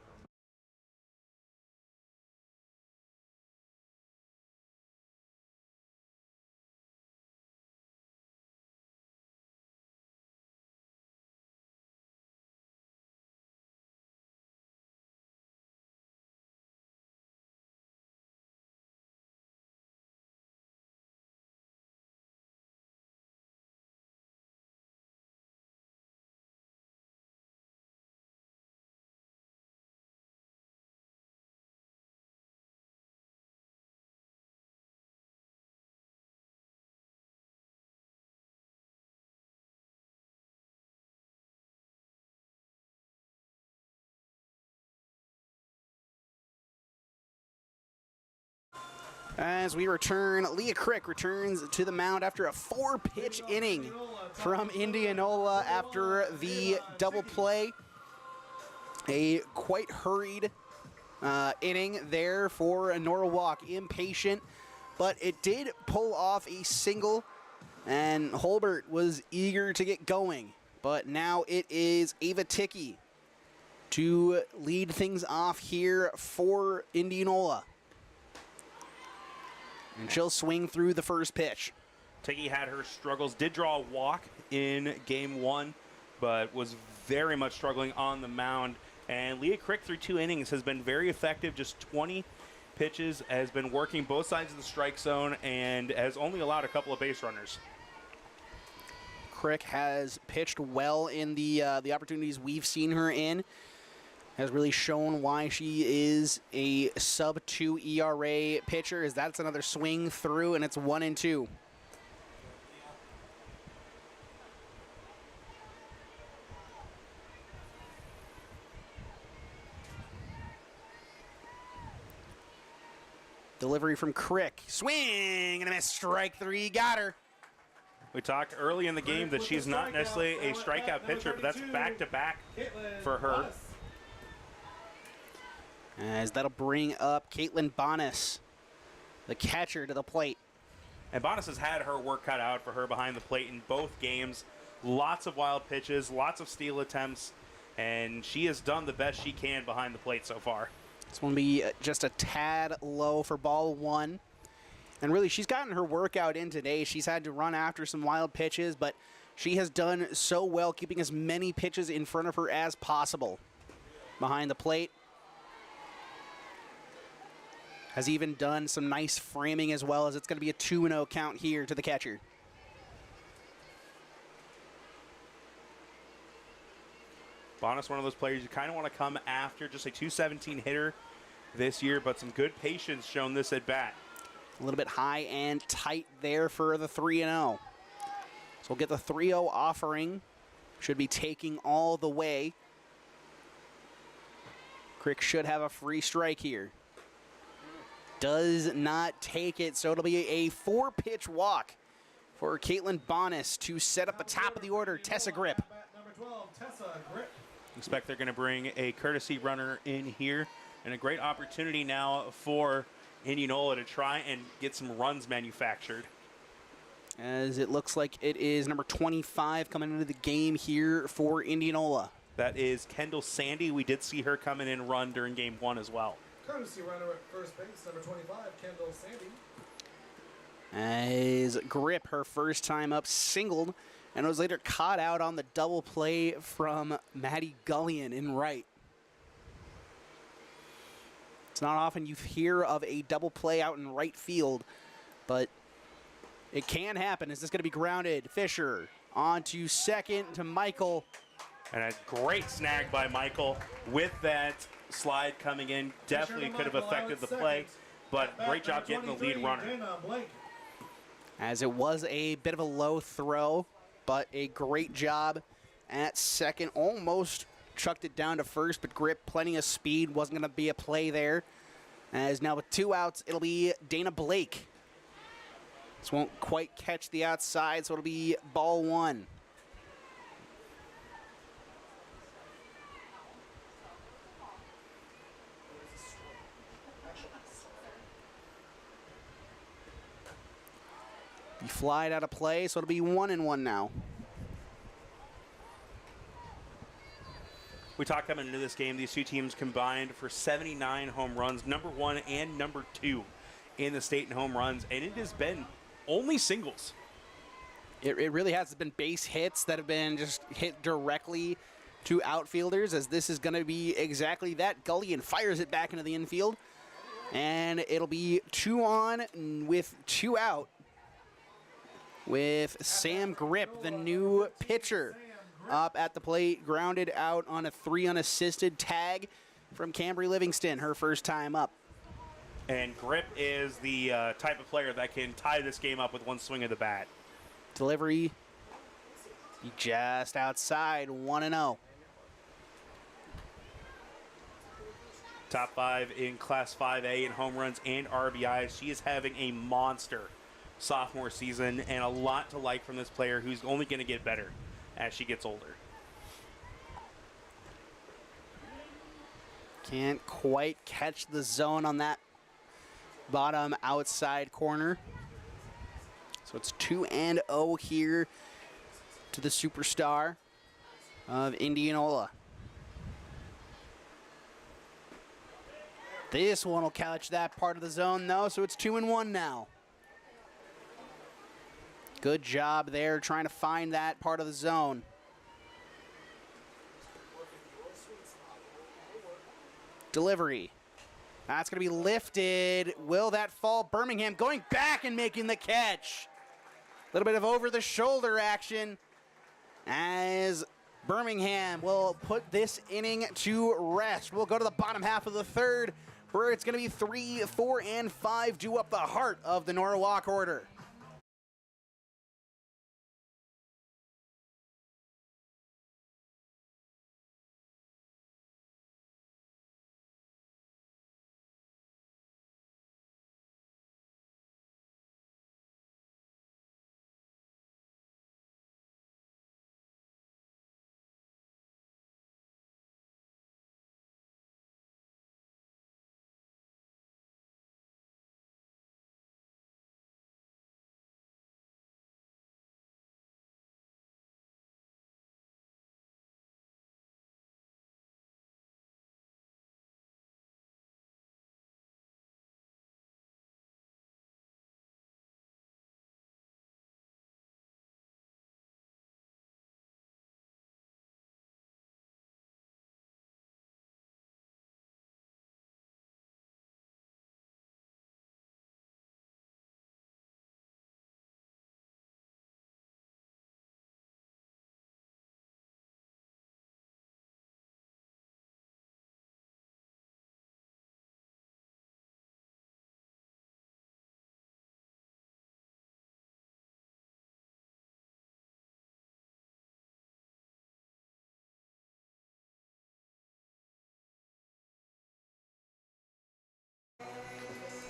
As we return, Leah Crick returns to the mound after a 4-pitch inning from Indianola after the double play. A quite hurried inning there for Norwalk. Impatient, but it did pull off a single, and Holbert was eager to get going. But now it is Ava Tiki to lead things off here for Indianola. And she'll swing through the first pitch. Tiki had her struggles, did draw a walk in game 1, but was very much struggling on the mound. And Leah Crick through 2 innings has been very effective, just 20 pitches, has been working both sides of the strike zone, and has only allowed a couple of base runners. Crick has pitched well in the opportunities we've seen her in. Has really shown why she is a sub-2 ERA pitcher, as that's another swing through, and it's 1-2. Delivery from Crick. Swing and a miss. Strike 3. Got her. We talked early in the game that she's not necessarily a strikeout pitcher, but that's back-to-back for her. As that'll bring up Caitlin Bonis, the catcher, to the plate. And Bonis has had her work cut out for her behind the plate in both games. Lots of wild pitches, lots of steal attempts, and she has done the best she can behind the plate so far. This one will be just a tad low for ball 1. And really, she's gotten her workout in today. She's had to run after some wild pitches, but she has done so well keeping as many pitches in front of her as possible behind the plate. Has even done some nice framing as well, as it's going to be a 2-0 count here to the catcher. Bonus, one of those players you kind of want to come after, just a 217 hitter this year, but some good patience shown this at bat. A little bit high and tight there for the 3-0. So we'll get the 3-0 offering. Should be taking all the way. Crick should have a free strike here. Does not take it, so it'll be a 4-pitch walk for Caitlin Bonas to set up the top of the order. Tessa Grip. Number 12, Tessa Grip. Expect they're going to bring a courtesy runner in here, and a great opportunity now for Indianola to try and get some runs manufactured. As it looks like it is number 25 coming into the game here for Indianola. That is Kendall Sandy. We did see her come in and run during game 1 as well. Courtesy runner at first base, number 25, Kendall Sandy. As Grip, her first time up, singled, and was later caught out on the double play from Maddie Gullion in right. It's not often you hear of a double play out in right field, but it can happen. Is this going to be grounded? Fisher on to second to Michael. And a great snag by Michael with that slide coming in. Definitely could have affected the play, but great job getting the lead runner. As it was a bit of a low throw, but a great job at second. Almost chucked it down to first, but Grip, plenty of speed. Wasn't going to be a play there. As now with 2 outs, it'll be Dana Blake. This won't quite catch the outside, so it'll be ball 1. Be flied out of play, so it'll be 1-1 now. We talked coming into this game, these two teams combined for 79 home runs, number 1 and number 2 in the state in home runs, and it has been only singles. It really has been base hits that have been just hit directly to outfielders, as this is going to be exactly that. Gullion fires it back into the infield, and it'll be 2 on with 2 out with Sam Grip, the new pitcher, up at the plate, grounded out on a 3 unassisted tag from Cambry Livingston, her first time up. And Grip is the type of player that can tie this game up with one swing of the bat. Delivery be just outside, 1-0. Top 5 in Class 5A in home runs and RBIs. She is having a monster sophomore season, and a lot to like from this player who's only going to get better as she gets older. Can't quite catch the zone on that bottom outside corner. So it's 2-0 here to the superstar of Indianola. This one will catch that part of the zone, though, so it's 2-1 now. Good job there trying to find that part of the zone. Delivery. That's going to be lifted. Will that fall? Birmingham going back and making the catch. A little bit of over-the-shoulder action as Birmingham will put this inning to rest. We'll go to the bottom half of the third, where it's going to be 3, 4, and 5 due up the heart of the Norwalk order.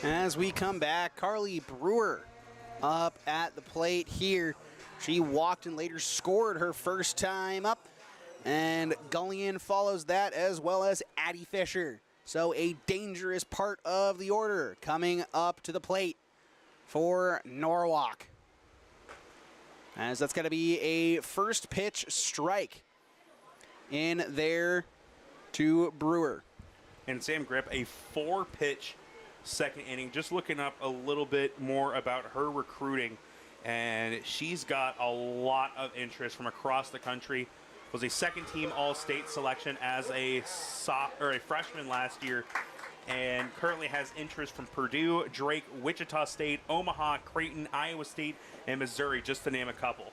As we come back, Carly Brewer up at the plate here. She walked and later scored her first time up. And Gullion follows that, as well as Addie Fisher. So a dangerous part of the order coming up to the plate for Norwalk. As that's going to be a first pitch strike in there to Brewer. And Sam Grip, a 4-pitch second inning. Just looking up a little bit more about her recruiting, and she's got a lot of interest from across the country. Was a second-team All-State selection as a freshman last year, and currently has interest from Purdue, Drake, Wichita State, Omaha, Creighton, Iowa State, and Missouri, just to name a couple.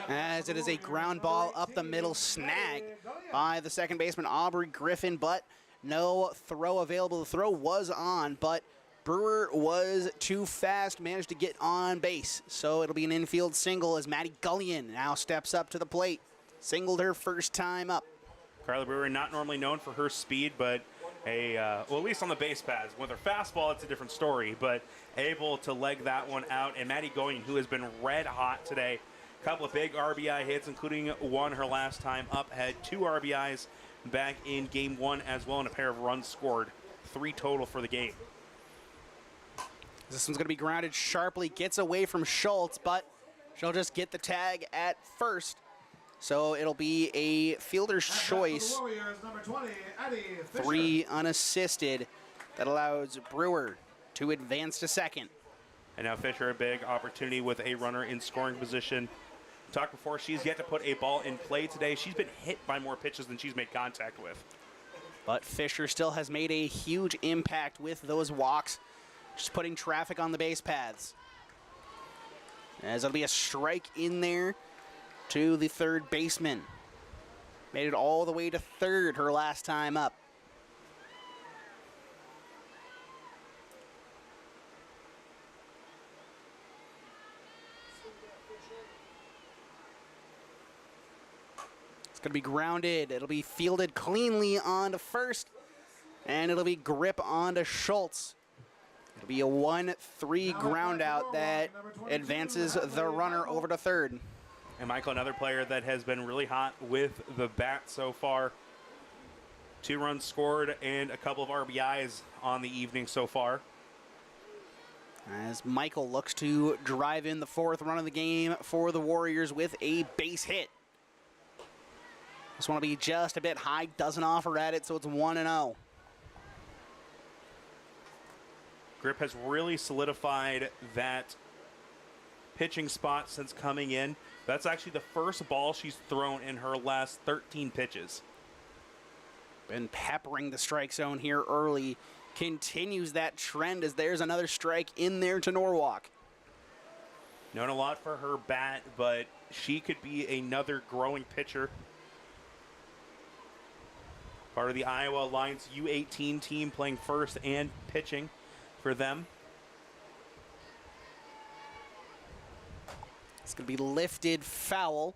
As it is a ground ball up the middle, snag by the second baseman Aubrey Griffin, but no throw available. The throw was on, but Brewer was too fast, managed to get on base. So it'll be an infield single as Maddie Gullion now steps up to the plate. Singled her first time up. Carly Brewer, not normally known for her speed, but well, at least on the base paths. With her fastball, it's a different story, but able to leg that one out. And Maddie Gullion, who has been red hot today, a couple of big RBI hits, including one her last time up, had 2 RBIs back in game 1 as well, and a pair of runs scored. 3 total for the game. This one's going to be grounded sharply, gets away from Schultz, but she'll just get the tag at first. So it'll be a fielder's choice. Warriors, number 20, Addie Fisher. 3 unassisted. That allows Brewer to advance to second. And now Fisher, a big opportunity with a runner in scoring position. Talked before, she's yet to put a ball in play today. She's been hit by more pitches than she's made contact with. But Fisher still has made a huge impact with those walks, just putting traffic on the base paths. As it'll be a strike in there to the third baseman. Made it all the way to third her last time up. It's going to be grounded. It'll be fielded cleanly onto first, and it'll be Grip onto Schultz. It'll be a 1-3 ground out that advances the runner over to third. And Michael, another player that has been really hot with the bat so far. 2 runs scored and a couple of RBIs on the evening so far. As Michael looks to drive in the 4th run of the game for the Warriors with a base hit. This one will be just a bit high, doesn't offer at it, so it's 1-0. Grip has really solidified that pitching spot since coming in. That's actually the first ball she's thrown in her last 13 pitches. Been peppering the strike zone here early. Continues that trend as there's another strike in there to Norwalk. Known a lot for her bat, but she could be another growing pitcher. Part of the Iowa Alliance U18 team, playing first and pitching for them. It's going to be lifted foul.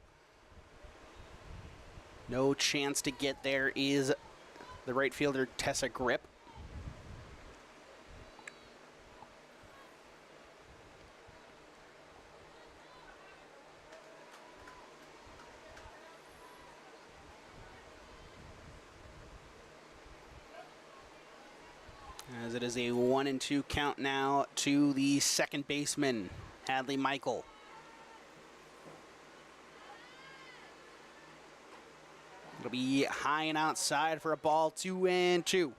No chance to get there is the right fielder, Tessa Grip. As it is a 1-2 count now to the second baseman, Hadley Michael. It'll be high and outside for a ball, 2-2.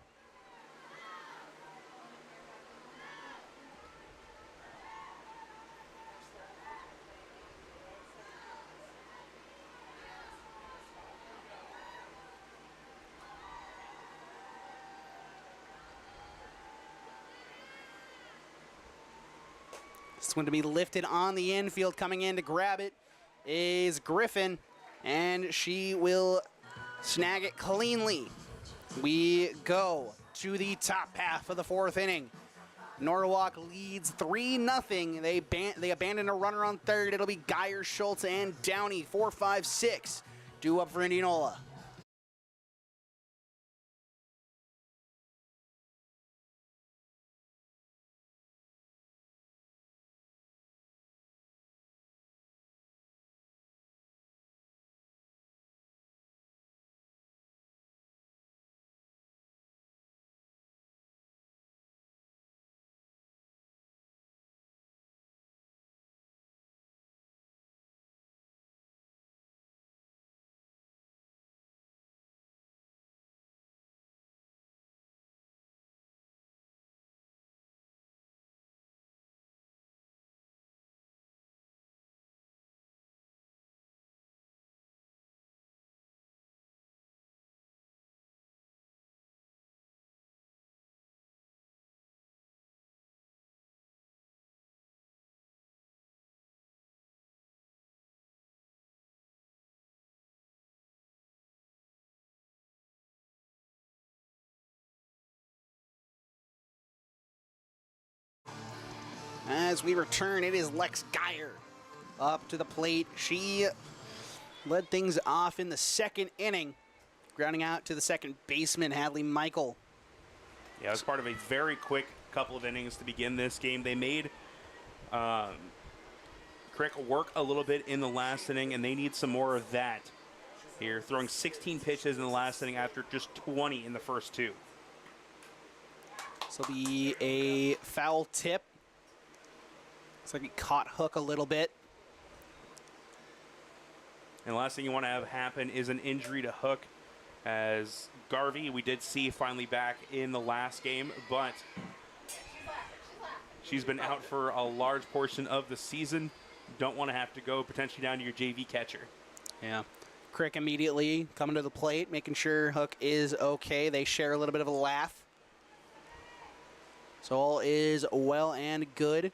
It's going to be lifted on the infield. Coming in to grab it is Griffin, and she will snag it cleanly. We go to the top half of the 4th inning. Norwalk leads 3-0. They abandon a runner on third. It'll be Geyer, Schultz, and Downey. 4, 5, 6 due up for Indianola. As we return, it is Lex Geyer up to the plate. She led things off in the second inning, grounding out to the second baseman, Hadley Michael. Yeah, it was part of a very quick couple of innings to begin this game. They made Crick work a little bit in the last inning, and they need some more of that here, throwing 16 pitches in the last inning after just 20 in the first two. This will be a foul tip. Looks like he caught Hook a little bit. And the last thing you want to have happen is an injury to Hook, as Garvey, we did see finally back in the last game, but she's been out for a large portion of the season. Don't want to have to go potentially down to your JV catcher. Yeah. Crick immediately coming to the plate, making sure Hook is okay. They share a little bit of a laugh. So all is well and good.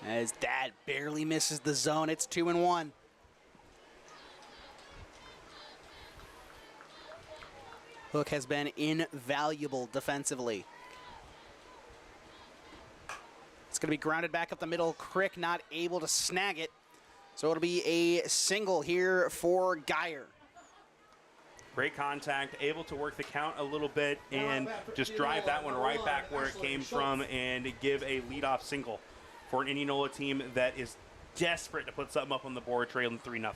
As Dad barely misses the zone, it's 2-1. Hook has been invaluable defensively. It's going to be grounded back up the middle. Crick not able to snag it. So it'll be a single here for Geyer. Great contact, able to work the count a little bit and just drive that one right back where it came from and give a leadoff single for an Indianola team that is desperate to put something up on the board, trailing 3-0.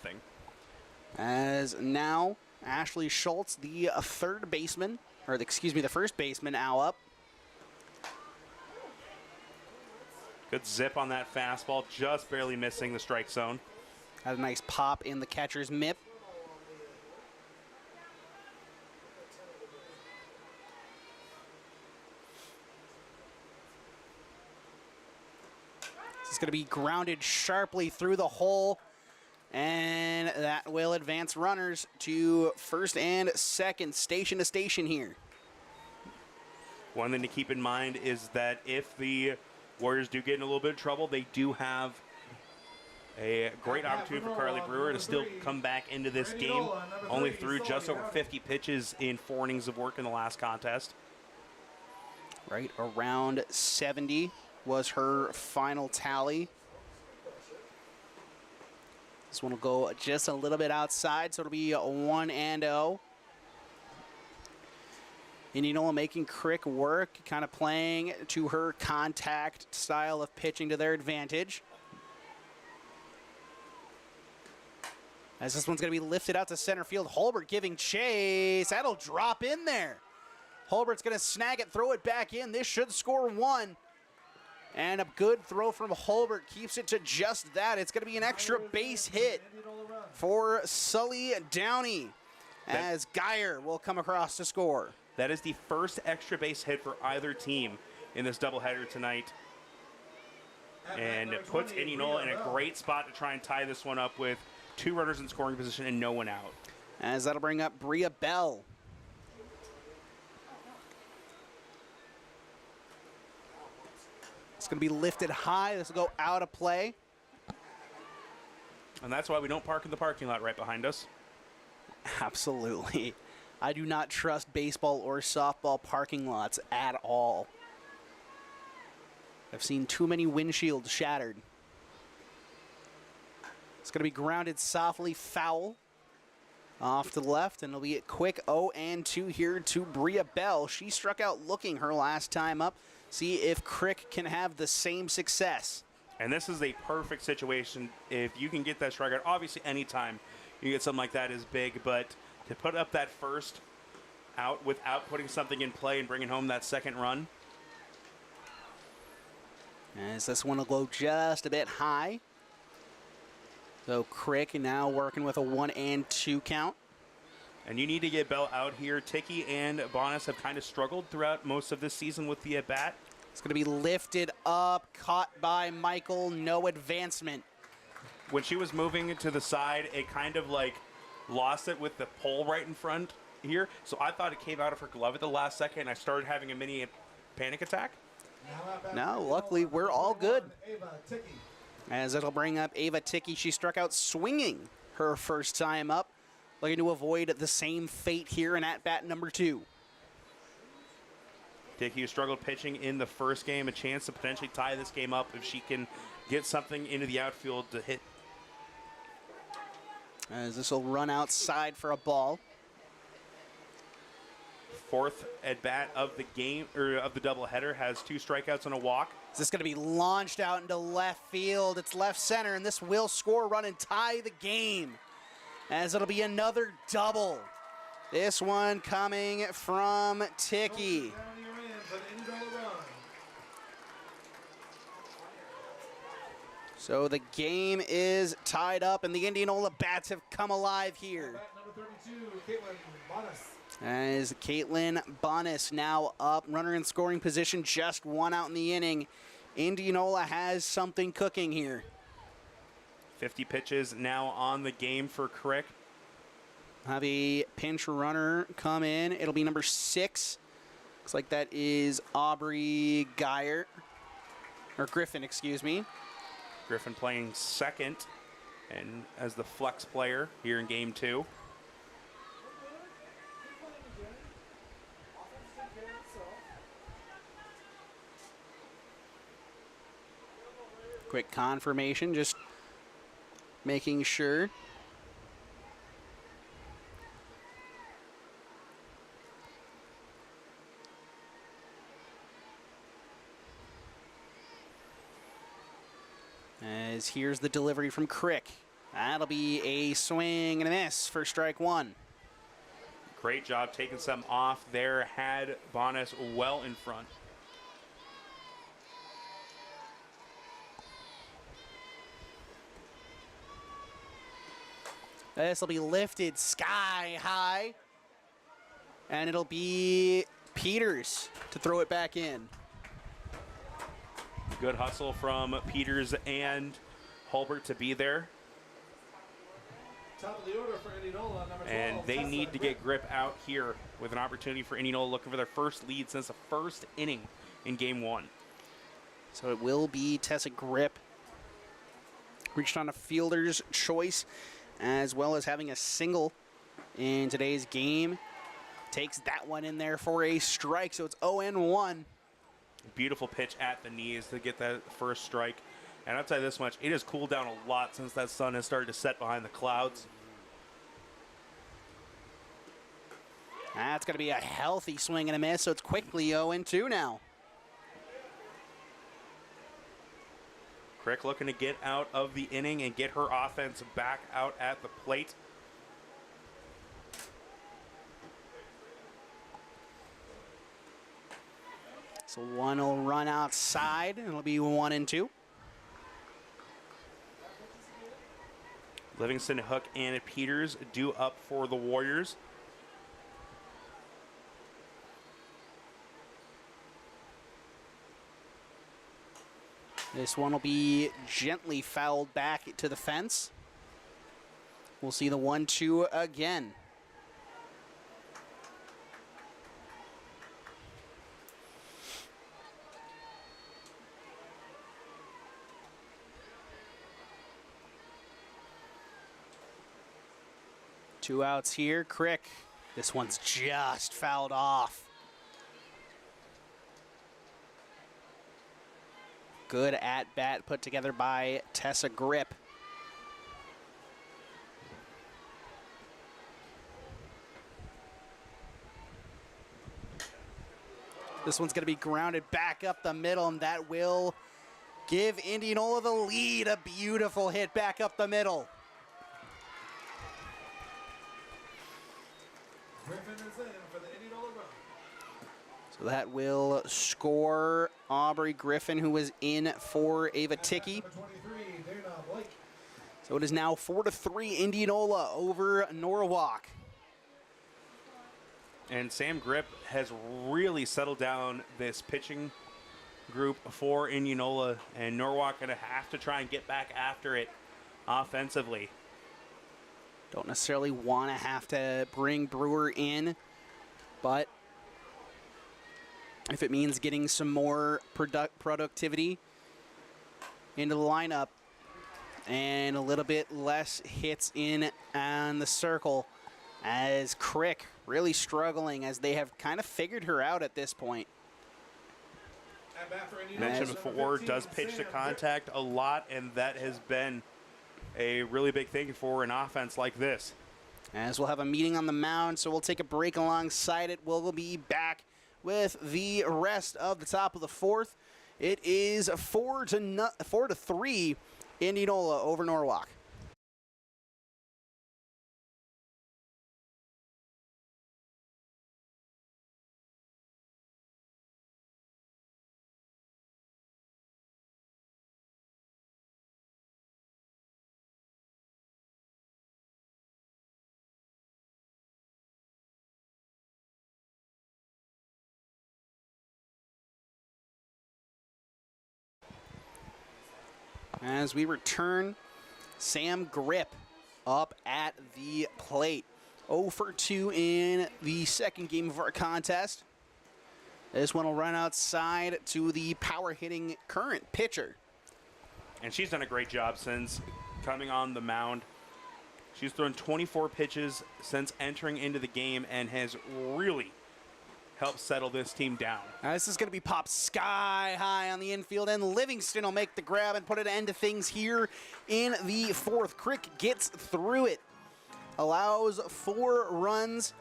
As now, Ashley Schultz, the third baseman, or the first baseman, now up. Good zip on that fastball, just barely missing the strike zone. Had a nice pop in the catcher's mitt. This is going to be grounded sharply through the hole, and that will advance runners to first and second, station to station here. One thing to keep in mind is that if the Warriors do get in a little bit of trouble, they do have a great opportunity for Carly Brewer to still come back into this game. Only threw just over 50 pitches in 4 innings of work in the last contest. Right around 70 was her final tally. This one will go just a little bit outside, so it'll be 1-0. Indianola making Crick work, kind of playing to her contact style of pitching to their advantage. As this one's going to be lifted out to center field. Holbert giving chase. That'll drop in there. Holbert's going to snag it, throw it back in. This should score 1. And a good throw from Holbert keeps it to just that. It's going to be an extra base hit for Sully Downey, as Geyer will come across to score. That is the first extra base hit for either team in this doubleheader tonight. And it puts Indianola in a great spot to try and tie this one up with 2 runners in scoring position and no one out. As that'll bring up Bria Bell. It's going to be lifted high. This will go out of play. And that's why we don't park in the parking lot right behind us. Absolutely. I do not trust baseball or softball parking lots at all. I've seen too many windshields shattered. It's going to be grounded softly foul off to the left, and it'll be a quick 0-2 here to Bria Bell. She struck out looking her last time up. See if Crick can have the same success. And this is a perfect situation if you can get that strikeout. Obviously, anytime you get something like that is big, but to put up that first out without putting something in play and bringing home that second run. As this one will go just a bit high. So Crick now working with a 1-2 count. And you need to get Bell out here. Ticky and Bonas have kind of struggled throughout most of this season with the at-bat. It's going to be lifted up, caught by Michael, no advancement. When she was moving to the side, it kind of like lost it with the pole right in front here. So I thought it came out of her glove at the last second, and I started having a mini panic attack. No, luckily we're all good. As it'll bring up Ava Ticky. She struck out swinging her first time up. Looking to avoid the same fate here in at-bat number 2. Dickey, who struggled pitching in the first game, a chance to potentially tie this game up if she can get something into the outfield to hit. As this will run outside for a ball. Fourth at bat of the game, or of the doubleheader, has 2 strikeouts and a walk. Is this going to be launched out into left field? It's left center, and this will score a run and tie the game, as it'll be another double. This one coming from Ticky. So the game is tied up, and the Indianola bats have come alive here. Number 32, Caitlin Bonas. As Caitlin Bonas now up, runner in scoring position, just 1 out in the inning. Indianola has something cooking here. 50 pitches now on the game for Crick. Have a pinch runner come in. It'll be number 6. Looks like that is Aubrey Geyer, or Griffin, excuse me. Griffin playing second and as the flex player here in game 2. Quick confirmation, just making sure. As here's the delivery from Crick. That'll be a swing and a miss for strike 1. Great job taking some off there. Had Bonas well in front. This will be lifted sky high. And it'll be Peters to throw it back in. Good hustle from Peters and Hulbert to be there. Top of the order for Indianola, number 12. And they need to get Grip out here with an opportunity for Indianola looking for their first lead since the first inning in game 1. So it will be Tessa Grip. Reached on a fielder's choice, as well as having a single in today's game. Takes that one in there for a strike, so it's 0-1. Beautiful pitch at the knees to get that first strike. And I'll tell you this much, it has cooled down a lot since that sun has started to set behind the clouds. That's going to be a healthy swing and a miss, so it's quickly 0-2 now. Crick looking to get out of the inning and get her offense back out at the plate. So one will run outside, and it'll be 1-2. Livingston, Hook, and Peters due up for the Warriors. This one will be gently fouled back to the fence. We'll see the 1-2 again. Two outs here. Crick. This one's just fouled off. Good at-bat put together by Tessa Grip. This one's going to be grounded back up the middle, and that will give Indianola the lead. A beautiful hit back up the middle. Griffin is in for the Indianola run. So that will score Aubrey Griffin, who was in for Ava Ticky. Number 23, Dana Blake. So it is now 4-3 Indianola over Norwalk. And Sam Grip has really settled down this pitching group for Indianola, and Norwalk going to have to try and get back after it offensively. Don't necessarily want to have to bring Brewer in, but if it means getting some more productivity into the lineup and a little bit less hits in on the circle, as Crick really struggling as they have kind of figured her out at this point. At bat for Indianola, Mentioned number before, 15, does pitch to Sam contact a lot, and that has been a really big thing for an offense like this. As we'll have a meeting on the mound, so we'll take a break alongside it. We'll be back with the rest of the top of the fourth. It is 4-3 Indianola over Norwalk. As we return, Sam Grip up at the plate. 0 for 2 in the second game of our contest. This one will run outside to the power-hitting current pitcher. And she's done a great job since coming on the mound. She's thrown 24 pitches since entering into the game and has really helped settle this team down. Now this is going to be popped sky high on the infield, and Livingston will make the grab and put an end to things here in the fourth. Crick gets through it, allows 4 runs,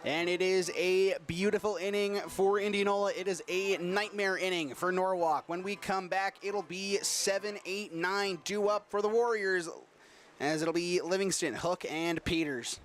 and it is a beautiful inning for Indianola. It is a nightmare inning for Norwalk. When we come back, it'll be 7, 8, 9 due up for the Warriors, as it'll be Livingston, Hook, and Peters.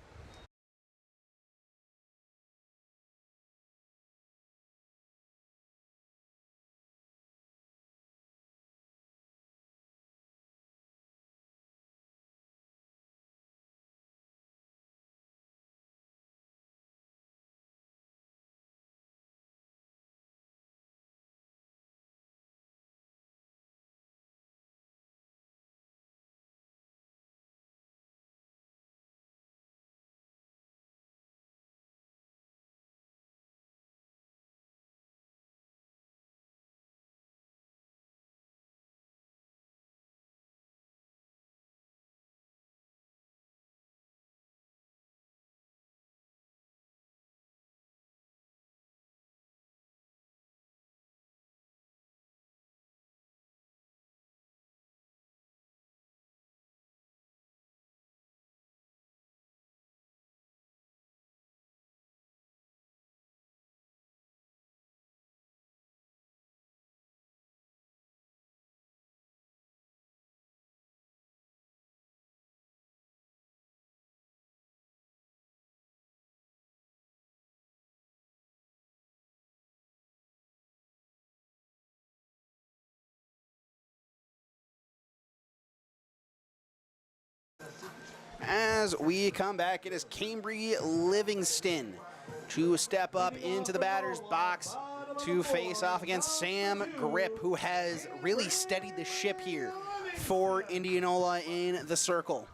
As we come back, it is Cambry Livingston to step up into the batter's box to face off against Sam Grip, who has really steadied the ship here for Indianola in the circle.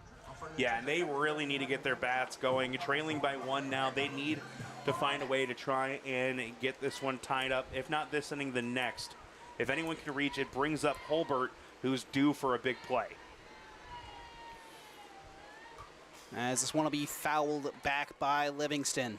Yeah, and they really need to get their bats going. Trailing by 1 now. They need to find a way to try and get this one tied up. If not this inning, the next. If anyone can reach it, brings up Holbert, who's due for a big play. As this one will be fouled back by Livingston.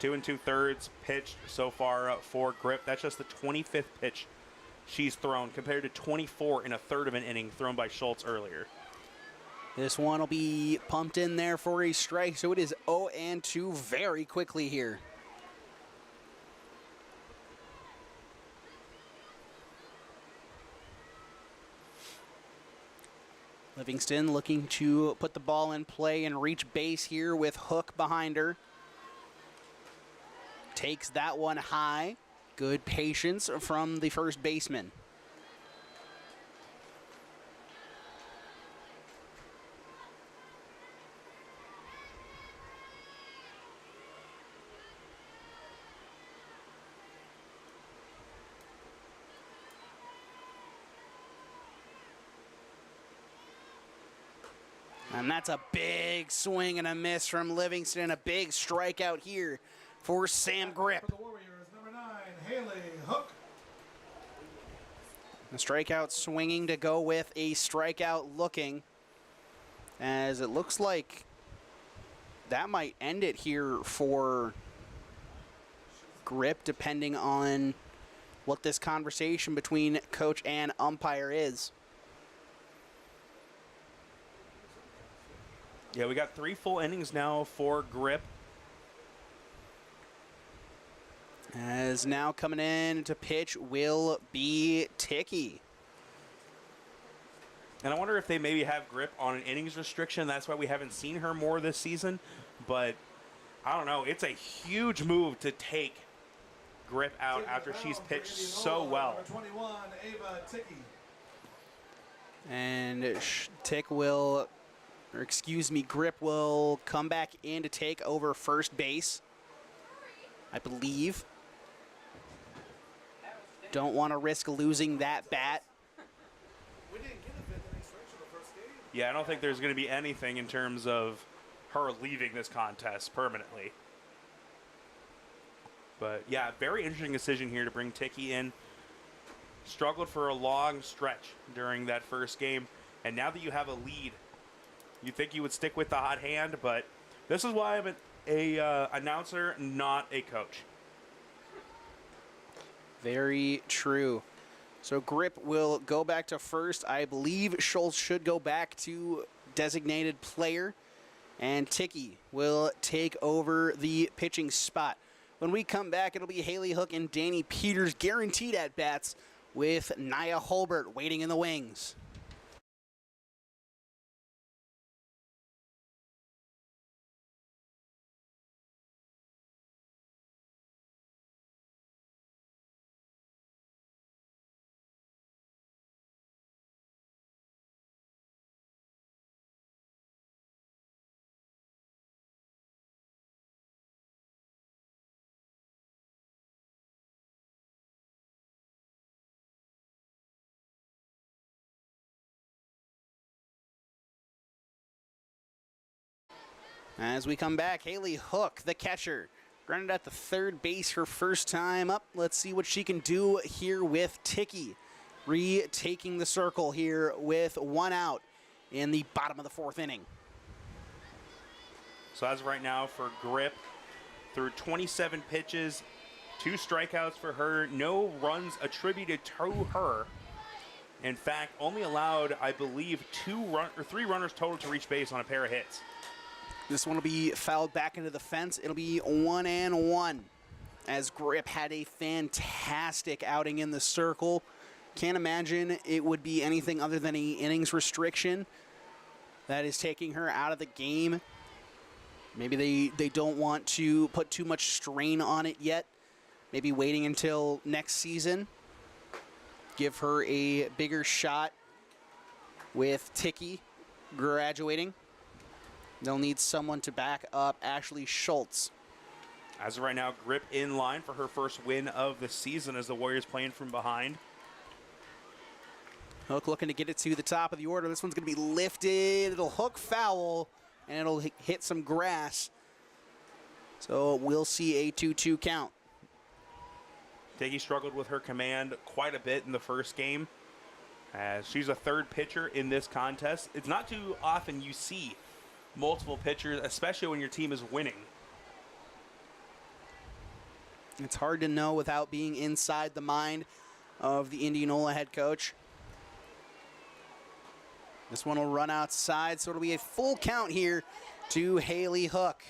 Two and 2/3 pitched so far for Grip. That's just the 25th pitch she's thrown, compared to 24 in a third of an inning thrown by Schultz earlier. This one will be pumped in there for a strike, so it is 0-2 very quickly here. Livingston looking to put the ball in play and reach base here with Hook behind her. Takes that one high. Good patience from the first baseman. And that's a big swing and a miss from Livingston. A big strikeout here for Sam Grip. For the Warriors, number 9, Haley Hook. A strikeout swinging to go with a strikeout looking, as it looks like that might end it here for Grip, depending on what this conversation between coach and umpire is. Yeah, we got 3 full innings now for Grip. As now coming in to pitch will be Ticky. And I wonder if they maybe have Grip on an innings restriction. That's why we haven't seen her more this season. But I don't know. It's a huge move to take Grip out after she's pitched so well. And Grip will come back in to take over first base, I believe. Don't want to risk losing that bat. Yeah, I don't think there's going to be anything in terms of her leaving this contest permanently. But yeah, very interesting decision here to bring Ticky in. Struggled for a long stretch during that first game, and now that you have a lead, you think you would stick with the hot hand, but this is why I'm an announcer, not a coach. Very true. So Grip will go back to first. I believe Schultz should go back to designated player, and Ticky will take over the pitching spot. When we come back, it'll be Haley Hook and Danny Peters guaranteed at bats, with Nia Holbert waiting in the wings. As we come back, Haley Hook, the catcher, grounded at the third base her first time up. Let's see what she can do here with Ticky, retaking the circle here with 1 out in the bottom of the 4th inning. So as of right now for Grip, through 27 pitches, 2 strikeouts for her, no runs attributed to her. In fact, only allowed, I believe, 3 runners total to reach base on a pair of hits. This one will be fouled back into the fence. It'll be 1-1, as Grip had a fantastic outing in the circle. Can't imagine it would be anything other than an innings restriction that is taking her out of the game. Maybe they don't want to put too much strain on it yet. Maybe waiting until next season. Give her a bigger shot with Ticky graduating. They'll need someone to back up Ashley Schultz. As of right now, Grip in line for her first win of the season as the Warriors playing from behind. Hook looking to get it to the top of the order. This one's going to be lifted. It'll hook foul, and it'll hit some grass. So we'll see a 2-2 count. Ticky struggled with her command quite a bit in the first game, as she's a third pitcher in this contest. It's not too often you see multiple pitchers, especially when your team is winning. It's hard to know without being inside the mind of the Indianola head coach. This one will run outside, so it'll be a full count here to Haley Hook,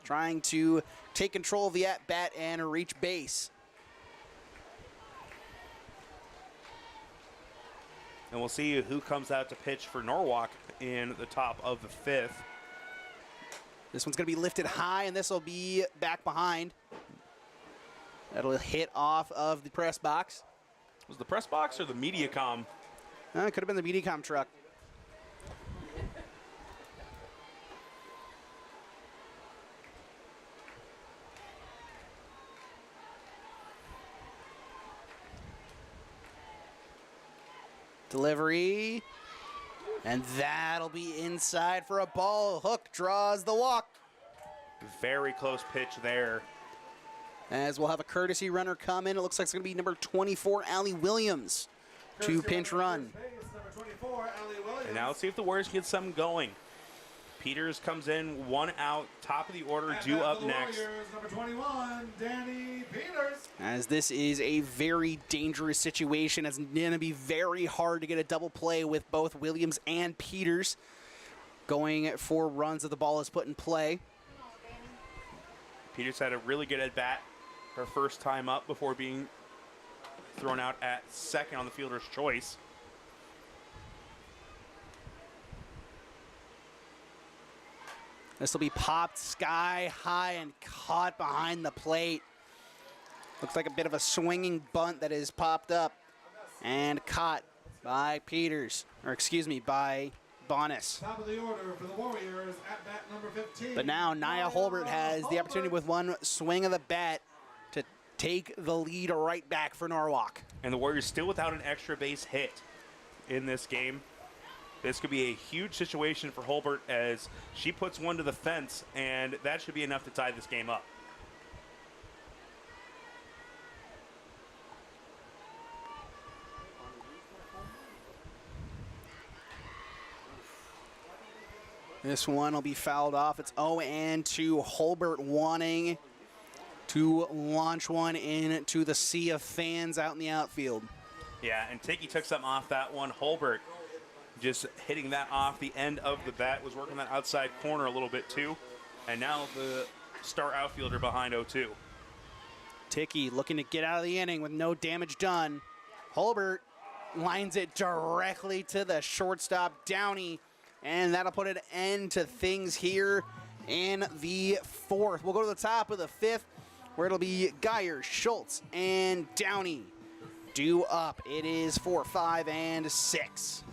trying to take control of the at-bat and reach base. And we'll see who comes out to pitch for Norwalk in the top of the 5th. This one's going to be lifted high, and this will be back behind. That'll hit off of the press box. Was the press box or the Mediacom? It could have been the Mediacom truck. Delivery, and that'll be inside for a ball. Hook draws the walk. Very close pitch there. As we'll have a courtesy runner come in. It looks like it's going to be number 24, Allie Williams, two-pinch run. And now let's see if the Warriors get something going. Peters comes in, 1 out, top of the order, due up next. Warriors, number 21, Danny Peters. As this is a very dangerous situation. It's going to be very hard to get a double play with both Williams and Peters going for runs that the ball is put in play. Peters had a really good at-bat her first time up before being thrown out at second on the fielder's choice. This will be popped sky high and caught behind the plate. Looks like a bit of a swinging bunt that is popped up and caught by Peters, or excuse me, by Bonas. Top of the order for the Warriors at bat number 15. But now Nia Holbert has the opportunity with one swing of the bat to take the lead right back for Norwalk. And the Warriors still without an extra base hit in this game. This could be a huge situation for Holbert as she puts one to the fence, and that should be enough to tie this game up. This one will be fouled off. It's 0-2. Holbert wanting to launch one into the sea of fans out in the outfield. Yeah, and Tiki took something off that one. Holbert just hitting that off the end of the bat, was working that outside corner a little bit too. And now the star outfielder behind 0-2. Tiki looking to get out of the inning with no damage done. Holbert lines it directly to the shortstop, Downey, and that'll put an end to things here in the fourth. We'll go to the top of the fifth, where it'll be Geyer, Schultz, and Downey due up. It is 4, 5, and 6.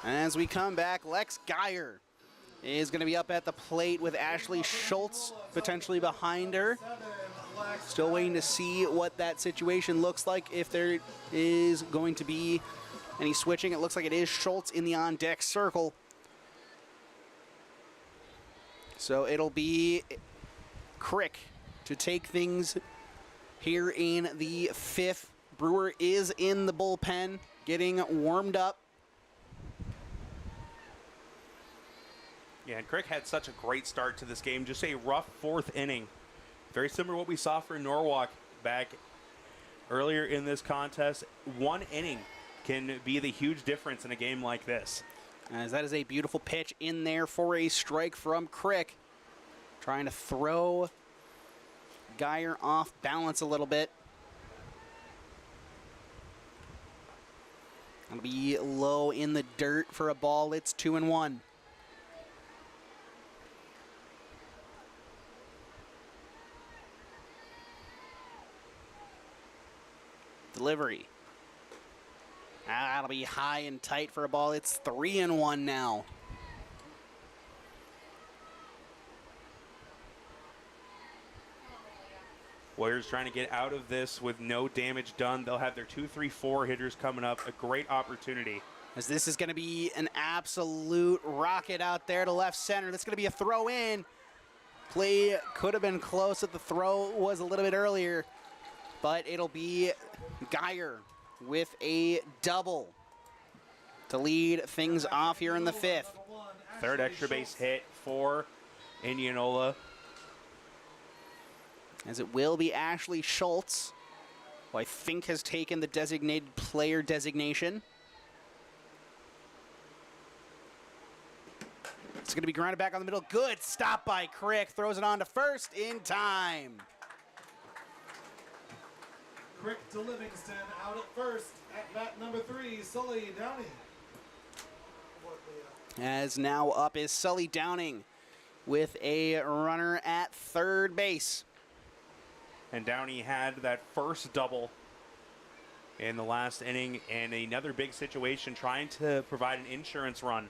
As we come back, Lex Geyer is going to be up at the plate with Ashley Schultz potentially behind her. Still waiting to see what that situation looks like, if there is going to be any switching. It looks like it is Schultz in the on-deck circle. So it'll be Crick to take things here in the fifth. Brewer is in the bullpen, getting warmed up. Yeah, and Crick had such a great start to this game. Just a rough fourth inning. Very similar to what we saw for Norwalk back earlier in this contest. One inning can be the huge difference in a game like this. As that is a beautiful pitch in there for a strike from Crick. Trying to throw Geyer off balance a little bit. It'll be low in the dirt for a ball. It's 2-1. Delivery. That'll be high and tight for a ball. It's 3-1 now. Warriors trying to get out of this with no damage done. They'll have their 2, 3, 4 hitters coming up. A great opportunity. As this is going to be an absolute rocket out there to left center. That's going to be a throw in. Play could have been close if the throw was a little bit earlier. But it'll be Geyer with a double to lead things off here in the fifth. Third extra base hit for Indianola. as it will be Ashley Schultz, who I think has taken the designated player designation. It's going to be grounded back on the middle. Good stop by Crick. Throws it on to first in time. Crick to Livingston out at first. At bat number 3, Sully Downey. As now up is Sully Downing with a runner at third base. And Downey had that first double in the last inning, and another big situation trying to provide an insurance run.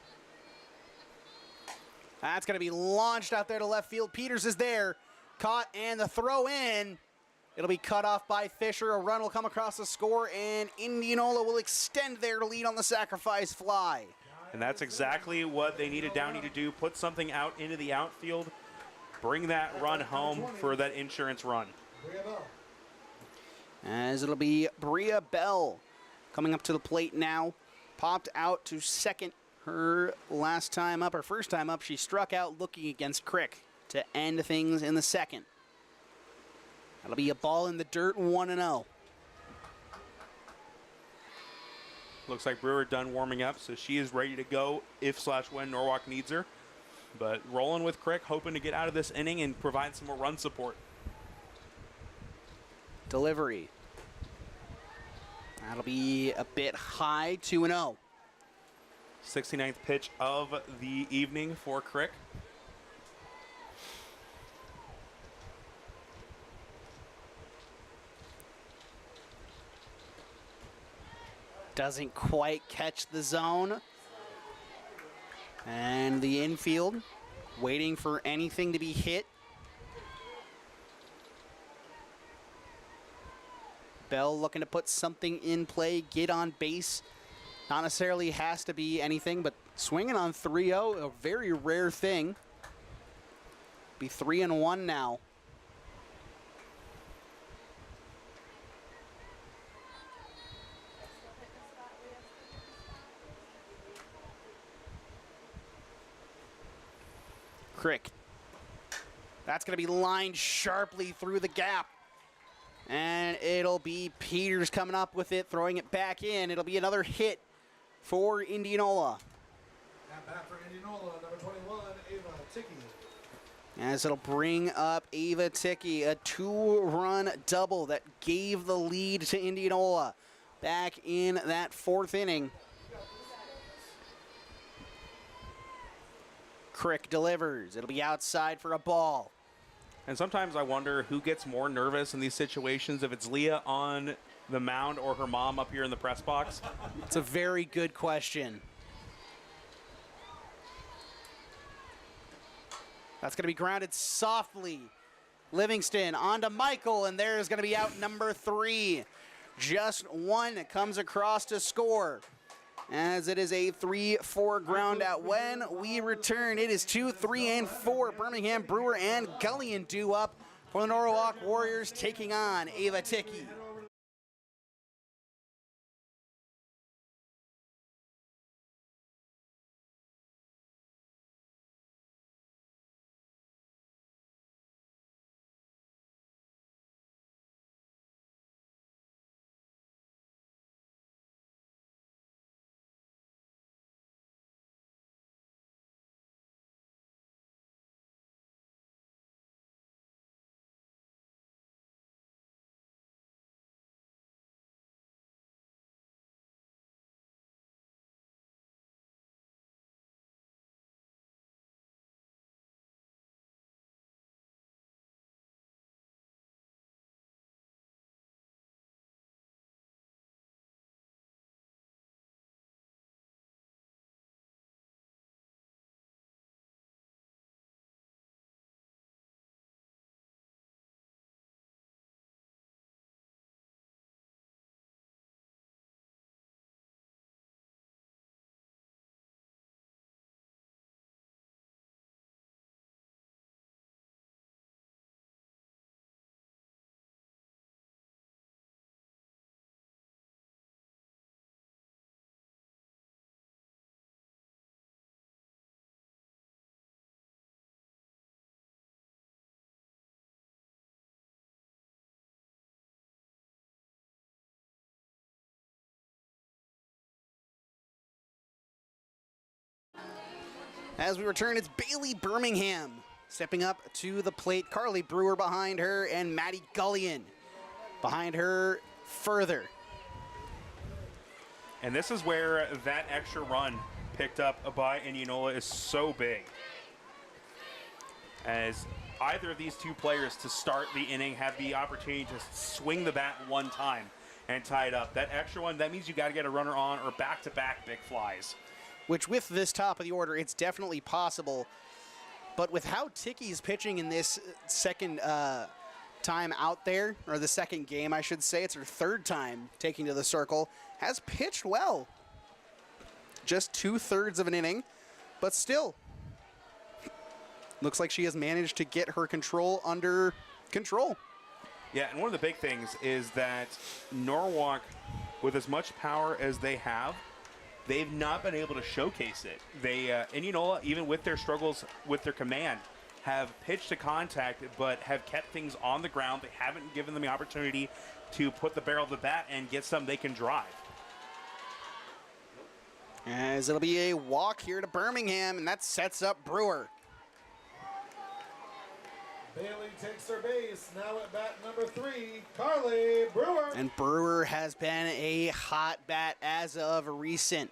That's going to be launched out there to left field. Peters is there. Caught, and the throw in. It'll be cut off by Fisher. A run will come across the score, and Indianola will extend their lead on the sacrifice fly. And that's exactly what they needed Downey to do. Put something out into the outfield. Bring that run home for that insurance run. As it'll be Bria Bell coming up to the plate now. Popped out to second. Her last time up, her first time up, she struck out looking against Crick to end things in the second. That'll be a ball in the dirt, 1-0. Looks like Brewer done warming up, so she is ready to go if/when Norwalk needs her. But rolling with Crick, hoping to get out of this inning and provide some more run support. Delivery. That'll be a bit high, 2-0. 69th pitch of the evening for Crick. Doesn't quite catch the zone. And the infield waiting for anything to be hit. Bell looking to put something in play, get on base. Not necessarily has to be anything, but swinging on 3-0, a very rare thing. Be 3-1 now. Crick. That's going to be lined sharply through the gap. And it'll be Peters coming up with it, throwing it back in. It'll be another hit for Indianola. At bat for Indianola, number 21, Ava Ticky. As it'll bring up Ava Ticky, a 2-run double that gave the lead to Indianola back in that fourth inning. Crick delivers. It'll be outside for a ball. And sometimes I wonder who gets more nervous in these situations, if it's Leah on the mound or her mom up here in the press box. It's a very good question. That's going to be grounded softly. Livingston onto Michael, and there's going to be out number 3. Just one comes across to score. As it is a 3-4 ground out. When we return, it is 2, 3, and 4. Birmingham Brewer and Gullion due up for the Norwalk Warriors taking on Ava Ticky. As we return, it's Bailey Birmingham stepping up to the plate. Carly Brewer behind her and Maddie Gullion behind her further. And this is where that extra run picked up by Indianola is so big. As either of these two players to start the inning have the opportunity to swing the bat one time and tie it up. That extra one, that means you got to get a runner on or back-to-back big flies. Which with this top of the order, it's definitely possible. But with how Ticky's pitching in this second time out there, or the second game, I should say, it's her third time taking to the circle, has pitched well. Just 2/3 of an inning, but still, looks like she has managed to get her control under control. Yeah, and one of the big things is that Norwalk, with as much power as they have, they've not been able to showcase it. Indianola, even with their struggles with their command, have pitched to contact, but have kept things on the ground. They haven't given them the opportunity to put the barrel of the bat and get something they can drive. As it'll be a walk here to Birmingham, and that sets up Brewer. Bailey takes her base. Now at bat number 3, Carly Brewer. And Brewer has been a hot bat as of recent.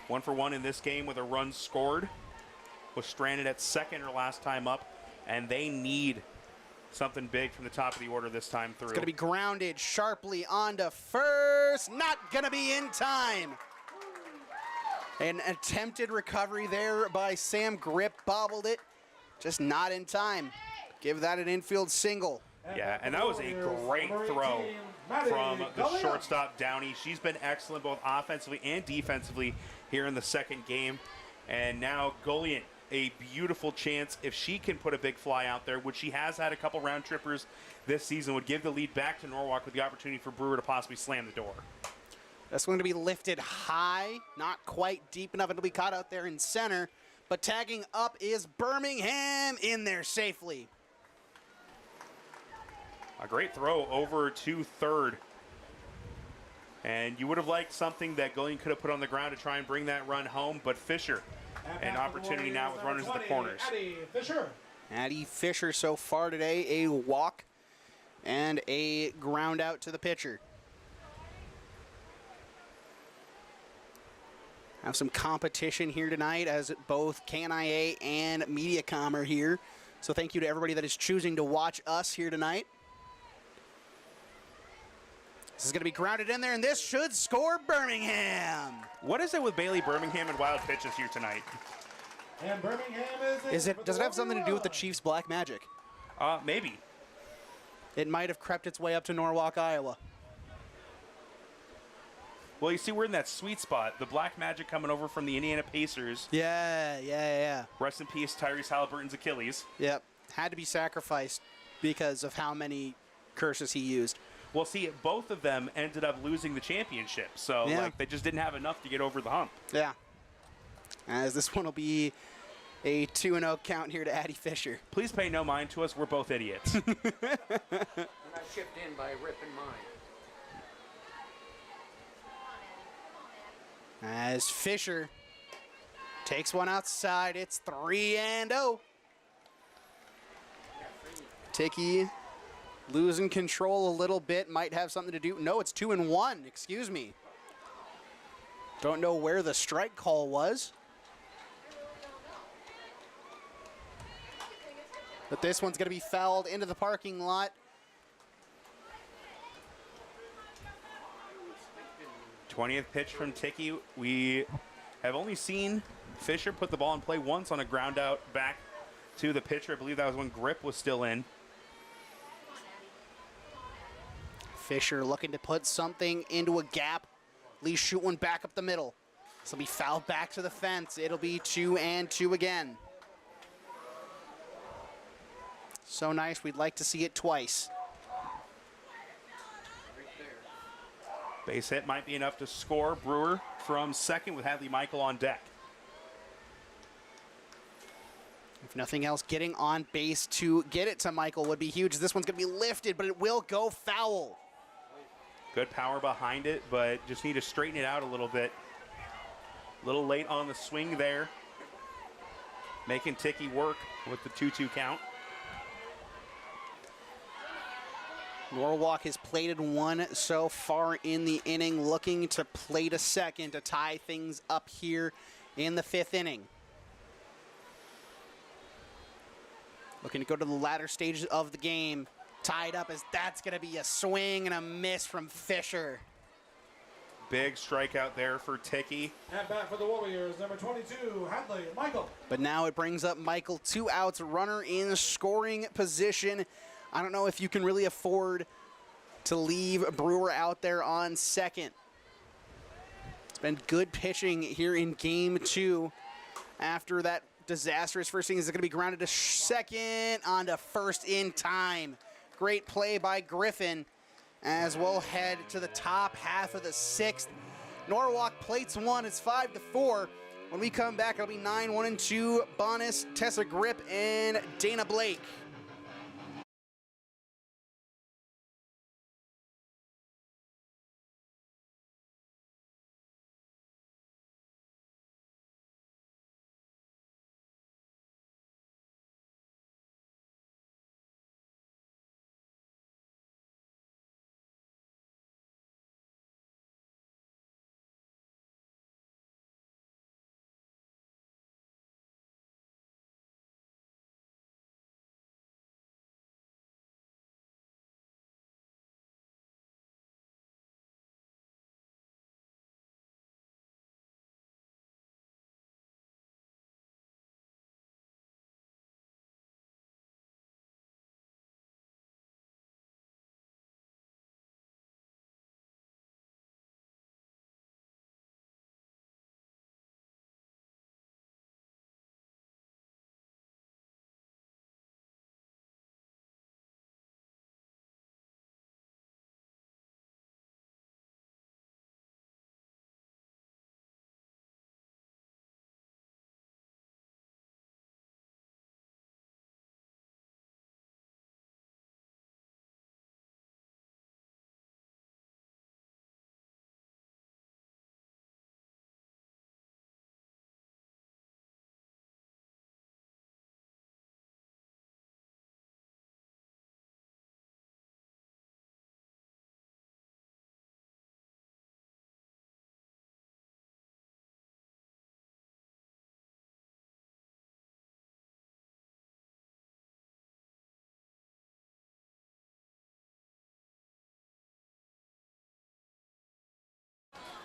1 for 1 in this game with a run scored. Was stranded at second her last time up, and they need something big from the top of the order this time through. It's going to be grounded sharply onto first. Not going to be in time. An attempted recovery there by Sam Grip. Bobbled it. Just not in time. Give that an infield single. Yeah, and that was a great throw from the shortstop, Downey. She's been excellent both offensively and defensively here in the second game. And now Gullion, a beautiful chance. If she can put a big fly out there, which she has had a couple round trippers this season, would give the lead back to Norwalk with the opportunity for Brewer to possibly slam the door. That's going to be lifted high, not quite deep enough. It'll be caught out there in center. But tagging up is Birmingham in there safely. A great throw over to third. And you would have liked something that Gullion could have put on the ground to try and bring that run home, but Fisher, an opportunity now with runners in the corners. Addie Fisher so far today, a walk and a ground out to the pitcher. Have some competition here tonight as both KNIA and Mediacom are here. So thank you to everybody that is choosing to watch us here tonight. This is going to be grounded in there, and this should score Birmingham. What is it with Bailey Birmingham and wild pitches here tonight? And Birmingham is in. Does it have something to do with the Chiefs' black magic? Maybe. It might have crept its way up to Norwalk, Iowa. Well, you see, we're in that sweet spot. The black magic coming over from the Indiana Pacers. Yeah. Rest in peace, Tyrese Halliburton's Achilles. Yep. Had to be sacrificed because of how many curses he used. Well, see, both of them ended up losing the championship. So, they just didn't have enough to get over the hump. Yeah. As this one will be a 2-0 count here to Addie Fisher. Please pay no mind to us. We're both idiots. And I chipped in by ripping mine. As Fisher takes one outside, it's 3-0. Ticky losing control a little bit, might have something to do. No, it's 2-1, excuse me. Don't know where the strike call was. But this one's going to be fouled into the parking lot. 20th pitch from Ticky. We have only seen Fisher put the ball in play once on a ground out back to the pitcher. I believe that was when Grip was still in. Fisher looking to put something into a gap. At least shoot one back up the middle. This will be fouled back to the fence. It'll be 2-2 again. So nice. We'd like to see it twice. Base hit might be enough to score. Brewer from second with Hadley Michael on deck. If nothing else, getting on base to get it to Michael would be huge. This one's going to be lifted, but it will go foul. Good power behind it, but just need to straighten it out a little bit little late on the swing there, making Ticky work with the 2-2 count. Norwalk has plated one so far in the inning, looking to plate a second to tie things up here in the 5th inning. Looking to go to the latter stages of the game. Tied up as that's going to be a swing and a miss from Fisher. Big strikeout there for Ticky. And back for the Warriors, number 22, Hadley, Michael. But now it brings up Michael, 2 outs, runner in scoring position. I don't know if you can really afford to leave Brewer out there on second. It's been good pitching here in game 2. After that disastrous first inning, is going to be grounded to second, on to first in time. Great play by Griffin, as we'll head to the top half of the 6th. Norwalk plates one. It's 5-4. When we come back, it'll be 9-1-2. Bonis, Tessa Grip, and Dana Blake.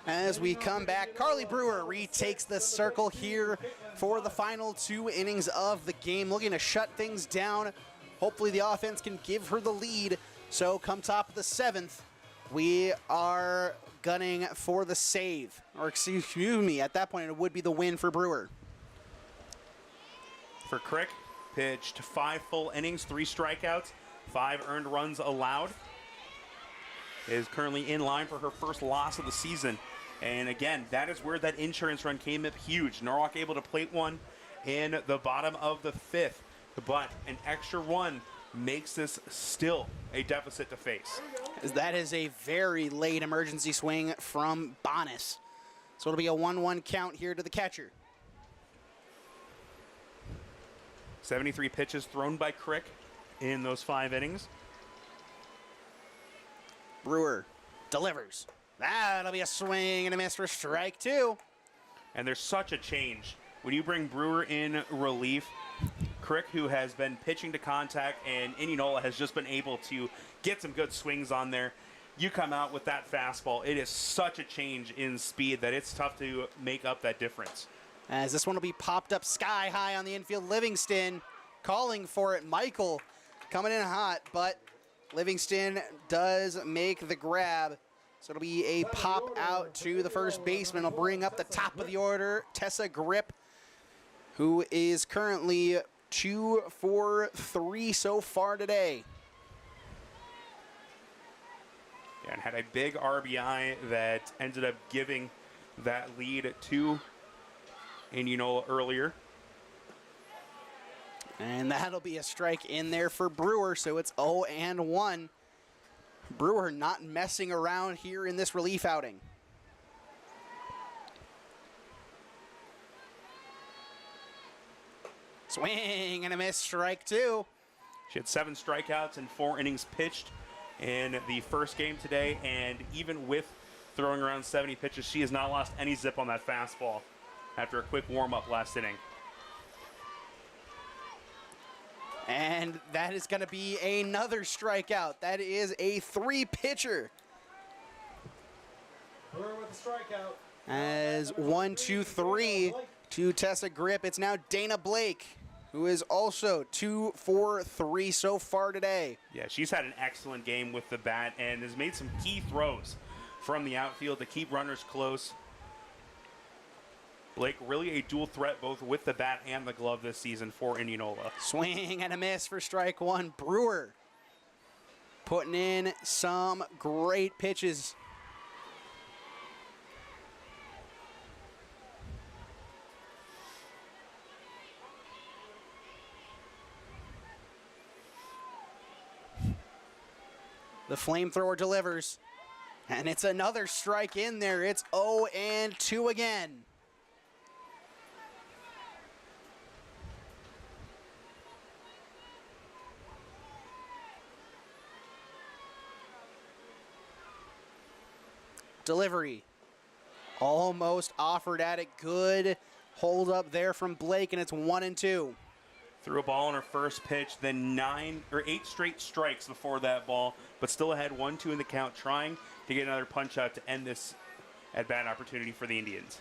As we come back, Carly Brewer retakes the circle here for the final 2 innings of the game, looking to shut things down. Hopefully the offense can give her the lead. So come top of the 7th, we are gunning for the save. Or excuse me, at that point it would be the win for Brewer. For Crick, pitched 5 full innings, 3 strikeouts, 5 earned runs allowed. Is currently in line for her first loss of the season. And again, that is where that insurance run came up huge. Norwalk able to plate one in the bottom of the 5th, but an extra one makes this still a deficit to face. That is a very late emergency swing from Bonis. So it'll be a 1-1 count here to the catcher. 73 pitches thrown by Crick in those 5 innings. Brewer delivers. That'll be a swing and a miss for strike 2. And there's such a change. When you bring Brewer in relief, Crick, who has been pitching to contact, and Indianola has just been able to get some good swings on there, you come out with that fastball. It is such a change in speed that it's tough to make up that difference. As this one will be popped up sky high on the infield. Livingston calling for it. Michael coming in hot, but Livingston does make the grab. So it'll be a pop out to the first baseman. It'll bring up the top of the order, Tessa Grip, who is currently 2 for 3 so far today. Yeah, and had a big RBI that ended up giving that lead to Indianola earlier. And that'll be a strike in there for Brewer, so it's 0-1. Brewer not messing around here in this relief outing. Swing and a miss, strike 2. She had 7 strikeouts and 4 innings pitched in the first game today, and even with throwing around 70 pitches, she has not lost any zip on that fastball after a quick warm-up last inning. And that is going to be another strikeout. That is a 3-pitcher. Brewer with a strikeout. As 1, 2, 3 to Tessa Grip. It's now Dana Blake, who is also 2 for 3 so far today. Yeah, she's had an excellent game with the bat and has made some key throws from the outfield to keep runners close. Blake really a dual threat both with the bat and the glove this season for Indianola. Swing and a miss for strike 1. Brewer putting in some great pitches. The flamethrower delivers, and it's another strike in there. It's 0-2 again. Delivery almost offered at it. Good hold up there from Blake, and it's 1-2. Threw a ball on her first pitch, then 8 straight strikes before that ball, but still had 1-2 in the count, trying to get another punch out to end this at-bat opportunity for the Indians.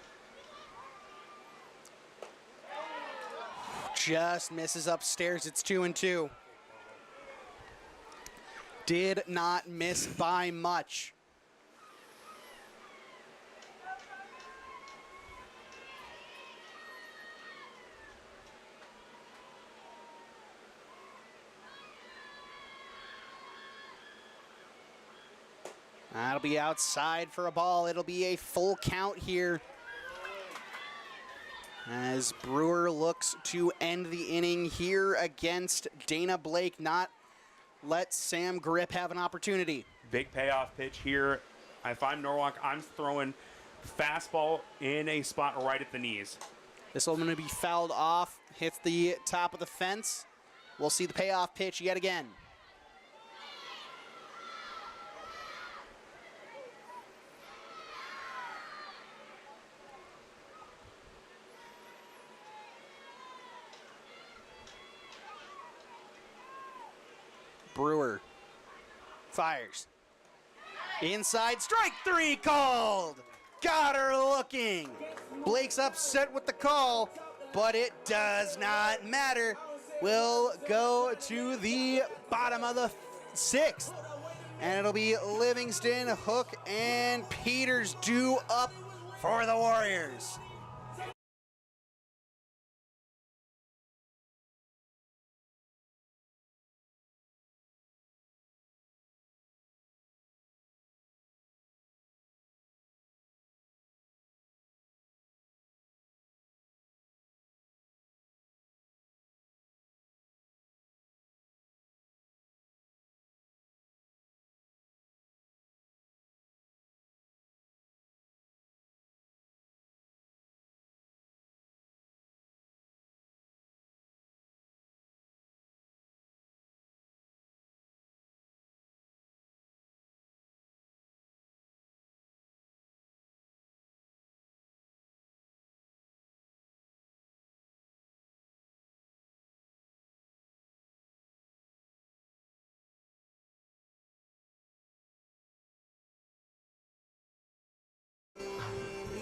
Just misses upstairs. It's 2-2. Did not miss by much. That'll be outside for a ball. It'll be a full count here as Brewer looks to end the inning here against Dana Blake, not let Sam Grip have an opportunity. Big payoff pitch here. If I'm Norwalk, I'm throwing fastball in a spot right at the knees. This one going to be fouled off, hits the top of the fence. We'll see the payoff pitch yet again. Brewer fires. Inside, strike 3 called. Got her looking. Blake's upset with the call, but it does not matter. We'll go to the bottom of the 6th, and it'll be Livingston, Hook, and Peters due up for the Warriors.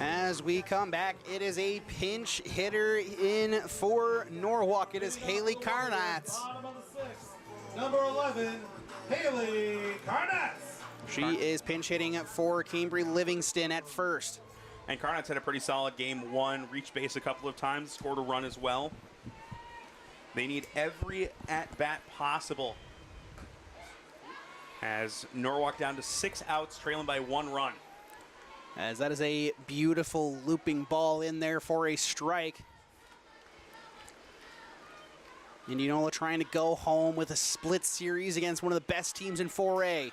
As we come back, it is a pinch hitter in for Norwalk. It is Haley Karnatz. Bottom of the 6th, number 11, Haley Karnatz. She is pinch hitting for Cambry Livingston at first. And Karnatz had a pretty solid game 1, reached base a couple of times, scored a run as well. They need every at-bat possible as Norwalk down to 6 outs, trailing by 1 run. As that is a beautiful looping ball in there for a strike. Indianola trying to go home with a split series against one of the best teams in 4A.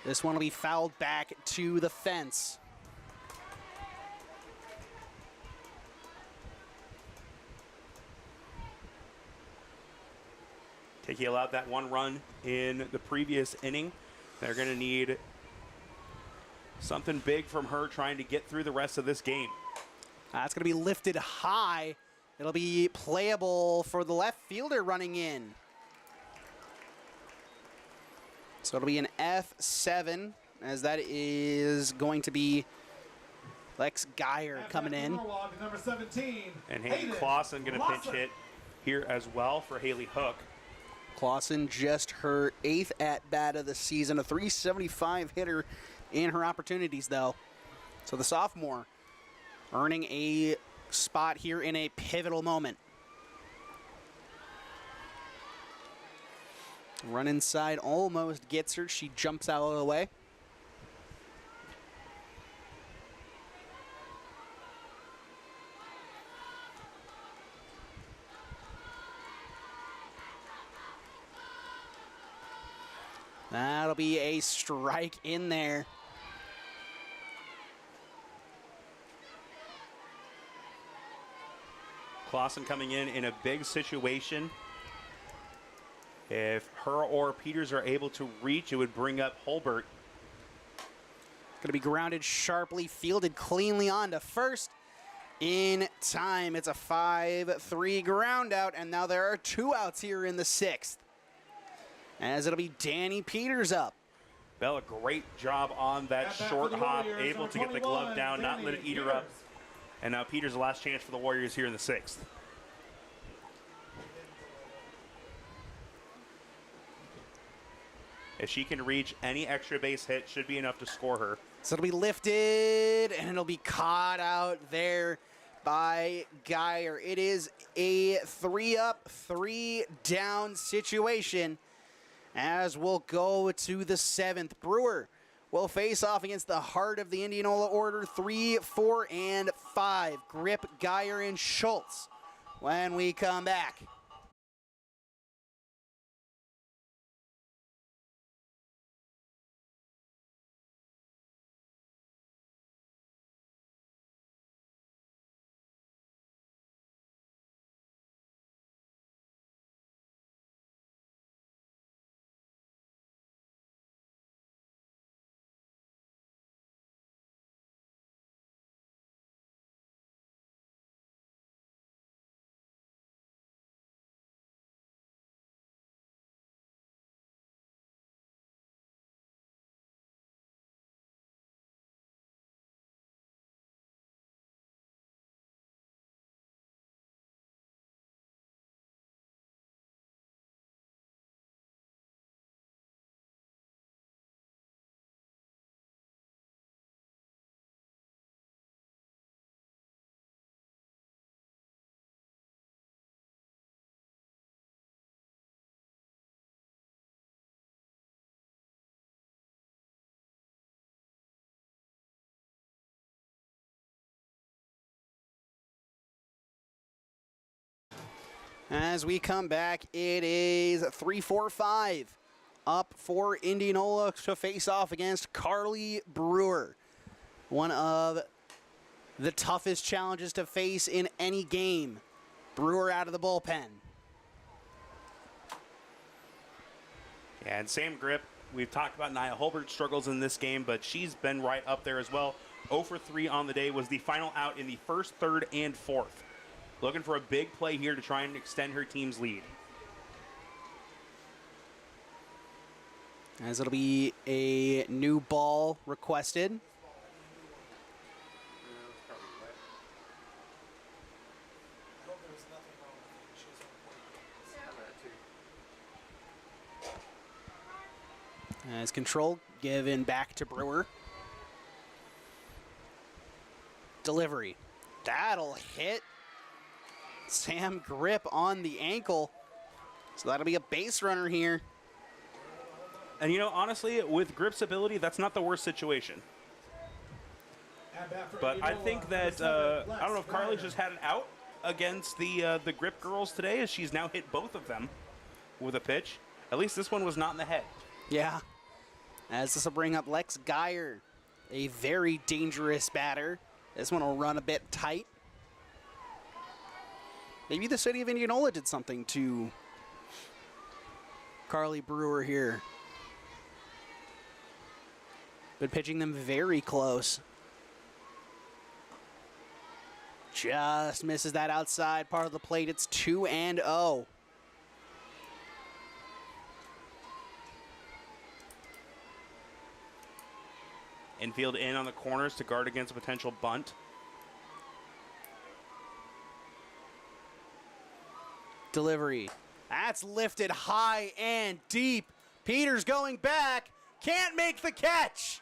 This one will be fouled back to the fence. He allowed that 1 run in the previous inning. They're going to need something big from her trying to get through the rest of this game. That's going to be lifted high. It'll be playable for the left fielder running in. So it'll be an F7, as that is going to be Lex Geyer coming in. Norwalk, number 17. And Hayden Clausen going to pinch hit here as well for Haley Hook. Clausen just her 8th at-bat of the season, a .375 hitter in her opportunities, though. So the sophomore earning a spot here in a pivotal moment. Run inside almost gets her. She jumps out of the way. That'll be a strike in there. Clausen coming in a big situation. If her or Peters are able to reach, it would bring up Holbert. Going to be grounded sharply, fielded cleanly onto first in time. It's a 5-3 ground out, and now there are 2 outs here in the 6th. As it'll be Danny Peters up. Bella, great job on that short hop, able to get the glove down, not let it eat her up. And now Peters, the last chance for the Warriors here in the 6th. If she can reach any extra base hit, should be enough to score her. So it'll be lifted, and it'll be caught out there by Geyer. It is a 3-up, 3-down situation, as we'll go to the 7th. Brewer will face off against the heart of the Indianola order, 3, 4, and 5. Grip, Geyer, and Schultz when we come back. As we come back, it is 3-4-5 up for Indianola to face off against Carly Brewer. One of the toughest challenges to face in any game. Brewer out of the bullpen. Yeah, and same grip. We've talked about Nia Holbert's struggles in this game, but she's been right up there as well. 0 for 3 on the day, was the final out in the 1st, 3rd, and 4th. Looking for a big play here to try and extend her team's lead. As it'll be a new ball requested. As control given back to Brewer. Delivery. That'll hit. Sam Grip on the ankle. So that'll be a base runner here. And, you know, honestly, with Grip's ability, that's not the worst situation. But I think that, I don't know if Carly just had an out against the Grip girls today, as she's now hit both of them with a pitch. At least this one was not in the head. Yeah. As this will bring up Lex Geyer, a very dangerous batter. This one will run a bit tight. Maybe the city of Indianola did something to Carly Brewer here. Been pitching them very close. Just misses that outside part of the plate. It's 2-0. Infield in on the corners to guard against a potential bunt. Delivery. That's lifted high and deep. Peters going back. Can't make the catch.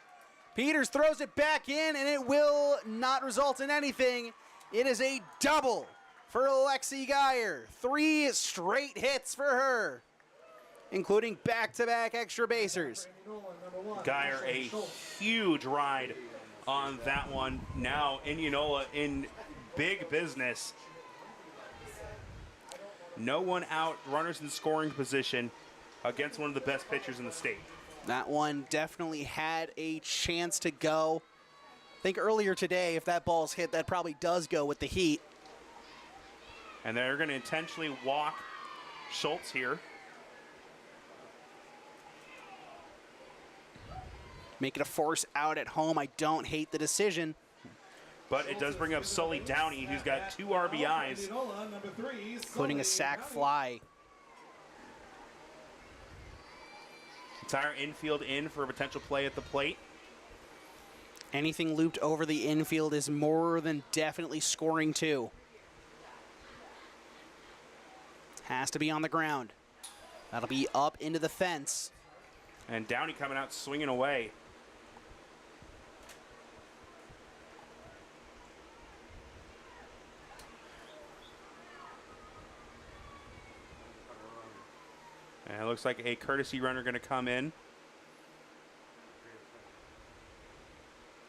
Peters throws it back in, and it will not result in anything. It is a double for Lexi Geyer. 3 straight hits for her, including back-to-back extra basers. Geyer, a huge ride on that one. Now Indianola in big business. No one out, runners in scoring position against one of the best pitchers in the state. That one definitely had a chance to go. I think earlier today, if that ball's hit, that probably does go with the heat. And they're going to intentionally walk Schultz here. Make it a force out at home. I don't hate the decision. But it does bring up Sully Downey, who's got 2 RBIs. Including a sac fly. Entire infield in for a potential play at the plate. Anything looped over the infield is more than definitely scoring 2. Has to be on the ground. That'll be up into the fence. And Downey coming out swinging away. And it looks like a courtesy runner going to come in.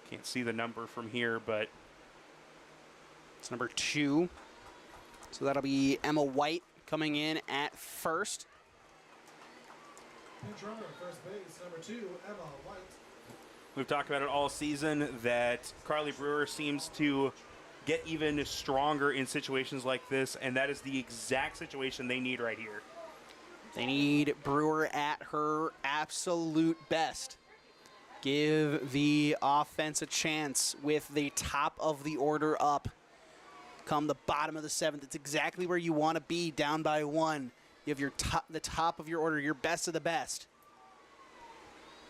Can't see the number from here, but it's number 2. So that'll be Emma White coming in at first. Pinch runner, first base, number 2, Emma White. We've talked about it all season that Carly Brewer seems to get even stronger in situations like this, and that is the exact situation they need right here. They need Brewer at her absolute best. Give the offense a chance with the top of the order up. Come the bottom of the 7th. It's exactly where you want to be, down by 1. You have your the top of your order, your best of the best.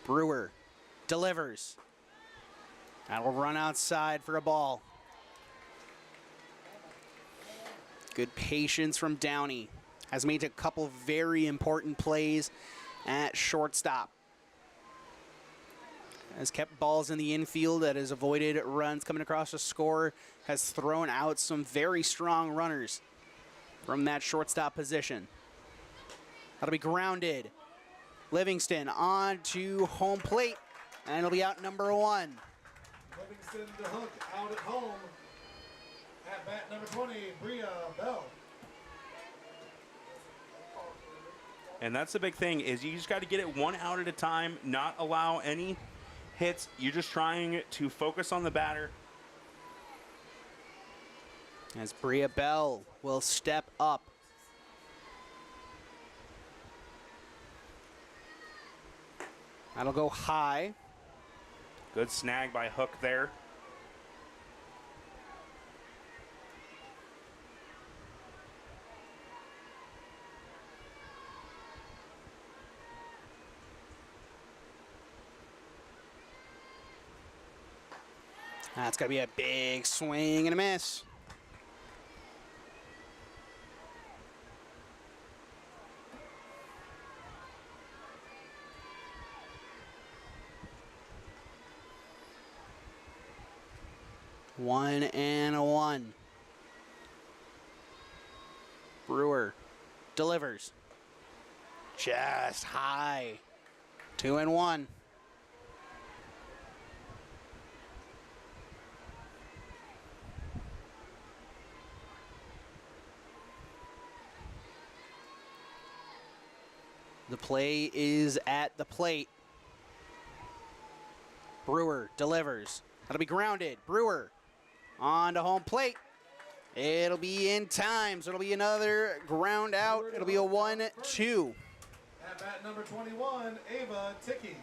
Brewer delivers. That'll run outside for a ball. Good patience from Downey. Has made a couple very important plays at shortstop. Has kept balls in the infield, that has avoided runs coming across the score, has thrown out some very strong runners from that shortstop position. That'll be grounded. Livingston on to home plate, and it'll be out number 1. Livingston to hook out at home. At bat number 20, Bria Bell. And that's the big thing, is you just got to get it 1 out at a time, not allow any hits. You're just trying to focus on the batter. As Bria Bell will step up. That'll go high. Good snag by Hook there. That's going to be a big swing and a miss. One and a 1. Brewer delivers. Just high. 2 and 1. The play is at the plate. Brewer delivers. That'll be grounded. Brewer on to home plate. It'll be in time, so it'll be another ground out. It'll be a 1-2. bat number 21, Ava Ticky.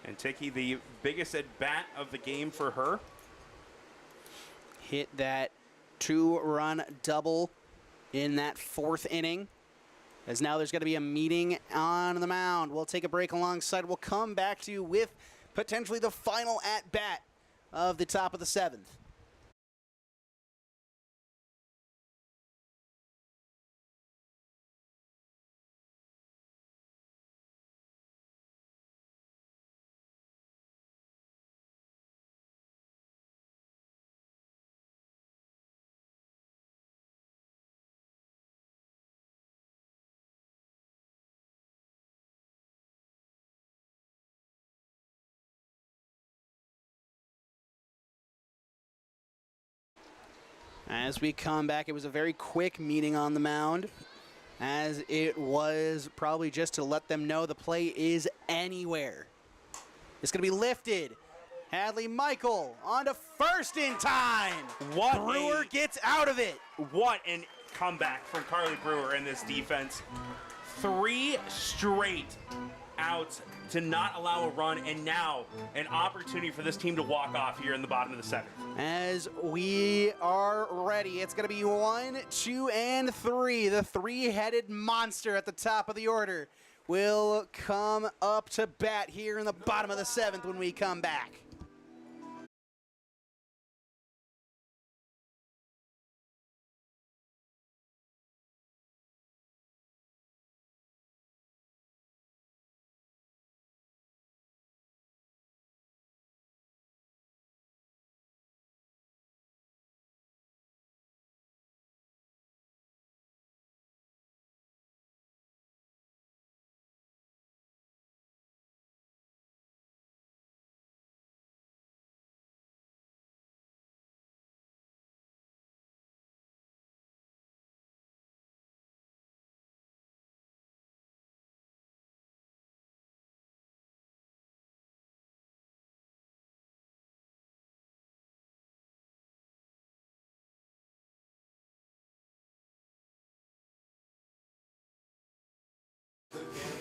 And Ticky, the biggest at bat of the game for her. Hit that 2-run double in that 4th inning. As now there's going to be a meeting on the mound. We'll take a break alongside. We'll come back to you with potentially the final at-bat of the top of the 7th. As we come back, it was a very quick meeting on the mound, as it was probably just to let them know the play is anywhere. It's going to be lifted. Hadley Michael on to first in time. Brewer gets out of it. What an comeback from Carly Brewer in this defense. 3 straight outs to not allow a run, and now an opportunity for this team to walk off here in the bottom of the 7th. As we are ready, it's going to be 1, 2, and 3. The 3-headed monster at the top of the order will come up to bat here in the bottom of the 7th when we come back.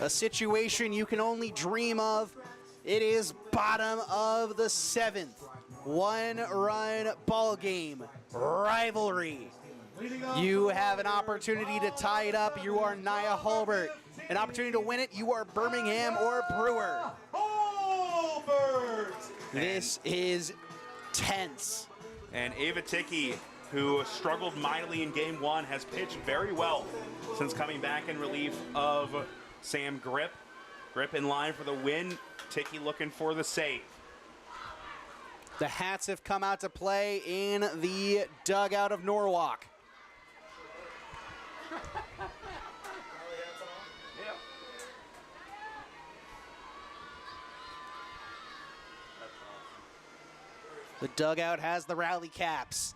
A situation you can only dream of. It is bottom of the 7th. 1-run ball game. Rivalry. You have an opportunity to tie it up. You are Nia Hulbert. An opportunity to win it. You are Birmingham or Brewer. Hulbert! This is tense. And Ava Ticky, who struggled mightily in game 1, has pitched very well since coming back in relief of Sam Grip. Grip in line for the win. Ticky looking for the save. The Hats have come out to play in the dugout of Norwalk. The dugout has the rally caps.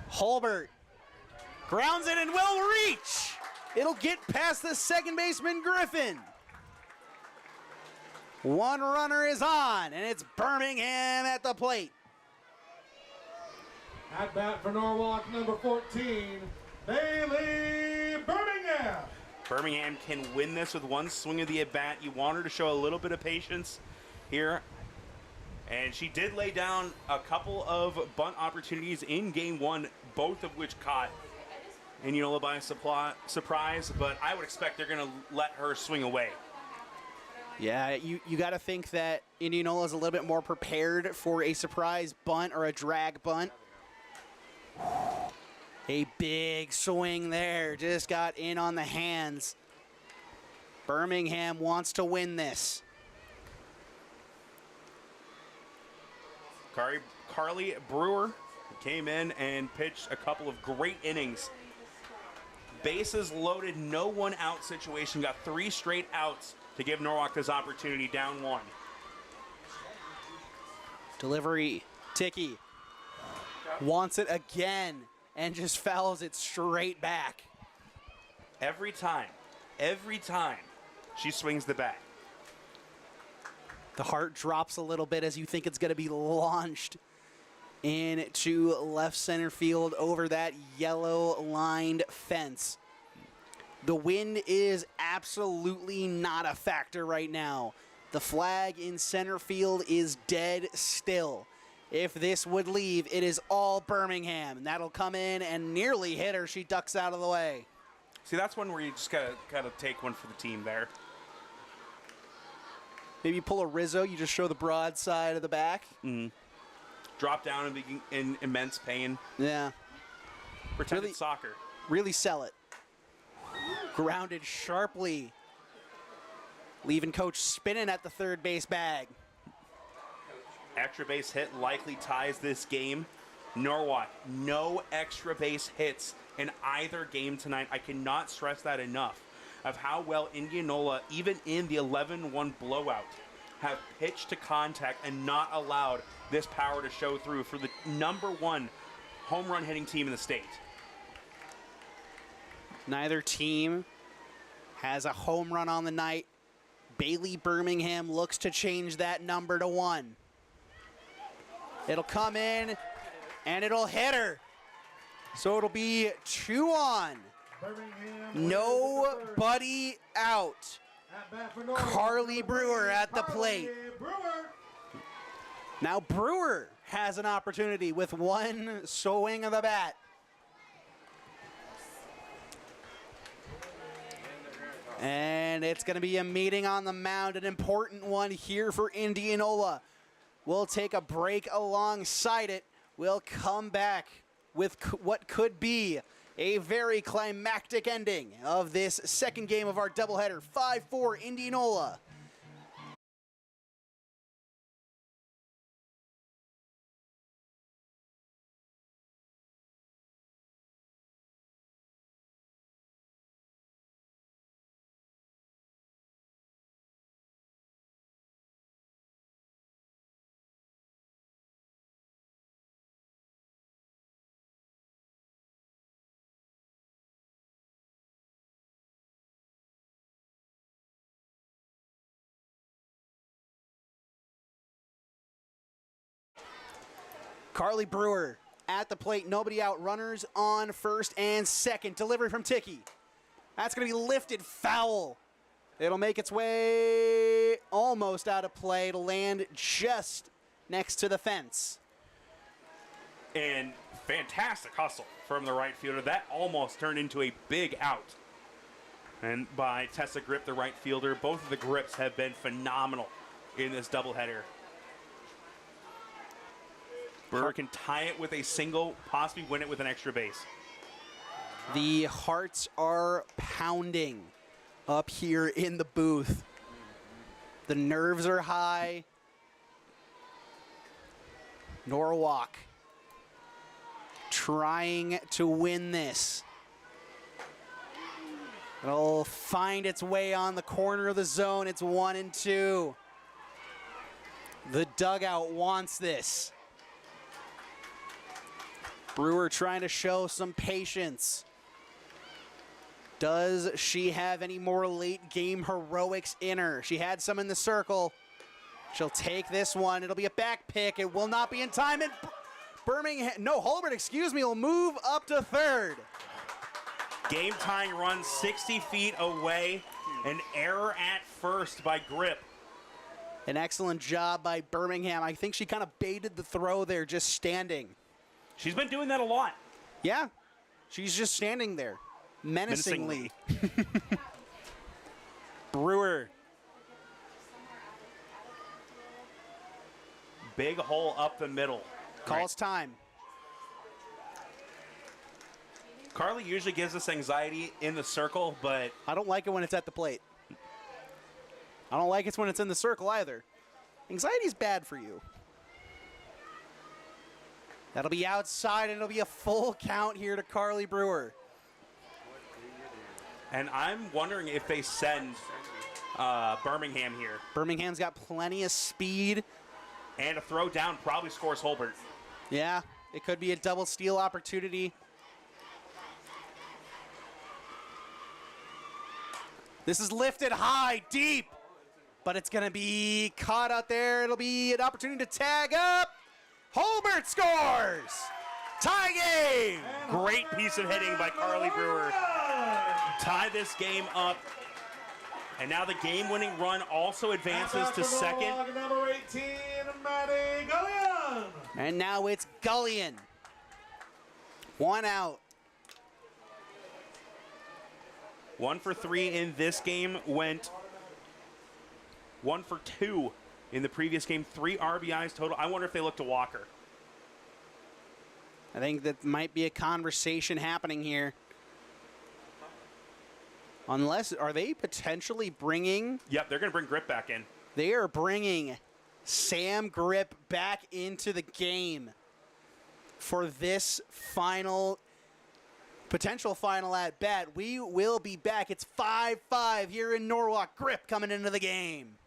Hulbert grounds it and will reach. It'll get past the second baseman, Griffin. One runner is on, and it's Birmingham at the plate. At bat for Norwalk, number 14, Bailey Birmingham. Birmingham can win this with one swing of the at-bat. You want her to show a little bit of patience here. And she did lay down a couple of bunt opportunities in game 1, both of which caught Indianola by surprise, but I would expect they're going to let her swing away. Yeah, you got to think that Indianola is a little bit more prepared for a surprise bunt or a drag bunt. A big swing there, just got in on the hands. Birmingham wants to win this. Carly Brewer came in and pitched a couple of great innings. Bases loaded, no one out situation, got 3 straight outs to give Norwalk this opportunity, down 1. Delivery, Ticky wants it again and just fouls it straight back. Every time she swings the bat. The heart drops a little bit as you think it's going to be launched into left center field over that yellow lined fence. The wind is absolutely not a factor right now. The flag in center field is dead still. If this would leave, it is all Birmingham. And that'll come in and nearly hit her. She ducks out of the way. See, that's one where you just gotta take one for the team there. Maybe you pull a Rizzo, you just show the broadside of the back. Drop down in immense pain. Yeah. Pretend Really- it's soccer. Really sell it. Grounded sharply. Leaving coach spinning at the third base bag. Extra base hit likely ties this game. Norwalk, no extra base hits in either game tonight. I cannot stress that enough of how well Indianola, even in the 11-1 blowout, have pitched to contact and not allowed this power to show through for the #1 home run hitting team in the state. Neither team has a home run on the night. Bailey Birmingham looks to change that number to 1. It'll come in, and it'll hit her. So it'll be 2 on. Birmingham. Nobody out. At bat for Norwalk, Carly number Brewer 3, at the Carly plate. Brewer. Now Brewer has an opportunity with 1 swing of the bat. And it's going to be a meeting on the mound, an important one here for Indianola. We'll take a break alongside it. We'll come back with what could be a very climactic ending of this second game of our doubleheader. 5-4 Indianola. Carly Brewer at the plate, nobody out. Runners on first and second. Delivery from Ticky. That's going to be lifted foul. It'll make its way almost out of play to land just next to the fence. And fantastic hustle from the right fielder. That almost turned into a big out. And by Tessa Grip, the right fielder, both of the grips have been phenomenal in this doubleheader. Brewer can tie it with a single, possibly win it with an extra base. The hearts are pounding up here in the booth. The nerves are high. Norwalk trying to win this. It'll find its way on the corner of the zone. It's 1-2. The dugout wants this. Brewer trying to show some patience. Does she have any more late game heroics in her? She had some in the circle. She'll take this one. It'll be a back pick. It will not be in time. And Holbert, will move up to third. Game tying run 60 feet away. An error at first by Grip. An excellent job by Birmingham. I think she kind of baited the throw there, just standing. She's been doing that a lot. Yeah, she's just standing there, menacingly. Brewer. Big hole up the middle. Calls time. Carly usually gives us anxiety in the circle, but I don't like it when it's at the plate. I don't like it when it's in the circle either. Anxiety's bad for you. That'll be outside, and it'll be a full count here to Carly Brewer. and I'm wondering if they send Birmingham here. Birmingham's got plenty of speed. And a throw down probably scores Holbert. Yeah, it could be a double steal opportunity. This is lifted high, deep, but it's going to be caught out there. It'll be an opportunity to tag up. Holbert scores! Tie game! Great piece of hitting by Carly Brewer. tie this game up. And now the game-winning run also advances to second. Number 18, Matty Gullion. And now it's Gullion. 1 out. 1 for 3 in this game, went 1 for 2 in the previous game. 3 RBIs total. I wonder if they look to Walker. I think that might be a conversation happening here. Unless, are they potentially bringing? Yep, they're going to bring Grip back in. They are bringing Sam Grip back into the game for this potential final at bat. We will be back. It's 5-5 here in Norwalk. Grip coming into the game.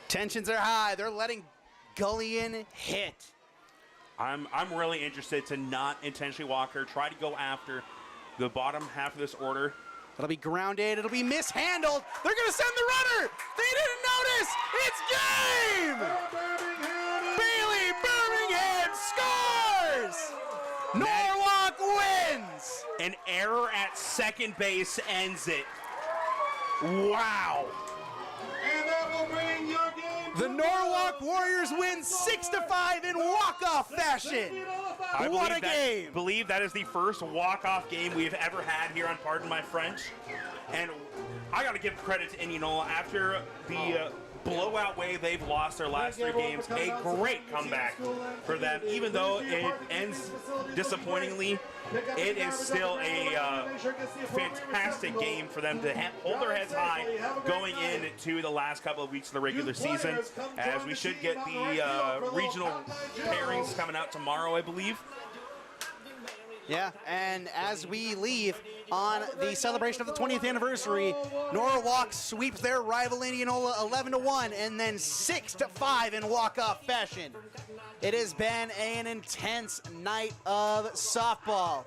Tensions are high. They're letting Gullion hit. I'm really interested to not intentionally Walker. Try to go after the bottom half of this order. It'll be grounded. It'll be mishandled. They're going to send the runner. They didn't notice. It's game. Bailey Birmingham scores. Norwalk wins. An error at second base ends it. Wow. And that will bring your game to The Norwalk Warriors win 6-5 in walk-off fashion. What a game. I believe that is the first walk-off game we've ever had here on Pardon My French. And I got to give credit to Indianola after the blowout way they've lost their last 3 games. A great comeback for them. Even though it ends disappointingly, it is still a fantastic game for them to hold their heads high going into the last couple of weeks of the regular season, as we should get the regional pairings coming out tomorrow, I believe. Yeah, and as we leave on the celebration of the 20th anniversary, Norwalk sweeps their rival Indianola 11-1 and then 6-5 in walk-off fashion. It has been an intense night of softball.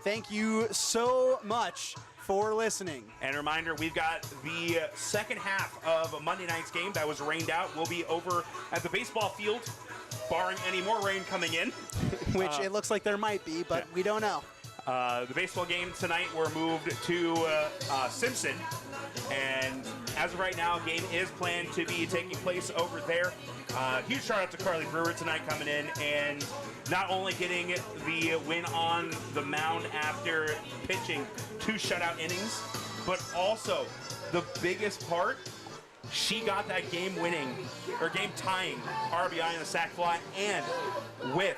Thank you so much for listening. And a reminder, we've got the second half of Monday night's game that was rained out. We'll be over at the baseball field, barring any more rain coming in. Which it looks like there might be, but we don't know. The baseball game tonight were moved to Simpson, and as of right now, game is planned to be taking place over there. Huge shout out to Carly Brewer tonight coming in and not only getting the win on the mound after pitching 2 shutout innings, but also the biggest part, she got that game-winning or game-tying RBI in the sac fly, and with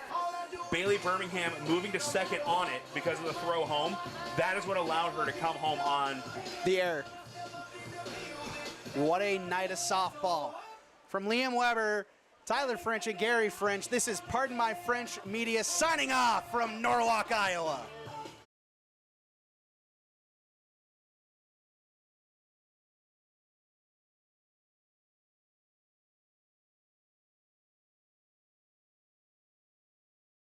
Bailey Birmingham moving to second on it because of the throw home, that is what allowed her to come home on The error. What a night of softball. From Liam Weber, Tyler French, and Gary French, this is Pardon My French Media signing off from Norwalk, Iowa.